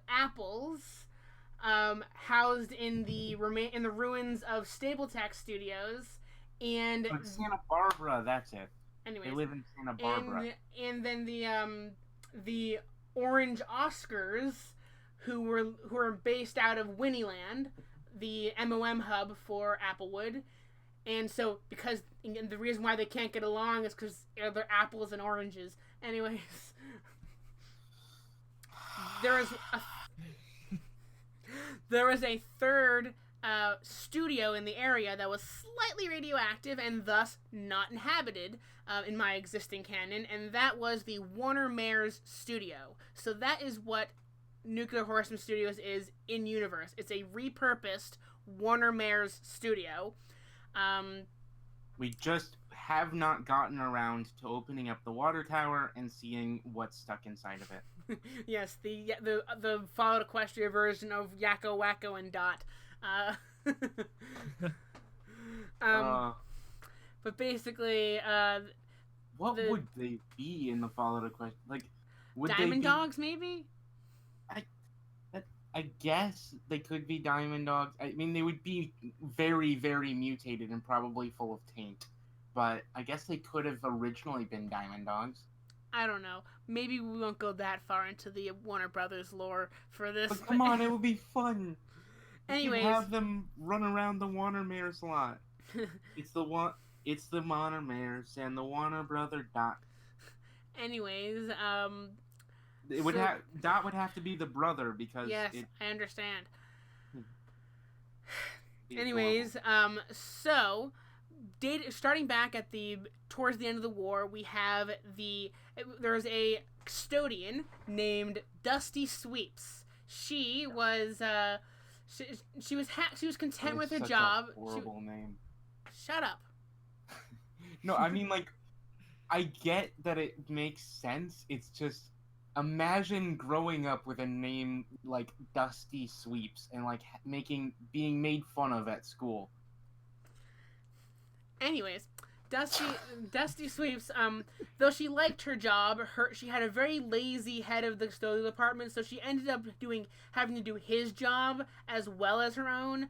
Apples, housed in the ruins of Stapletech Studios, and But Santa Barbara, that's it. anyways, They live in Santa Barbara. and then the Orange Oscars, who were based out of Winnieland, the MOM hub for Applewood. And so, because and the reason why they can't get along is because they're apples and oranges. Anyways, there was a third studio in the area that was slightly radioactive and thus not inhabited in my existing canon, and that was the Warner Mares studio. So that is what Nuclear Horseman Studios is in universe. It's a repurposed Warner Mares studio. We just have not gotten around to opening up the water tower and seeing what's stuck inside of it. Yes, the Fallout Equestria version of Yakko, Wacko, and Dot. But basically, what would they be in the Fallout Equestria? Like, would Diamond they be... Dogs, maybe? I guess they could be Diamond Dogs. I mean, they would be very, very mutated and probably full of taint. But I guess they could have originally been Diamond Dogs. I don't know. Maybe we won't go that far into the Warner Brothers lore for this. But come on, it would be fun. Anyways, have them run around the Warner Mares a lot. It's the Warner Mares and the Warner Brother Dot. Anyways, It would have Dot would have to be the brother because yes, I understand. It's Anyways, so starting back at towards the end of the war, we have there's a custodian named Dusty Sweeps. She was she was content with her such job. A horrible name. Shut up. No, I mean, like, I get that it makes sense. It's just, imagine growing up with a name like Dusty Sweeps and like being made fun of at school. Anyways, Dusty Sweeps, though she liked her job, she had a very lazy head of the custodial department, so she ended up having to do his job as well as her own,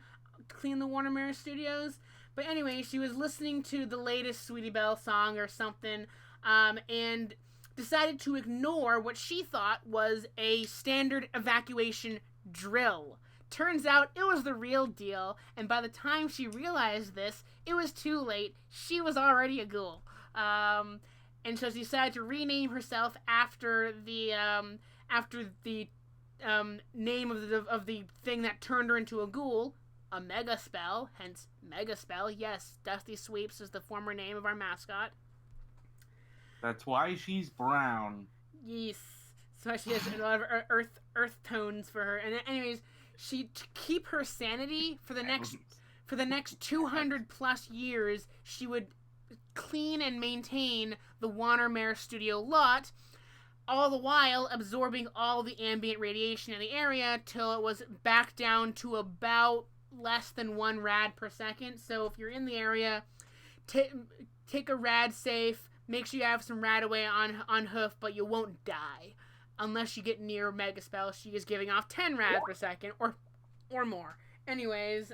clean the Warner Mares Studios. But anyway, she was listening to the latest Sweetie Belle song or something, and decided to ignore what she thought was a standard evacuation drill. Turns out it was the real deal, and by the time she realized this, it was too late. She was already a ghoul. And so she decided to rename herself after the name of the thing that turned her into a ghoul, a mega spell, hence mega spell. Yes, Dusty Sweeps is the former name of our mascot. That's why she's brown. Yes. So she has a lot of earth tones for her. And anyways, to keep her sanity for the next 200 plus years, she would clean and maintain the Warner Mares studio lot, all the while absorbing all the ambient radiation in the area till it was back down to about less than 1 rad per second. So if you're in the area, take a rad safe. Make sure you have some rad away on hoof, but you won't die. Unless you get near Mega Spell, she is giving off 10 rad per second or more. Anyways,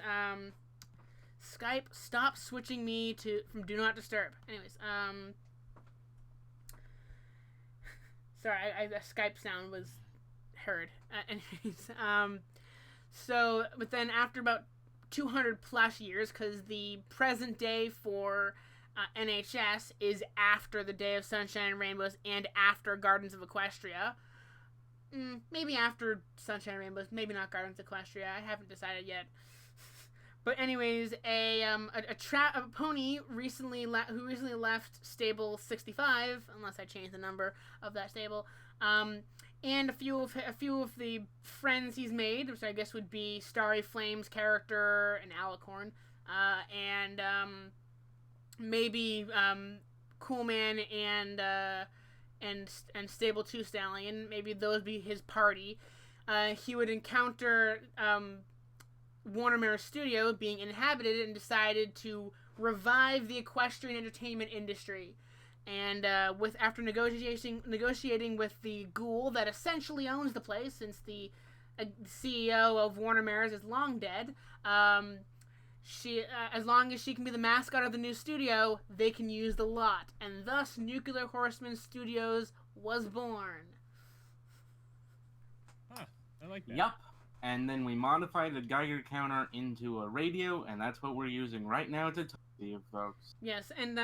Skype, stop switching me from Do Not Disturb. Anyways, sorry, the Skype sound was heard. But then after about 200 plus years, because the present day for NHS is after the Day of Sunshine and Rainbows and after Gardens of Equestria. Maybe after Sunshine and Rainbows, maybe not Gardens of Equestria. I haven't decided yet. But anyways, a pony who recently left stable 65, unless I change the number of that stable, and a few of the friends he's made, which I guess would be Starry Flame's character and Alicorn, and maybe Coolman and Stable 2 Stallion, maybe those be his party. He would encounter Warner Mares Studio being inhabited and decided to revive the equestrian entertainment industry. And after negotiating with the ghoul that essentially owns the place, since the CEO of Warner Mares is long dead, she, as long as she can be the mascot of the new studio, they can use the lot, and thus Nuclear Horseman Studios was born. Huh, I like that. Yup. And then we modified the Geiger counter into a radio, and that's what we're using right now to talk to you folks. Yes, and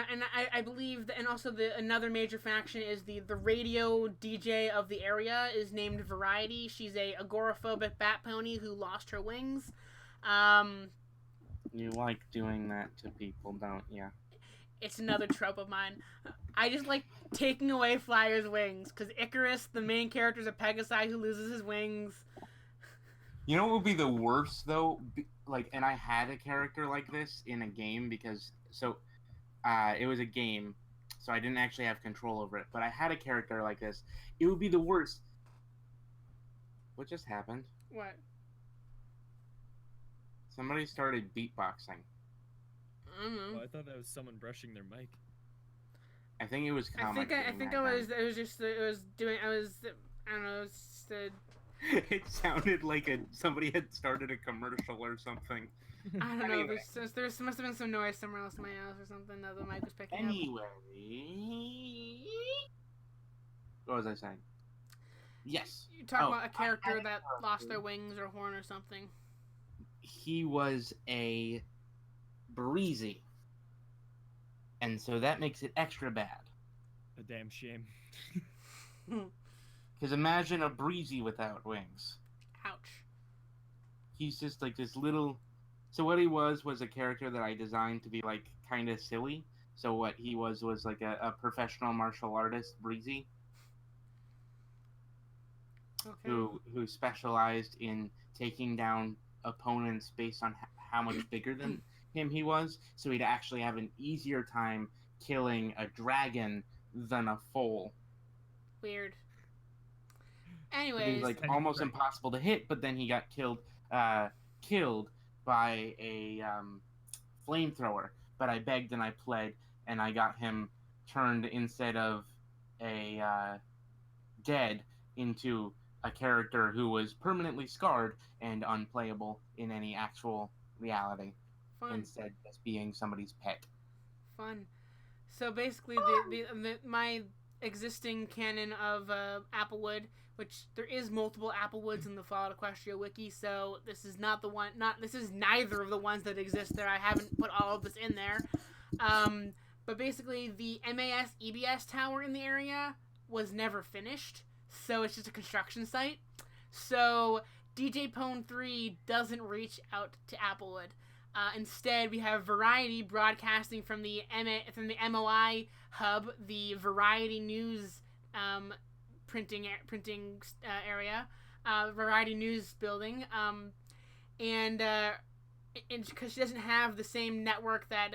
I believe that, and also another major faction is the radio DJ of the area is named Variety. She's a agoraphobic bat pony who lost her wings. You like doing that to people, don't you? It's another trope of mine. I just like taking away Flyer's wings because Icarus, the main character, is a Pegasi who loses his wings. You know what would be the worst though? And I had a character like this in a game because it was a game, so I didn't actually have control over it. But I had a character like this. It would be the worst. What just happened? What? Somebody started beatboxing. I don't know. Oh, I thought that was someone brushing their mic. I think it was I Comet. think I was. It was just. It was doing. I was. I don't know. It was just It sounded like somebody had started a commercial or something. I don't know. Anyway. There must have been some noise somewhere else in my house or something that the mic was picking up. Anyway, what was I saying? Yes. You talk about a I character had a that lost their character. wings or horn or something. He was a breezy, and so that makes it extra bad. A damn shame. Because imagine a breezy without wings. Ouch. He's just like this little. So what he was a character that I designed to be like kind of silly. So what he was like a professional martial artist, breezy, Okay. who specialized in taking down opponents based on how much bigger than him he was. So he'd actually have an easier time killing a dragon than a foal. Weird. He Anyways, was like Kind of almost correct. impossible to hit, but then he got killed by a flamethrower. But I begged and I pled, and I got him turned instead of a dead into a character who was permanently scarred and unplayable in any actual reality, fun. instead just being somebody's pet. Fun. So basically, my existing canon of Applewood, which there is multiple Applewoods in the Fallout Equestria wiki, so this is not the one. This is neither of the ones that exist there. I haven't put all of this in there. But basically, the MAS EBS tower in the area was never finished, so it's just a construction site. So DJ Pone 3 doesn't reach out to Applewood. Instead, we have Variety broadcasting from the MOI hub, the Variety News printing area, Variety News building, and because she doesn't have the same network that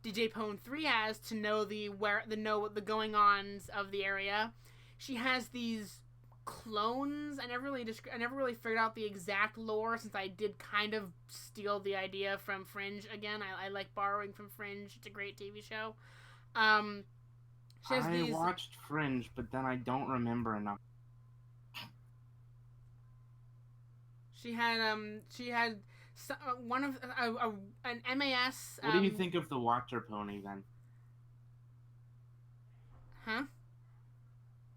DJ Pone 3 has to know the going ons of the area, she has these clones. I never really figured out the exact lore, since I did kind of steal the idea from Fringe again. I like borrowing from Fringe. It's a great TV show. She has I watched Fringe, but then I don't remember enough. She had one of an MAS. What do you think of the Watcher Pony then? Huh?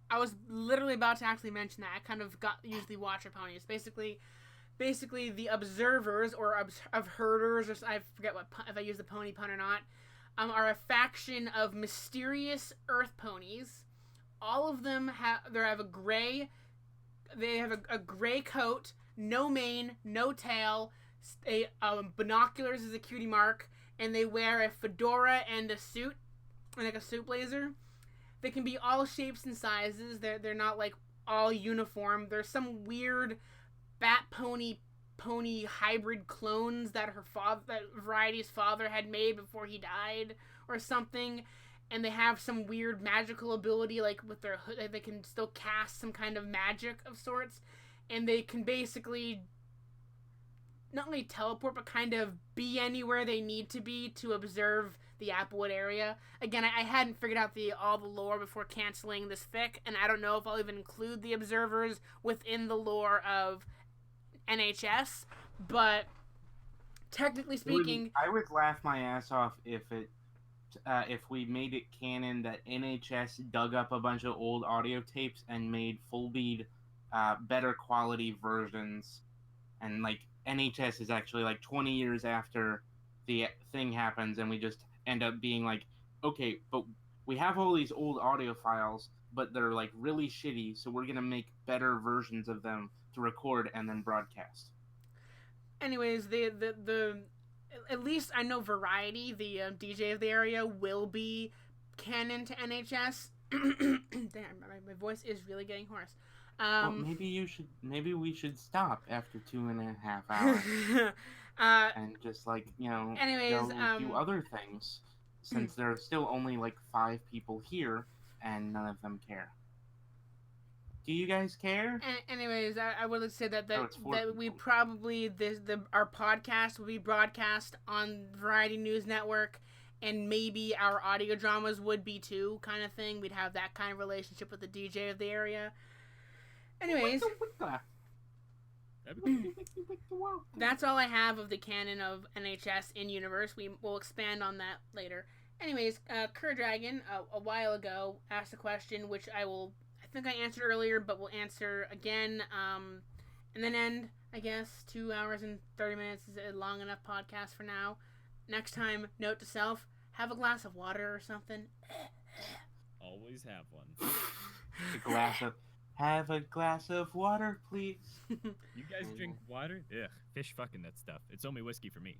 I was literally about to actually mention that. I kind of used the Watcher ponies. Basically the observers or of herders, or I forget if I use the pony pun or not, are a faction of mysterious earth ponies. All of them have a gray. They have a gray coat, no mane, no tail, binoculars as a cutie mark, and they wear a fedora and a suit, like a suit blazer. They can be all shapes and sizes. They're not like all uniform. There's some weird bat pony hybrid clones that Variety's father had made before he died or something, and they have some weird magical ability, like with their hood, they can still cast some kind of magic of sorts, and they can basically not only teleport but kind of be anywhere they need to be to observe the Applewood area. Again, I hadn't figured out all the lore before canceling this fic, and I don't know if I'll even include the observers within the lore of NHS, but technically speaking, I would laugh my ass off if we made it canon that NHS dug up a bunch of old audio tapes and made full bead, better quality versions, and like NHS is actually like 20 years after the thing happens, and we just end up being like, okay, but we have all these old audio files, but they're like really shitty, so we're gonna make better versions of them to record and then broadcast. anyways, at least I know Variety, the DJ of the area, will be canon to NHS. Damn, my voice is really getting hoarse. Well, maybe we should stop after 2.5 hours and just anyways, go do other things, since there are still only 5 people here and none of them care. Do you guys care? Anyways, I would say that we people. probably our podcast will be broadcast on Variety News Network, and maybe our audio dramas would be too, kind of thing. We'd have that kind of relationship with the DJ of the area. Anyways, that's all I have of the canon of NHS in universe. We will expand on that later. Anyways, Kerr Dragon a while ago asked a question which I think I answered earlier, but we'll answer again, and then end. I guess 2 hours and 30 minutes is a long enough podcast for now. Next time, note to self: have a glass of water or something. Always have one. Have a glass of water, please. You guys drink water? Ugh, fish fucking that stuff. It's only whiskey for me.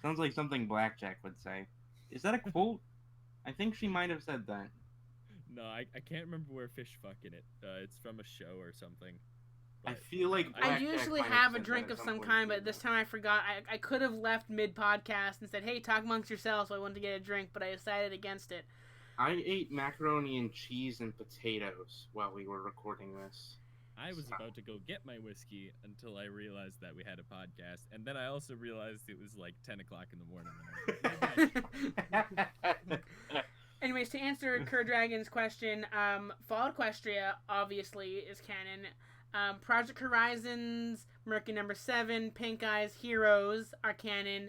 Sounds like something Blackjack would say. Is that a quote? I think she might have said that. No, I can't remember where fish fucking it. It's from a show or something. I feel like I usually have a drink of some kind, but this time I forgot. I could have left mid-podcast and said, hey, talk amongst yourselves, so I wanted to get a drink, but I decided against it. I ate macaroni and cheese and potatoes while we were recording this. I was about to go get my whiskey until I realized that we had a podcast, and then I also realized it was 10 o'clock in the morning. Anyways, to answer Kerr Dragon's question, Fallout Equestria obviously is canon. Project Horizons, Mercury Number 7, Pink Eyes, Heroes are canon.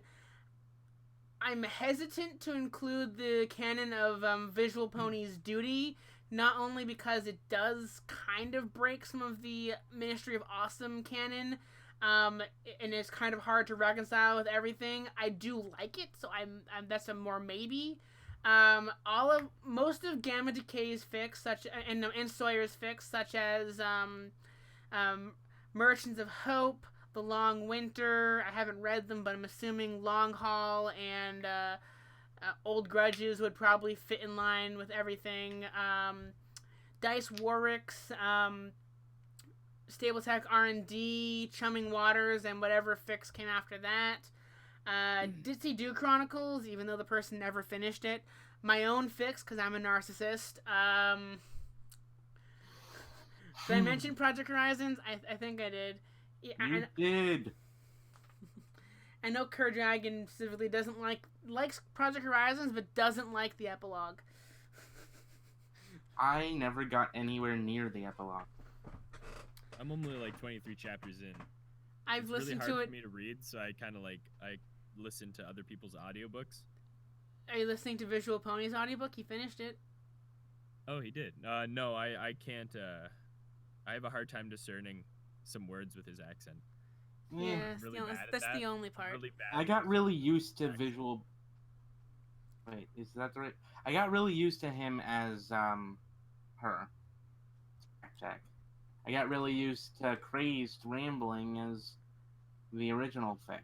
I'm hesitant to include the canon of Visual Pony's Duty, not only because it does kind of break some of the Ministry of Awesome canon, and it's kind of hard to reconcile with everything. I do like it, so I'm that's a more maybe. Most of Gamma Decay's fics, and Sawyer's fics, such as Merchants of Hope, The Long Winter. I haven't read them, but I'm assuming Long Haul and Old Grudges would probably fit in line with everything. Dice Warwick's Stable Tech R&D, Chumming Waters, and whatever fics came after that. Ditsy Do Chronicles, even though the person never finished it. My own fics, because I'm a narcissist. Did I mention Project Horizons? I think I did. Yeah, you did. I know Kerr Dragon specifically likes Project Horizons, but doesn't like the epilogue. I never got anywhere near the epilogue. I'm only 23 chapters in. I've listened to it. It's really hard for me to read, so I kind of I listen to other people's audiobooks. Are you listening to Visual Pony's audiobook? He finished it. Oh, he did. No, I can't. I have a hard time discerning some words with his accent. Yeah, really that's the only part. Really bad. I got really used to visual. Wait, is that the right? I got really used to him as her. Jack. I got really used to Crazed Rambling as the original fic.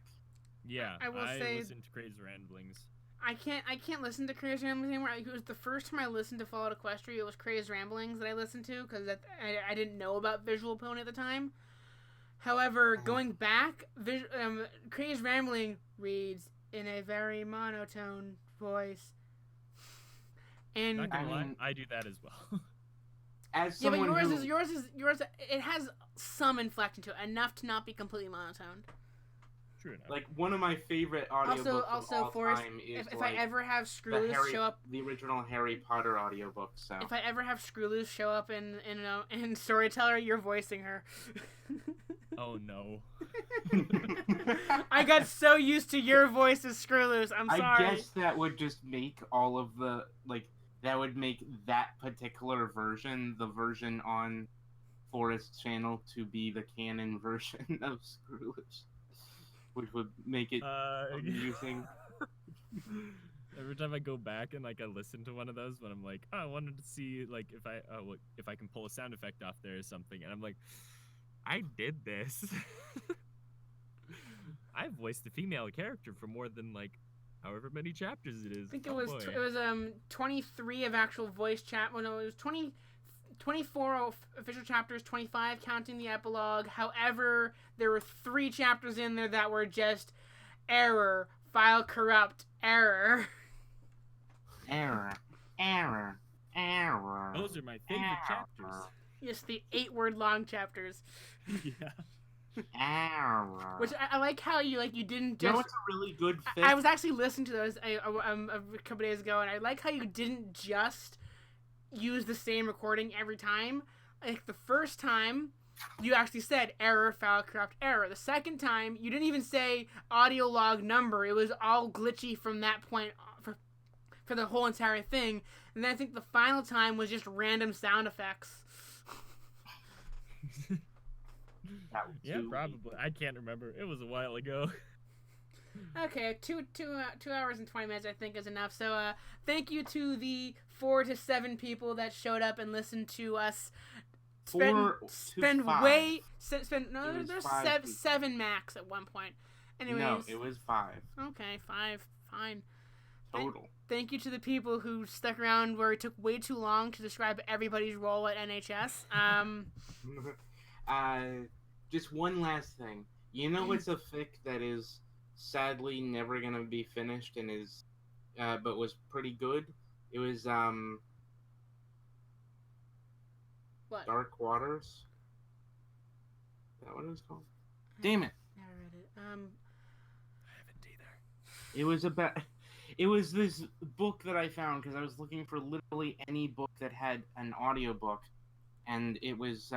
Yeah, I will say listened to Crazed Ramblings. I can't listen to Crazed Ramblings anymore. It was the first time I listened to Fallout Equestria. It was Crazed Ramblings that I listened to because I didn't know about Visual Pony at the time. However, going back, Crazed Rambling reads in a very monotone voice. And not gonna lie, I do that as well. As yeah, but someone yours is it has some inflection to it, enough to not be completely monotone. True enough. like one of my favorite audiobooks of all Forrest, time is if I ever have Screwloose show up, the original Harry Potter audiobook. So if I ever have Screwloose show up in Storyteller, you're voicing her. Oh no. I got so used to your voice as Screwloose. I'm sorry. I guess that would just make all of the that would make that particular version, the version on Forrest's channel, to be the canon version of Screwloose, which would make it amusing. Every time I go back and I listen to one of those, when I'm like, oh, I wanted to see if I can pull a sound effect off there or something, and I'm like, I did this. I've voiced a female character for more than like however many chapters it is. I think Oh, boy. it was 23 of actual voice chat. Well, no, it was 24 official chapters, 25 counting the epilogue. However, there were 3 chapters in there that were just error, file corrupt, error. Error. Those are my favorite chapters. Just the 8-word long chapters. Yeah. Error. Which I like how you didn't just. You know what's a really good fit? I was actually listening to those a couple days ago, and I like how you didn't just use the same recording every time. Like the first time, you actually said error, file corrupt, error. The second time, you didn't even say audio log number. It was all glitchy from that point for the whole entire thing. And then I think the final time was just random sound effects. Yeah, probably. I can't remember. It was a while ago. Okay, 2 hours and 20 minutes I think is enough. So thank you to the 4 to 7 people that showed up and listened to us there's 7 max at one point. Anyways, no, it was 5 okay, 5, fine. total. Thank you to the people who stuck around where it took way too long to describe everybody's role at NHS. Just one last thing. You know what's a fic that is sadly never gonna be finished and is, but was pretty good? It was What? Dark Waters. Is that what it was called? Damn it! Never read it. I haven't either. It was about. It was this book that I found because I was looking for literally any book that had an audiobook, and it was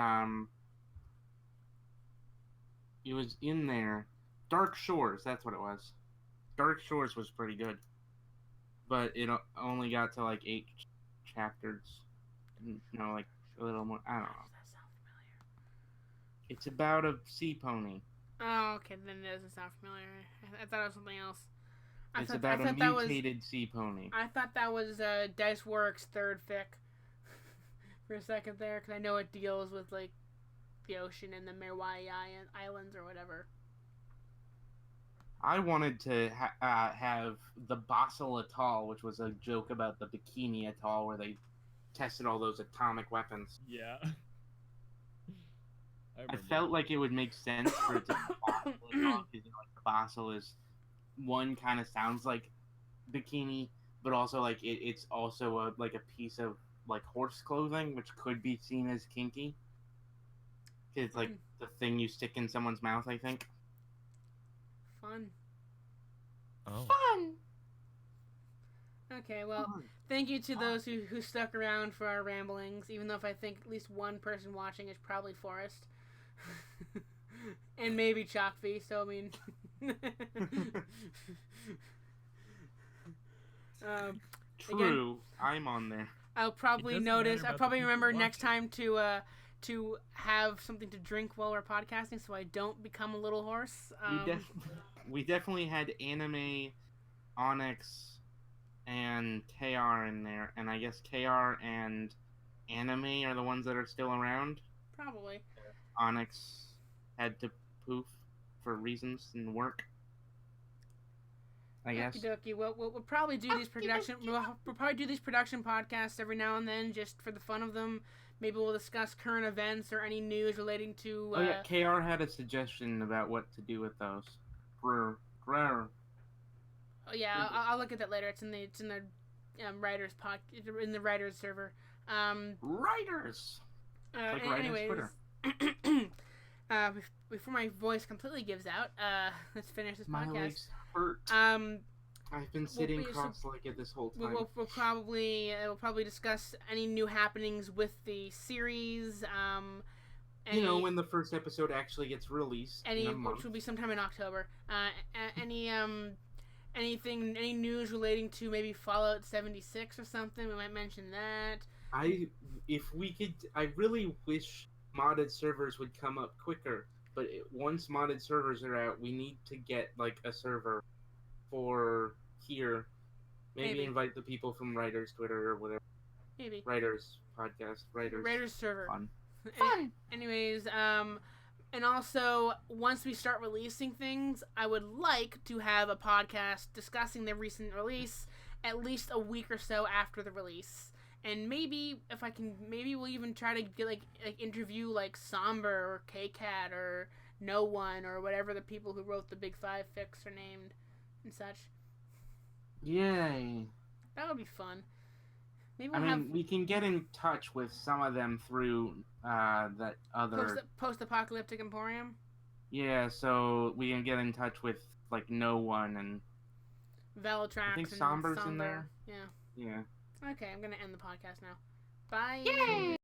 in there. Dark Shores, that's what it was. Dark Shores was pretty good, but it only got to like 8 chapters. No, like a little more. I don't know. Does that sound familiar? It's about a sea pony. Oh, okay, then it doesn't sound familiar. I thought it was something else. It's about a mutated sea pony. I thought that was Dice Works' third fic for a second there, because I know it deals with like the ocean and the Merwai Islands or whatever. I wanted to have the Basel Atoll, which was a joke about the Bikini Atoll where they tested all those atomic weapons. Yeah. I felt like it would make sense for it to be Basel Atoll, because like Basel is one kind of sounds like bikini, but also like it's also like a piece of like horse clothing, which could be seen as kinky. It's like the thing you stick in someone's mouth, I think. Fun. Oh. Fun! Okay, well, thank you to those who stuck around for our ramblings, even though if I think at least one person watching is probably Forrest. And maybe Chalkfee, so I mean... True, again, I'm on there. I'll probably notice. I'll probably remember next time to have something to drink while we're podcasting, so I don't become a little horse. We definitely had Anime, Onyx, and KR in there, and I guess KR and Anime are the ones that are still around. Probably. Onyx had to poof for reasons and work, I guess. Okie dokie. We'll probably do these production. We'll probably do these production podcasts every now and then, just for the fun of them. Maybe we'll discuss current events or any news relating to. Oh yeah, KR had a suggestion about what to do with those. Oh yeah, I'll look at that later. It's in the writers in the writers server. Writers. Like anyways, Twitter. Before my voice completely gives out, let's finish this My podcast. legs hurt. I've been sitting cross-legged this whole time. We'll probably discuss any new happenings with the series. When the first episode actually gets released, which will be sometime in October. Any news relating to maybe Fallout 76 or something? We might mention that. I really wish modded servers would come up quicker. But once modded servers are out, we need to get like a server for here. Maybe invite the people from Writers Twitter or whatever. Maybe Writers podcast. Writers server. Fun. Anyways, And also, once we start releasing things, I would like to have a podcast discussing the recent release at least a week or so after the release. And maybe, if I can, maybe we'll even try to get, like interview, like, Somber or K-Cat or No One or whatever the people who wrote the Big Five fics are named and such. Yay. That would be fun. Maybe I we'll mean, we can get in touch with some of them through that other... have Post-Apocalyptic Emporium. Yeah, so we can get in touch with, like, No One and... Velotrax. I think and Somber's in Somber. there. Yeah. Yeah. Okay, I'm gonna end the podcast now. Bye. Yay!